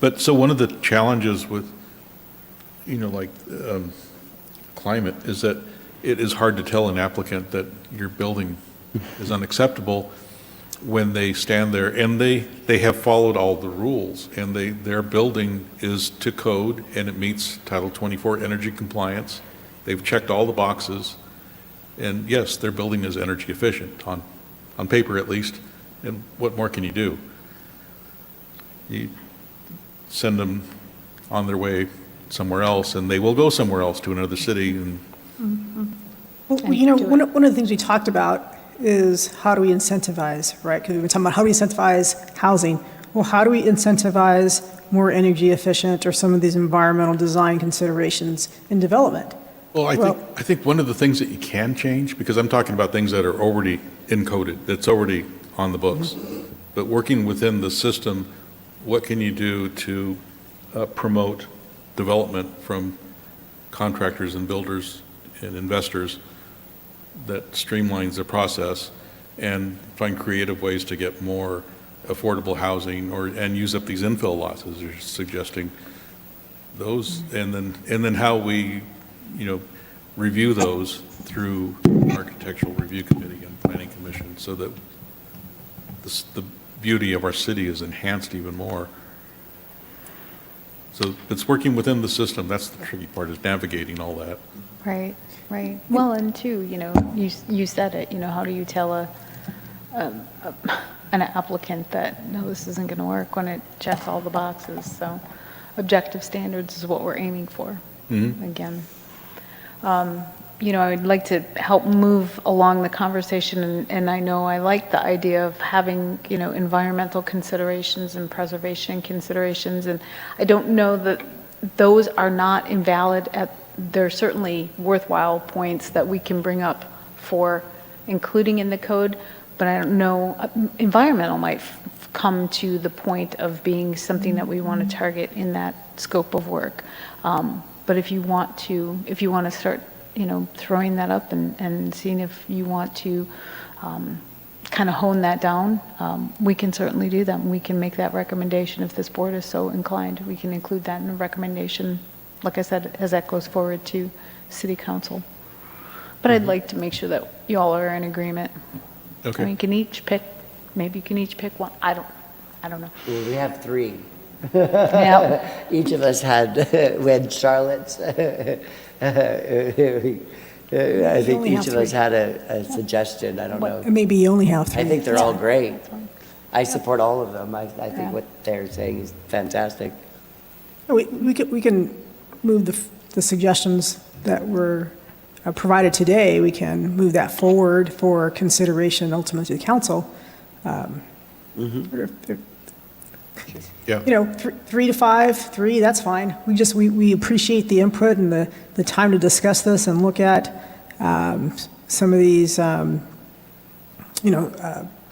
But, so one of the challenges with, climate is that it is hard to tell an applicant that your building is unacceptable when they stand there, and they have followed all the rules, and their building is to code, and it meets Title 24 energy compliance. They've checked all the boxes, and yes, their building is energy efficient, on paper at least, and what more can you do? You send them on their way somewhere else, and they will go somewhere else to another city, and Well, one of the things we talked about is how do we incentivize, right? Because we've been talking about how do we incentivize housing. Well, how do we incentivize more energy efficient or some of these environmental design considerations in development? well, I think one of the things that you can change, because I'm talking about things that are already encoded, that's already on the books, but working within the system, what can you do to promote development from contractors and builders and investors that streamlines the process and find creative ways to get more affordable housing and use up these infill lots, as you're suggesting. Those, and then how we, review those through Architectural Review Committee and Planning Commission, so that the beauty of our city is enhanced even more. So it's working within the system. That's the tricky part, is navigating all that. Right, right. Well, and too, you said it, how do you tell an applicant that, no, this isn't going to work when it checks all the boxes? So objective standards is what we're aiming for, again. I would like to help move along the conversation, and I know I like the idea of having, environmental considerations and preservation considerations, and I don't know that those are not invalid. They're certainly worthwhile points that we can bring up for including in the code, but I don't know, environmental might come to the point of being something that we want to target in that scope of work. But if you want to start throwing that up and seeing if you want to kind of hone that down, we can certainly do that. We can make that recommendation if this board is so inclined. We can include that in the recommendation, like I said, as that goes forward to City Council. But I'd like to make sure that you all are in agreement. Okay. I mean, maybe you can each pick one. I don't know. Well, we have 3. Yeah. Each of us had Charlotte's. I think only each have of us 3. had a suggestion. I don't know. Maybe you only have 3. I think they're all great. I support all of them. I think what they're saying is fantastic. We can move the suggestions that were provided today, we can move that forward for consideration ultimately to the council. Yeah. 3 to 5, 3, that's fine. We appreciate the input and the time to discuss this and look at some of these,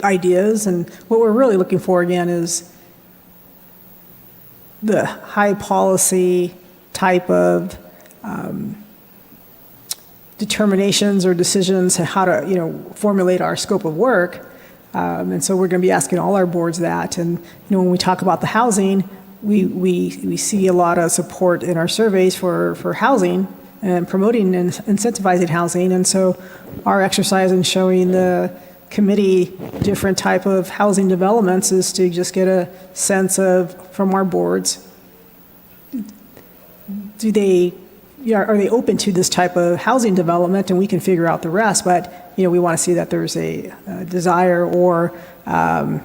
ideas. And what we're really looking for, again, is the high policy type of determinations or decisions and how to, formulate our scope of work. And so we're going to be asking all our boards that. And, when we talk about the housing, we see a lot of support in our surveys for housing and promoting and incentivizing housing. And so our exercise in showing the committee different type of housing developments is to just get a sense of, from our boards, are they open to this type of housing development, and we can figure out the rest. But, we want to see that there's a desire or, a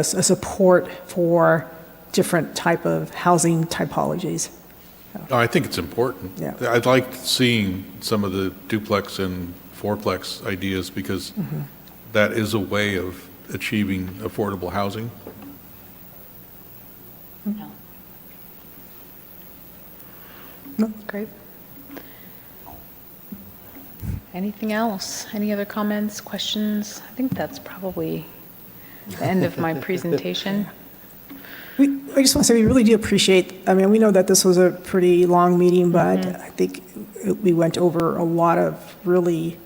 support for different type of housing typologies. No, I think it's important. Yeah. I'd like seeing some of the duplex and fourplex ideas, because that is a way of achieving affordable housing. Great. Anything else? Any other comments, questions? I think that's probably the end of my presentation. I just want to say we really do appreciate, we know that this was a pretty long meeting, but I think we went over a lot of really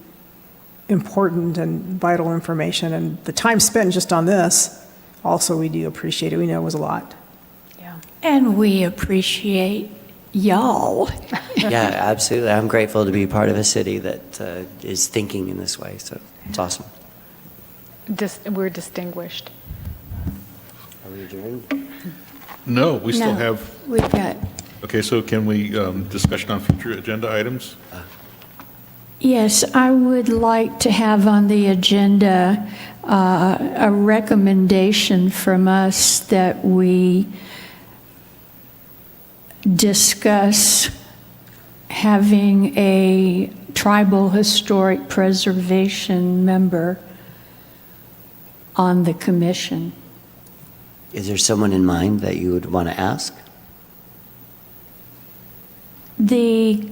important and vital information, and the time spent just on this, also we do appreciate it. We know it was a lot. Yeah. And we appreciate y'all. Yeah, absolutely. I'm grateful to be part of a city that is thinking in this way, so it's awesome. We're distinguished. Are we adjourned? No, we still No, have, we've got, okay, so can we, discussion on future agenda items? yes, I would like to have on the agenda a recommendation from us that we discuss having a tribal historic preservation member on the commission. Is there someone in mind that you would want to ask? The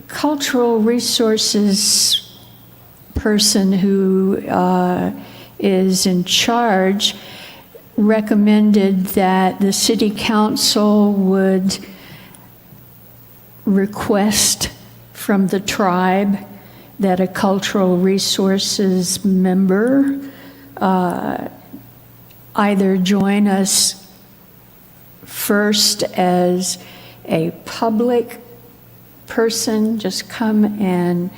cultural resources person who is in charge recommended that the city council would request from the tribe that a cultural resources member either join us first as a public person, just come and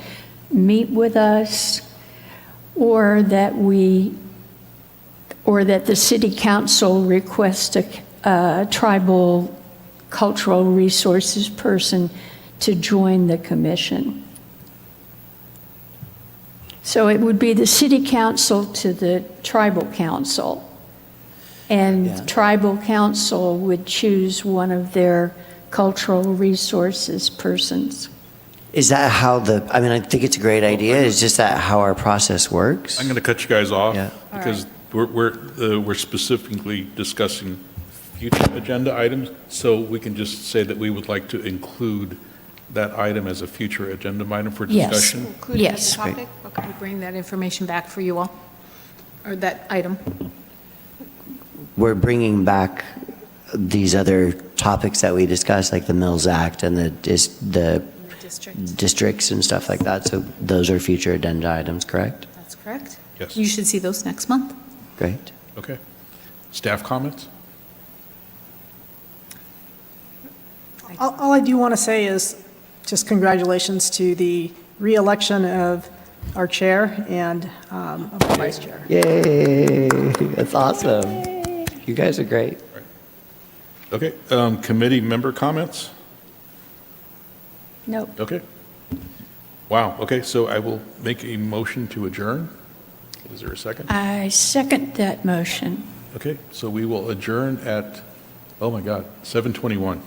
meet with us, or that the city council request a tribal cultural resources person to join the commission. So it would be the city council to the tribal council. And Yeah. tribal council would choose one of their cultural resources persons. Is that how I mean, I think it's a great idea. Is just that how our process works? I'm going to cut you guys off Yeah. because we're specifically discussing future agenda items, so we can just say that we would like to include that item as a future agenda item for Yes. discussion. Included in the Yes. topic? Okay, we'll bring that information back for you all, or that item. We're bringing back these other topics that we discussed, like the Mills Act and the District. districts and stuff like that. So those are future agenda items, correct? That's correct. Yes. You should see those next month. Great. Okay. Staff comments? All I do want to say is just congratulations to the reelection of our chair and of the vice chair. Yay! That's awesome. You guys are great. Okay, committee member comments? Nope. Okay. Wow, okay, so I will make a motion to adjourn. Is there a second? I second that motion. Okay, so we will adjourn at, oh my God, 7:21.